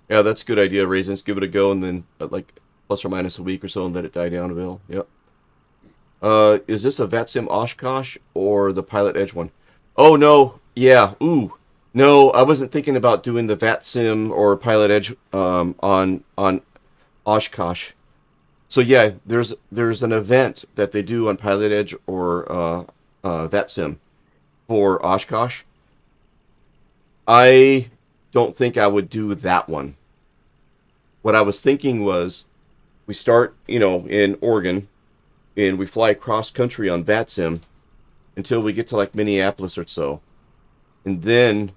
Yeah, that's a good idea, Raisins. Give it a go, and then like plus or minus a week or so, and let it die down a bit. Yep. Is this a VATSIM Oshkosh or the Pilot Edge one? Oh no, yeah. Ooh, no, I wasn't thinking about doing the VATSIM or Pilot Edge on Oshkosh. So yeah, there's an event that they do on Pilot Edge or VATSIM for Oshkosh. I don't think I would do that one. What I was thinking was, we start, in Oregon, and we fly cross country on VATSIM until we get to like Minneapolis or so, and then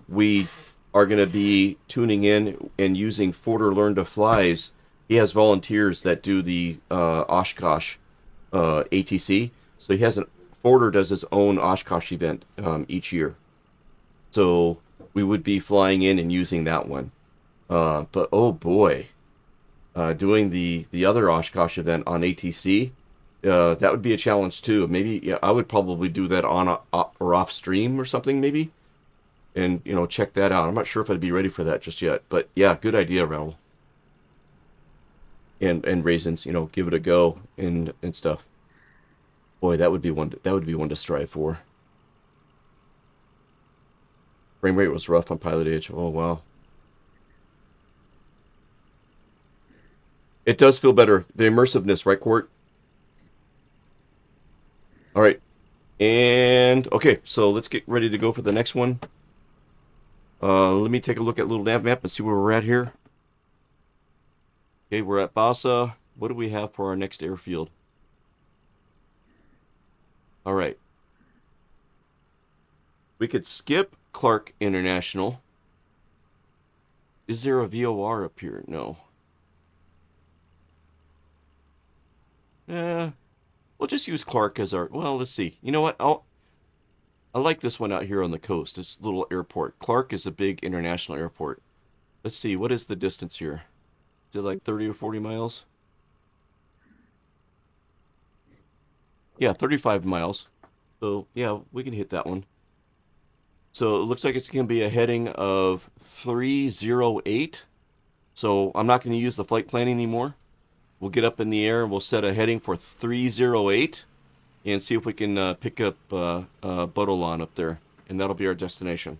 we are going to be tuning in and using Forder Learn to Fly's. He has volunteers that do the Oshkosh ATC, so Forder does his own Oshkosh event each year. So we would be flying in and using that one. But oh boy, doing the other Oshkosh event on ATC, that would be a challenge too. Maybe I would probably do that on or off stream or something maybe, and check that out. I'm not sure if I'd be ready for that just yet, but yeah, good idea, Raoul. And Raisins, give it a go and stuff. Boy, that would be one to strive for. Frame rate was rough on Pilot Edge. Oh wow. It does feel better. The immersiveness, right, Court? All right. And, okay, so let's get ready to go for the next one. Let me take a look at little nav map and see where we're at here. Okay, we're at Bassa. What do we have for our next airfield? All right. We could skip Clark International. Is there a VOR up here? No. We'll just use Clark as our. Well, let's see. You know what? I like this one out here on the coast. This little airport. Clark is a big international airport. Let's see. What is the distance here? Is it like 30 or 40 miles? Yeah, 35 miles. So, yeah, we can hit that one. So, it looks like it's going to be a heading of 308. So, I'm not going to use the flight plan anymore. We'll get up in the air and we'll set a heading for 308 and see if we can pick up Bodolan up there. And that'll be our destination.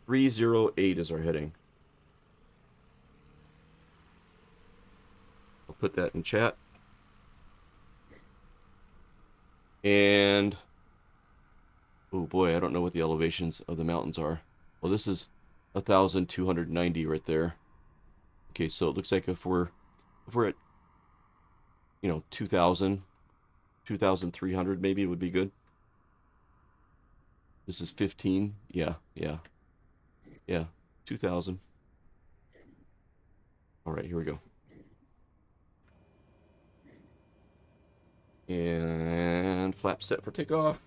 308 is our heading. I'll put that in chat. And, oh boy, I don't know what the elevations of the mountains are. Well, this is 1,290 right there. Okay, so it looks like if we're at, 2,000, 2,300 maybe would be good. This is 15. Yeah, 2,000. All right, here we go. And flap set for takeoff.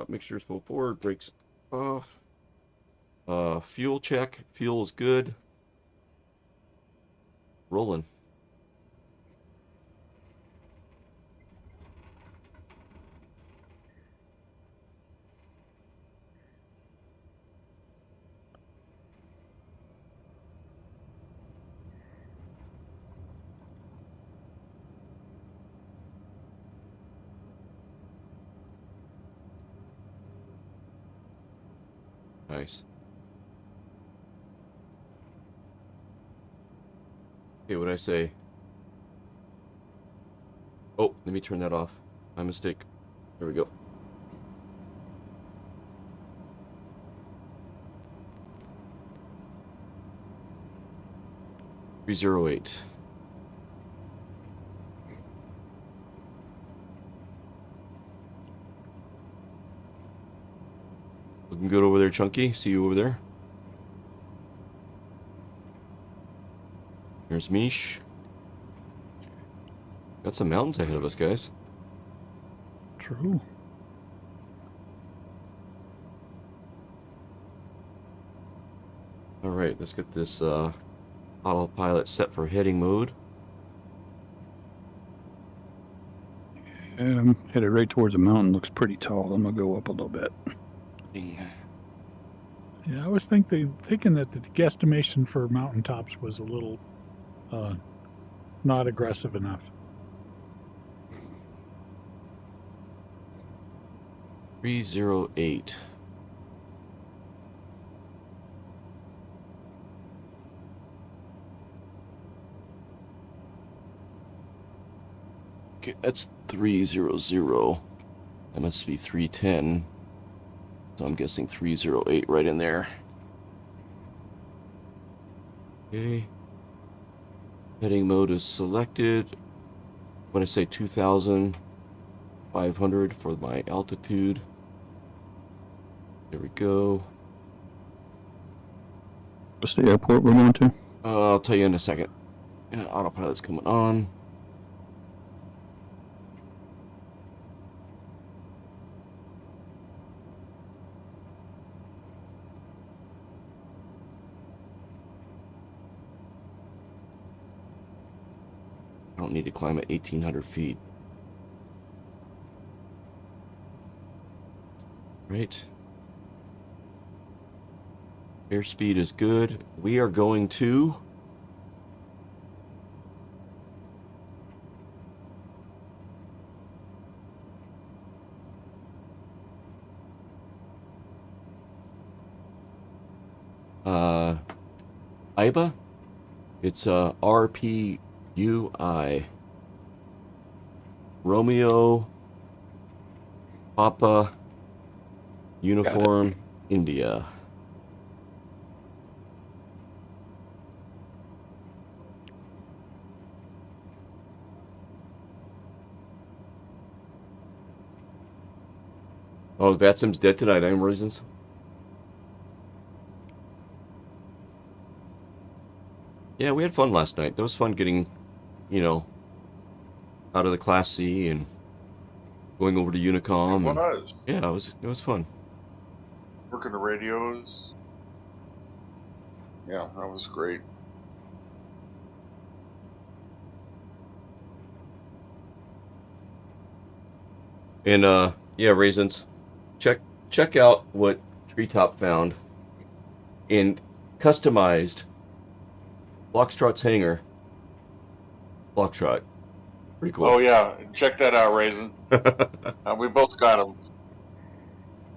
Mixture is full forward, brakes off. Fuel check. Fuel is good. Rolling. Nice. Okay, what'd I say? Oh, let me turn that off. My mistake. There we go. $308. Looking good over there, Chunky. See you over there. There's Mish. Got some mountains ahead of us, guys.
True.
All right, let's get this autopilot set for heading mode.
Headed right towards the mountain. Looks pretty tall. I'm gonna go up a little bit.
Yeah, I was thinking that the guesstimation for mountaintops was a little not aggressive enough.
308. Okay, that's 300. That must be 310. So I'm guessing 308 right in there. Okay. Heading mode is selected. I'm going to say 2,500 for my altitude. There we go.
What's the airport we're going to?
I'll tell you in a second. Yeah, autopilot's coming on. I don't need to climb at 1,800 feet. Right. Airspeed is good. We are going to... IBA? It's RPUI. Romeo Papa Uniform India. Oh, Vatsim's dead tonight, I'm reasons. Yeah, we had fun last night. That was fun getting, out of the Class C and going over to Unicom.
It was.
Yeah, it was fun.
Working the radios. Yeah, that was great.
And yeah, Raisins, check out what Treetop found in customized Blockstrot's hanger. Blockstrot. Pretty cool.
Oh yeah, check that out, Raisin. We both got them.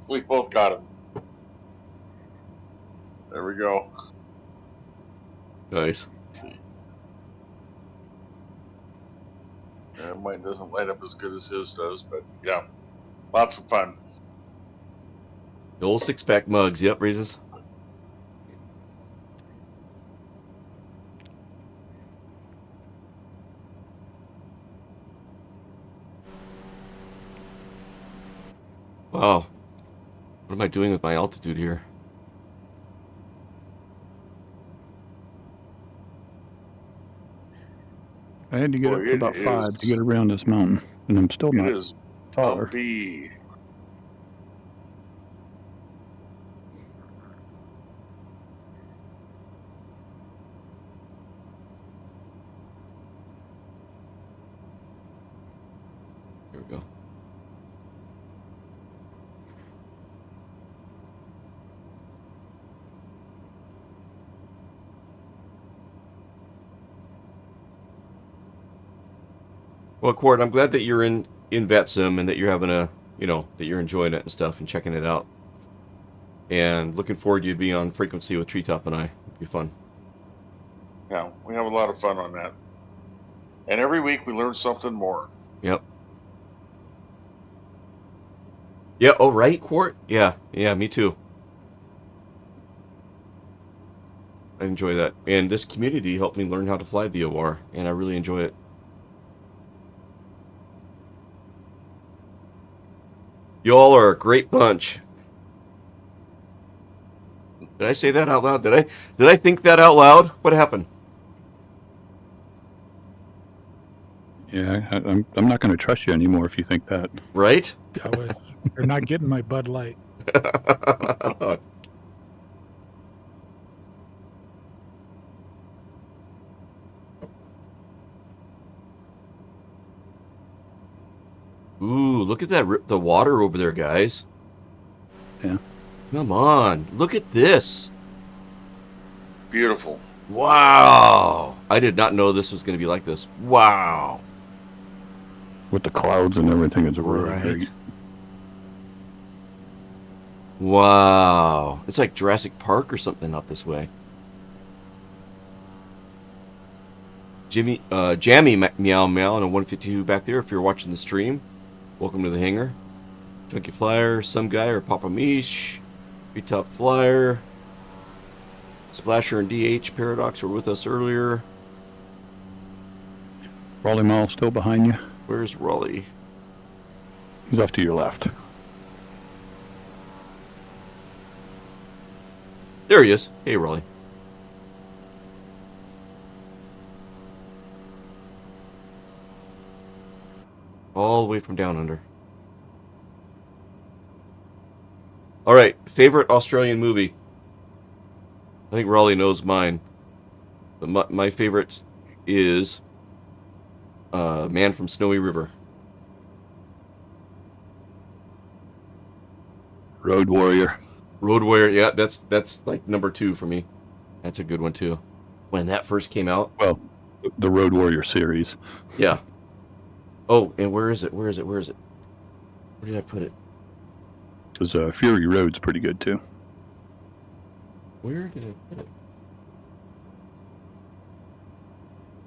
We both got them. There we go.
Nice.
Mine doesn't light up as good as his does, but yeah, lots of fun.
The old 6-pack mugs. Yep, Raisins. Wow. What am I doing with my altitude here?
I had to get
Boy,
up to about
it
5
is-
to get around this mountain, and I'm still
It
not
is
taller.
bumpy.
Here we go. Well, Cord, I'm glad that you're in VetSim and that you're having a, that you're enjoying it and stuff and checking it out. And looking forward to you being on frequency with Treetop and I. It'll be fun.
Yeah, we have a lot of fun on that. And every week we learn something more.
Yep. Yeah. Oh, right, Quart. Yeah. Yeah. Me too. I enjoy that, and this community helped me learn how to fly VOR, and I really enjoy it. Y'all are a great bunch. Did I say that out loud? Did I think that out loud? What happened?
Yeah, I'm not going to trust you anymore if you think that.
Right?
You're not getting my Bud Light.
Ooh, look at that, the water over there, guys.
Yeah.
Come on, look at this.
Beautiful.
Wow. I did not know this was going to be like this. Wow.
With the clouds and everything, it's really
Right.
great.
Wow. It's like Jurassic Park or something out this way. Jammy Meow Meow and a 152 back there if you're watching the stream. Welcome to the hangar. Junkie Flyer, some guy or Papa Mish, TreeTopFlyer, Splasher and DH Paradox were with us earlier.
Raleigh Mall still behind you.
Where's Raleigh?
He's off to your left.
There he is. Hey, Raleigh. All the way from down under. All right, favorite Australian movie. I think Raleigh knows mine. But my favorite is Man from Snowy River.
Road Warrior.
Road Warrior, yeah, that's like number 2 for me. That's a good one too. When that first came out.
Well, the Road Warrior series.
Yeah. Oh, and where is it? Where is it? Where is it? Where did I put it?
Because Fury Road's pretty good too.
Where did I put it?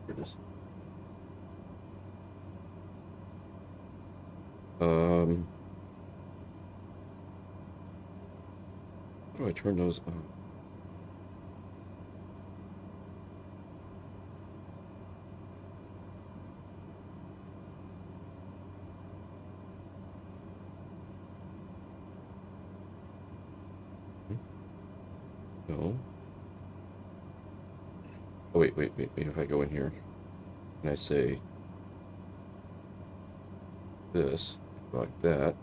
Here it is. How do I turn those on? No. Oh, wait. If I go in here and I say this, Go like that.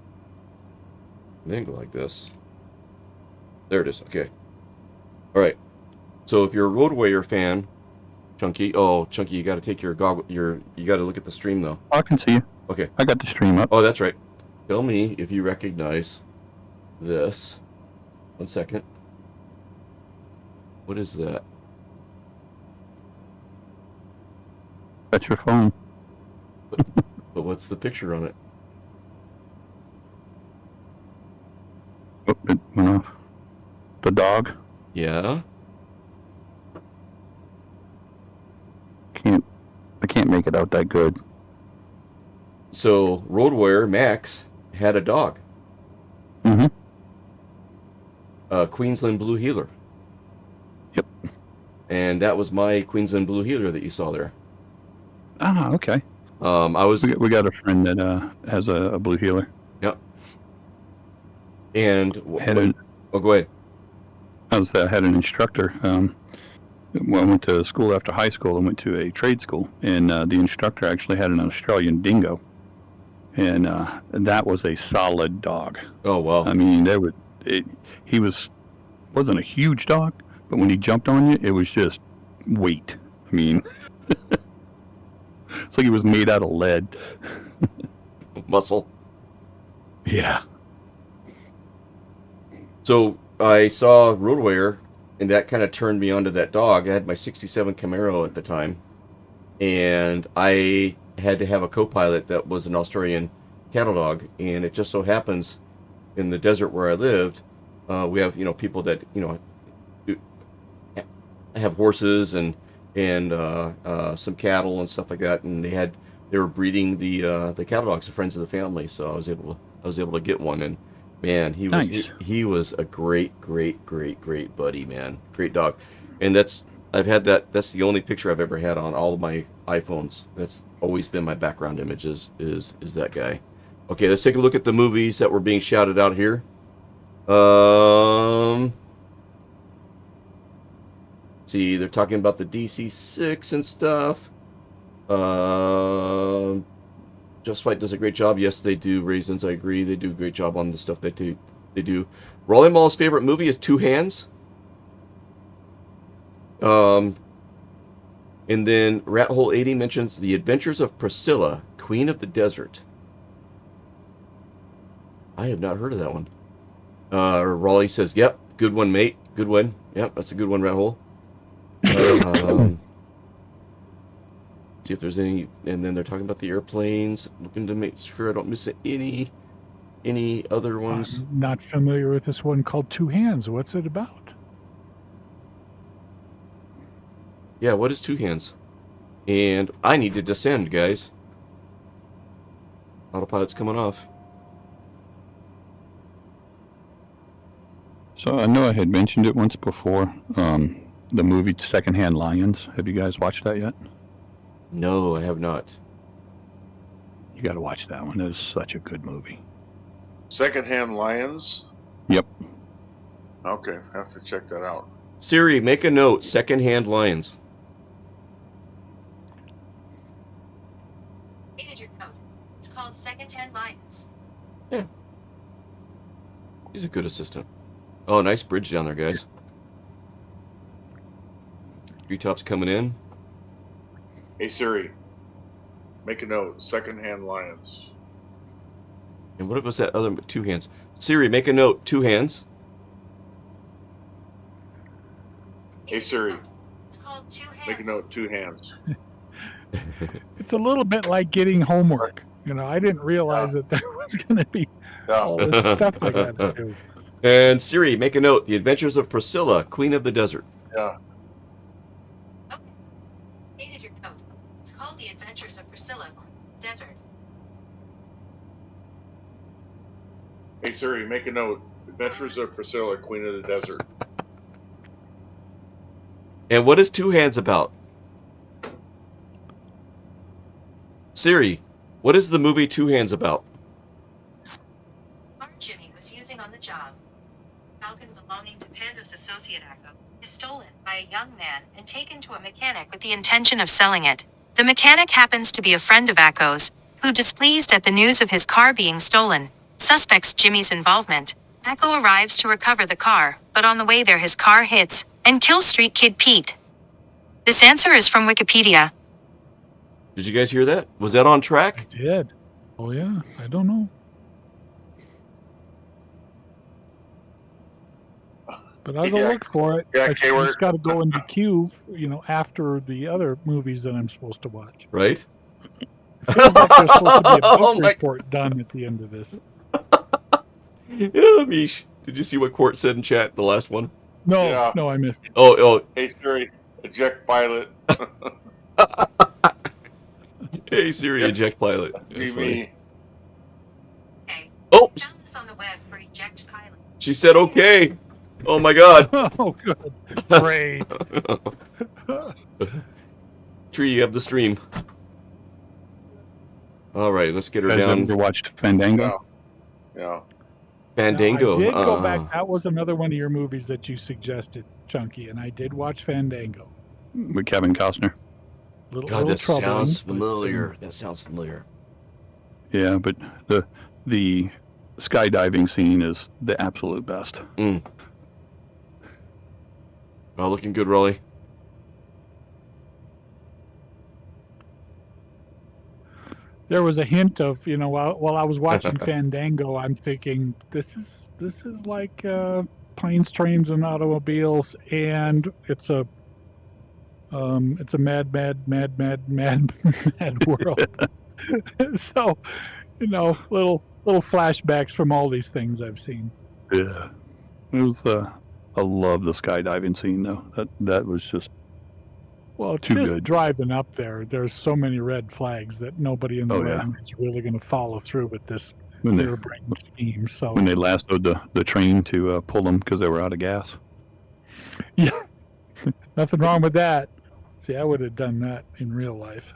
And then go like this. There it is. Okay. All right. So if you're a Road Warrior fan, Chunky, you got to take your goggle. You got to look at the stream though.
I can see you.
Okay.
I got the stream up.
Oh, that's right. Tell me if you recognize this. 1 second. What is that?
That's your phone.
But what's the picture on it?
Oh, it went off. The dog.
Yeah.
I can't make it out that good.
So Road Warrior Max had a dog.
Mm-hmm.
Queensland Blue Heeler.
Yep.
And that was my Queensland Blue Heeler that you saw there.
Ah, okay. We got a friend that has a blue heeler.
Yep. And go ahead.
I had an instructor. Well, I went to school after high school. I went to a trade school, and the instructor actually had an Australian dingo, and that was a solid dog.
Oh wow!
I mean, he wasn't a huge dog, but when he jumped on you, it was just weight. I mean, it's like he was made out of lead.
Muscle.
Yeah.
So I saw Road Warrior, and that kind of turned me onto that dog. I had my 67 Camaro at the time, and I had to have a co-pilot that was an Australian cattle dog, and it just so happens in the desert where I lived, we have people that have horses and some cattle and stuff like that, and they were breeding the cattle dogs, the friends of the family. So I was able to get one, and man, he was a great buddy, man. Great dog. And that's the only picture I've ever had on all of my iPhones. That's always been my background image is that guy. Okay, let's take a look at the movies that were being shouted out here. See, they're talking about the DC-6 and stuff. Just Fight does a great job. Yes, they do. Raisins, I agree. They do a great job on the stuff that they do. Rolling Mall's favorite movie is Two Hands. And then Rat Hole 80 mentions The Adventures of Priscilla, Queen of the Desert. I have not heard of that one. Raleigh says, "Yep, good one, mate. Good one. Yep, that's a good one, Rat Hole." See if there's any, and then they're talking about the airplanes. Looking to make sure I don't miss any other ones.
I'm not familiar with this one called Two Hands. What's it about?
Yeah, what is Two Hands? And I need to descend, guys. Autopilot's coming off.
So I know I had mentioned it once before. The movie Secondhand Lions. Have you guys watched that yet?
No, I have not.
You got to watch that one. It is such a good movie.
Secondhand Lions?
Yep.
Okay, have to check that out.
Siri, make a note. Secondhand Lions.
Your note. It's called Secondhand Lions.
Yeah. He's a good assistant. Oh, nice bridge down there, guys. Treetop's coming in.
Hey Siri, make a note. Secondhand Lions.
And what was that other Two Hands? Siri, make a note. Two Hands.
Hey Siri,
It's called Two Hands.
make a note. Two Hands.
It's a little bit like getting homework. I didn't realize that there was going to be all this stuff I got to do.
And Siri, make a note. The Adventures of Priscilla, Queen of the Desert.
Yeah.
Okay. Dated your note. It's called The Adventures of Priscilla, Desert.
Hey Siri, make a note. Adventures of Priscilla, Queen of the Desert.
And what is Two Hands about? Siri, what is the movie Two Hands about?
Car Jimmy was using on the job. Falcon belonging to Pando's associate Akko is stolen by a young man and taken to a mechanic with the intention of selling it. The mechanic happens to be a friend of Akko's, who, displeased at the news of his car being stolen, suspects Jimmy's involvement. Echo arrives to recover the car, but on the way there his car hits and kills street kid Pete. This answer is from Wikipedia.
Did you guys hear that? Was that on track?
I did. Oh yeah, I don't know. But I'll go look for it.
Yeah,
I
K-word.
just got to go in the queue, after the other movies that I'm supposed to watch.
Right?
It feels like there's supposed to be a book
Oh my-
report done at the end of this.
Yeah, Mish. Did you see what Court said in chat, the last one?
No,
Yeah.
no, I missed it.
Oh,
Hey Siri, eject pilot.
hey Siri,
Yep.
eject pilot. That's funny.
Me.
Okay.
Oh,
Found this on the web for eject pilot.
she said okay. Oh my god.
Oh, good. Great.
Tree, you have the stream. All right, let's get her
Guys
down.
ever watched Fandango?
Yeah.
Fandango.
Now, I did go back. That was another one of your movies that you suggested, Chunky, and I did watch Fandango.
With Kevin Costner.
God, that
troubling,
sounds
but,
familiar. That sounds familiar.
Yeah, but the skydiving scene is the absolute best.
Oh, looking good, Rolly.
there was a hint of, while I was watching Fandango, I'm thinking this is like planes, trains, and automobiles, and it's a mad world. So, little flashbacks from all these things I've seen.
Yeah. It was I love the skydiving scene though. That was just
Well,
too
just
good.
driving up there's so many red flags that nobody in the
Oh, yeah.
room is really going to follow through with this
when they
harebrained scheme. So,
when they lassoed the train to pull them because they were out of gas.
yeah, nothing wrong with that. See, I would have done that in real life.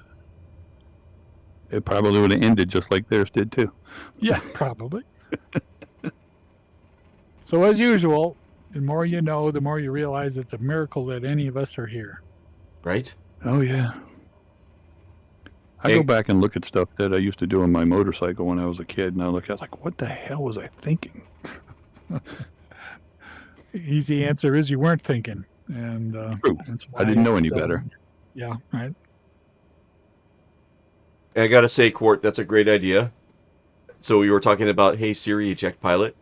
It probably would have ended just like theirs did too.
Yeah, probably. So, as usual, the more you know, the more you realize it's a miracle that any of us are here.
Right?
Oh yeah. I
Hey.
go back and look at stuff that I used to do on my motorcycle when I was a kid, and I was like, what the hell was I thinking?
Easy answer is you weren't thinking, and
True.
that's
I didn't know
it's
any
still-
better.
Yeah, right.
I gotta say, Court, that's a great idea. So we were talking about, hey Siri, eject pilot,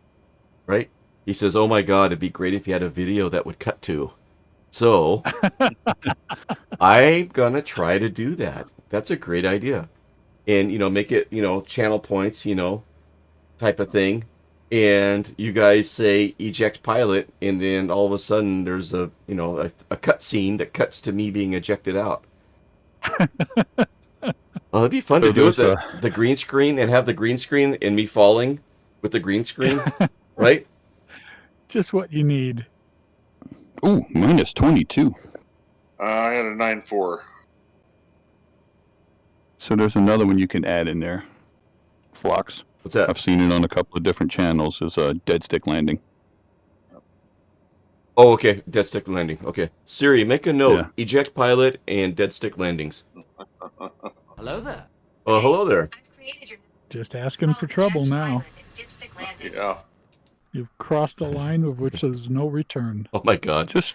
right? He says, oh my god, it'd be great if you had a video that would cut to. So I'm gonna try to do that. That's a great idea. And make it, channel points, type of thing. And you guys say eject pilot, and then all of a sudden there's a cut scene that cuts to me being ejected out. Well, it'd be fun to
So
do with
there's,
the green screen and have the green screen and me falling with the green screen, right?
Just what you need.
Ooh, minus 22.
I had a 9.4.
So there's another one you can add in there. Flux.
What's that?
I've seen it on a couple of different channels. Is a dead stick landing.
Oh, okay. Dead stick landing. Okay. Siri, make a note.
Yeah.
Eject pilot and dead stick landings.
Hello there.
Oh, hello there.
I've created your
Just asking for trouble
eject
now.
pilot and dipstick landings.
Yeah.
You've crossed a line of which there's no return.
Oh my god.
Just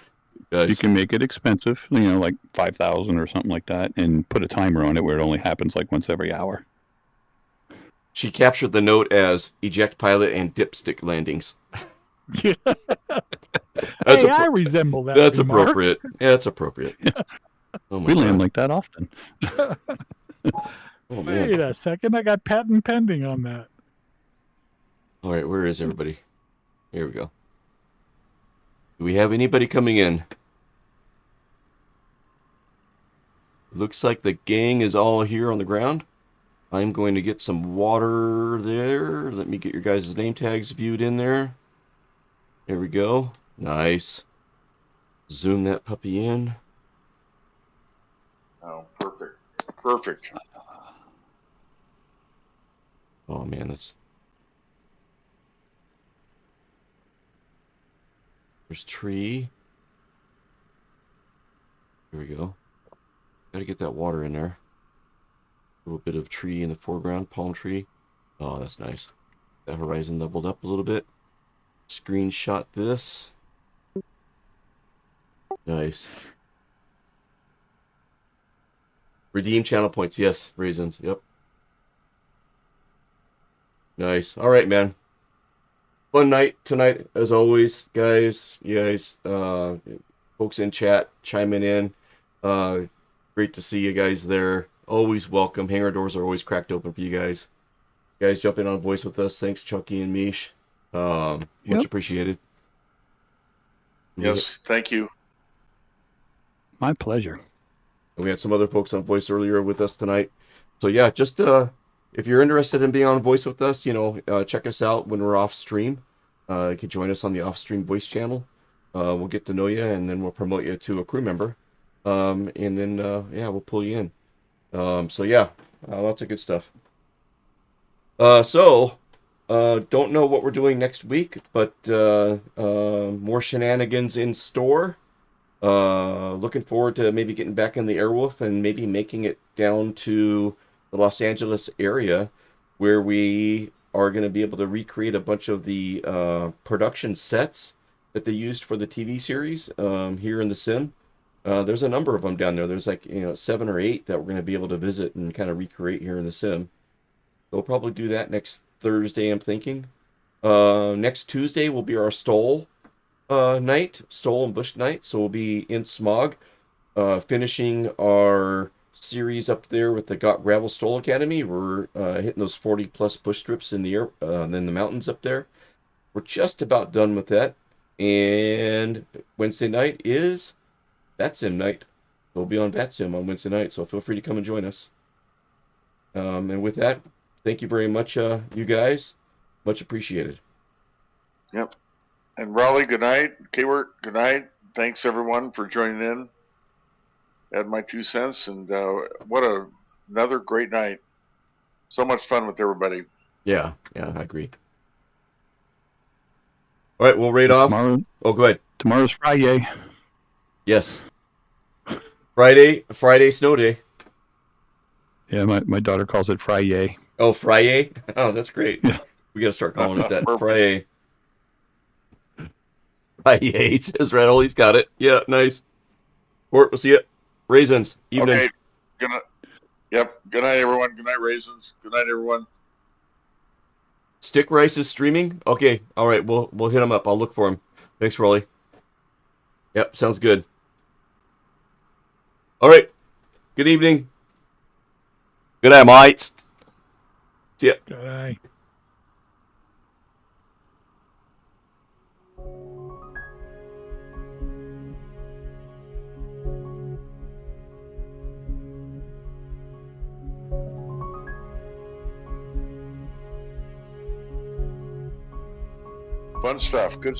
Guys.
you can make it expensive, like 5,000 or something like that, and put a timer on it where it only happens like once every hour.
She captured the note as eject pilot and dipstick landings.
Yeah.
That's
Hey,
appro-
I resemble that.
That's
remark.
appropriate. Yeah, that's appropriate. Oh my
We land
god.
like that often.
Oh man.
Wait a second, I got patent pending on that.
All right, where is everybody? Here we go. Do we have anybody coming in? Looks like the gang is all here on the ground. I'm going to get some water there. Let me get your guys' name tags viewed in there. There we go. Nice. Zoom that puppy in.
Oh, perfect. Perfect.
Oh man, that's... There's Tree. Here we go. Gotta get that water in there. little bit of tree in the foreground, palm tree. Oh, that's nice. That horizon leveled up a little bit. Screenshot this. Nice. Redeem channel points. Yes, raisins. Yep. Nice. All right, man. Fun night tonight, as always, guys. You guys, folks in chat chiming in. Great to see you guys there. Always welcome. Hangar doors are always cracked open for you guys. You guys jumping on voice with us. Thanks, Chucky and Mish. Much appreciated.
Yes, thank you.
My pleasure.
We had some other folks on voice earlier with us tonight. So yeah, just if you're interested in being on voice with us, check us out when we're off stream. You can join us on the off stream voice channel. We'll get to know you, and then we'll promote you to a crew member. And then we'll pull you in. Lots of good stuff. Don't know what we're doing next week, but more shenanigans in store. Looking forward to maybe getting back in the Airwolf and maybe making it down to the Los Angeles area, where we are going to be able to recreate a bunch of the production sets that they used for the TV series here in the sim. There's a number of them down there. There's 7 or 8 that we're going to be able to visit and kind of recreate here in the sim. We'll probably do that next Thursday, I'm thinking. Next Tuesday will be our Stoll night, Stoll and Bush night. So we'll be in Smog, finishing our series up there with the Got Gravel Stoll Academy. We're hitting those 40 plus push strips in the air, in the mountains up there. We're just about done with that. And Wednesday night is VatSim night. We'll be on VatSim on Wednesday night, so feel free to come and join us. And with that, thank you very much, you guys. Much appreciated.
Yep. And Raleigh, good night. Kaywert, good night. Thanks everyone for joining in. Add my 2 cents, and another great night. So much fun with everybody.
Yeah, I agree. All right, we'll raid off. Oh, go ahead.
Tomorrow's Friday.
Yes. Friday snow day.
Yeah, my daughter calls it Friday.
Oh, Friday? Oh, that's great.
Yeah.
We got to start calling it that. Friday. Friday, says Rattle. He's got it. Yeah, nice. Port, we'll see you. Raisins, evening.
Okay. Good night. Yep. Good night, everyone. Good night, Raisins. Good night, everyone.
Stick Rice is streaming? Okay, all right. We'll hit him up. I'll look for him. Thanks, Rolly. Yep, sounds good. All right. Good evening. Good night, mates. See ya.
Good night.
Fun stuff. Good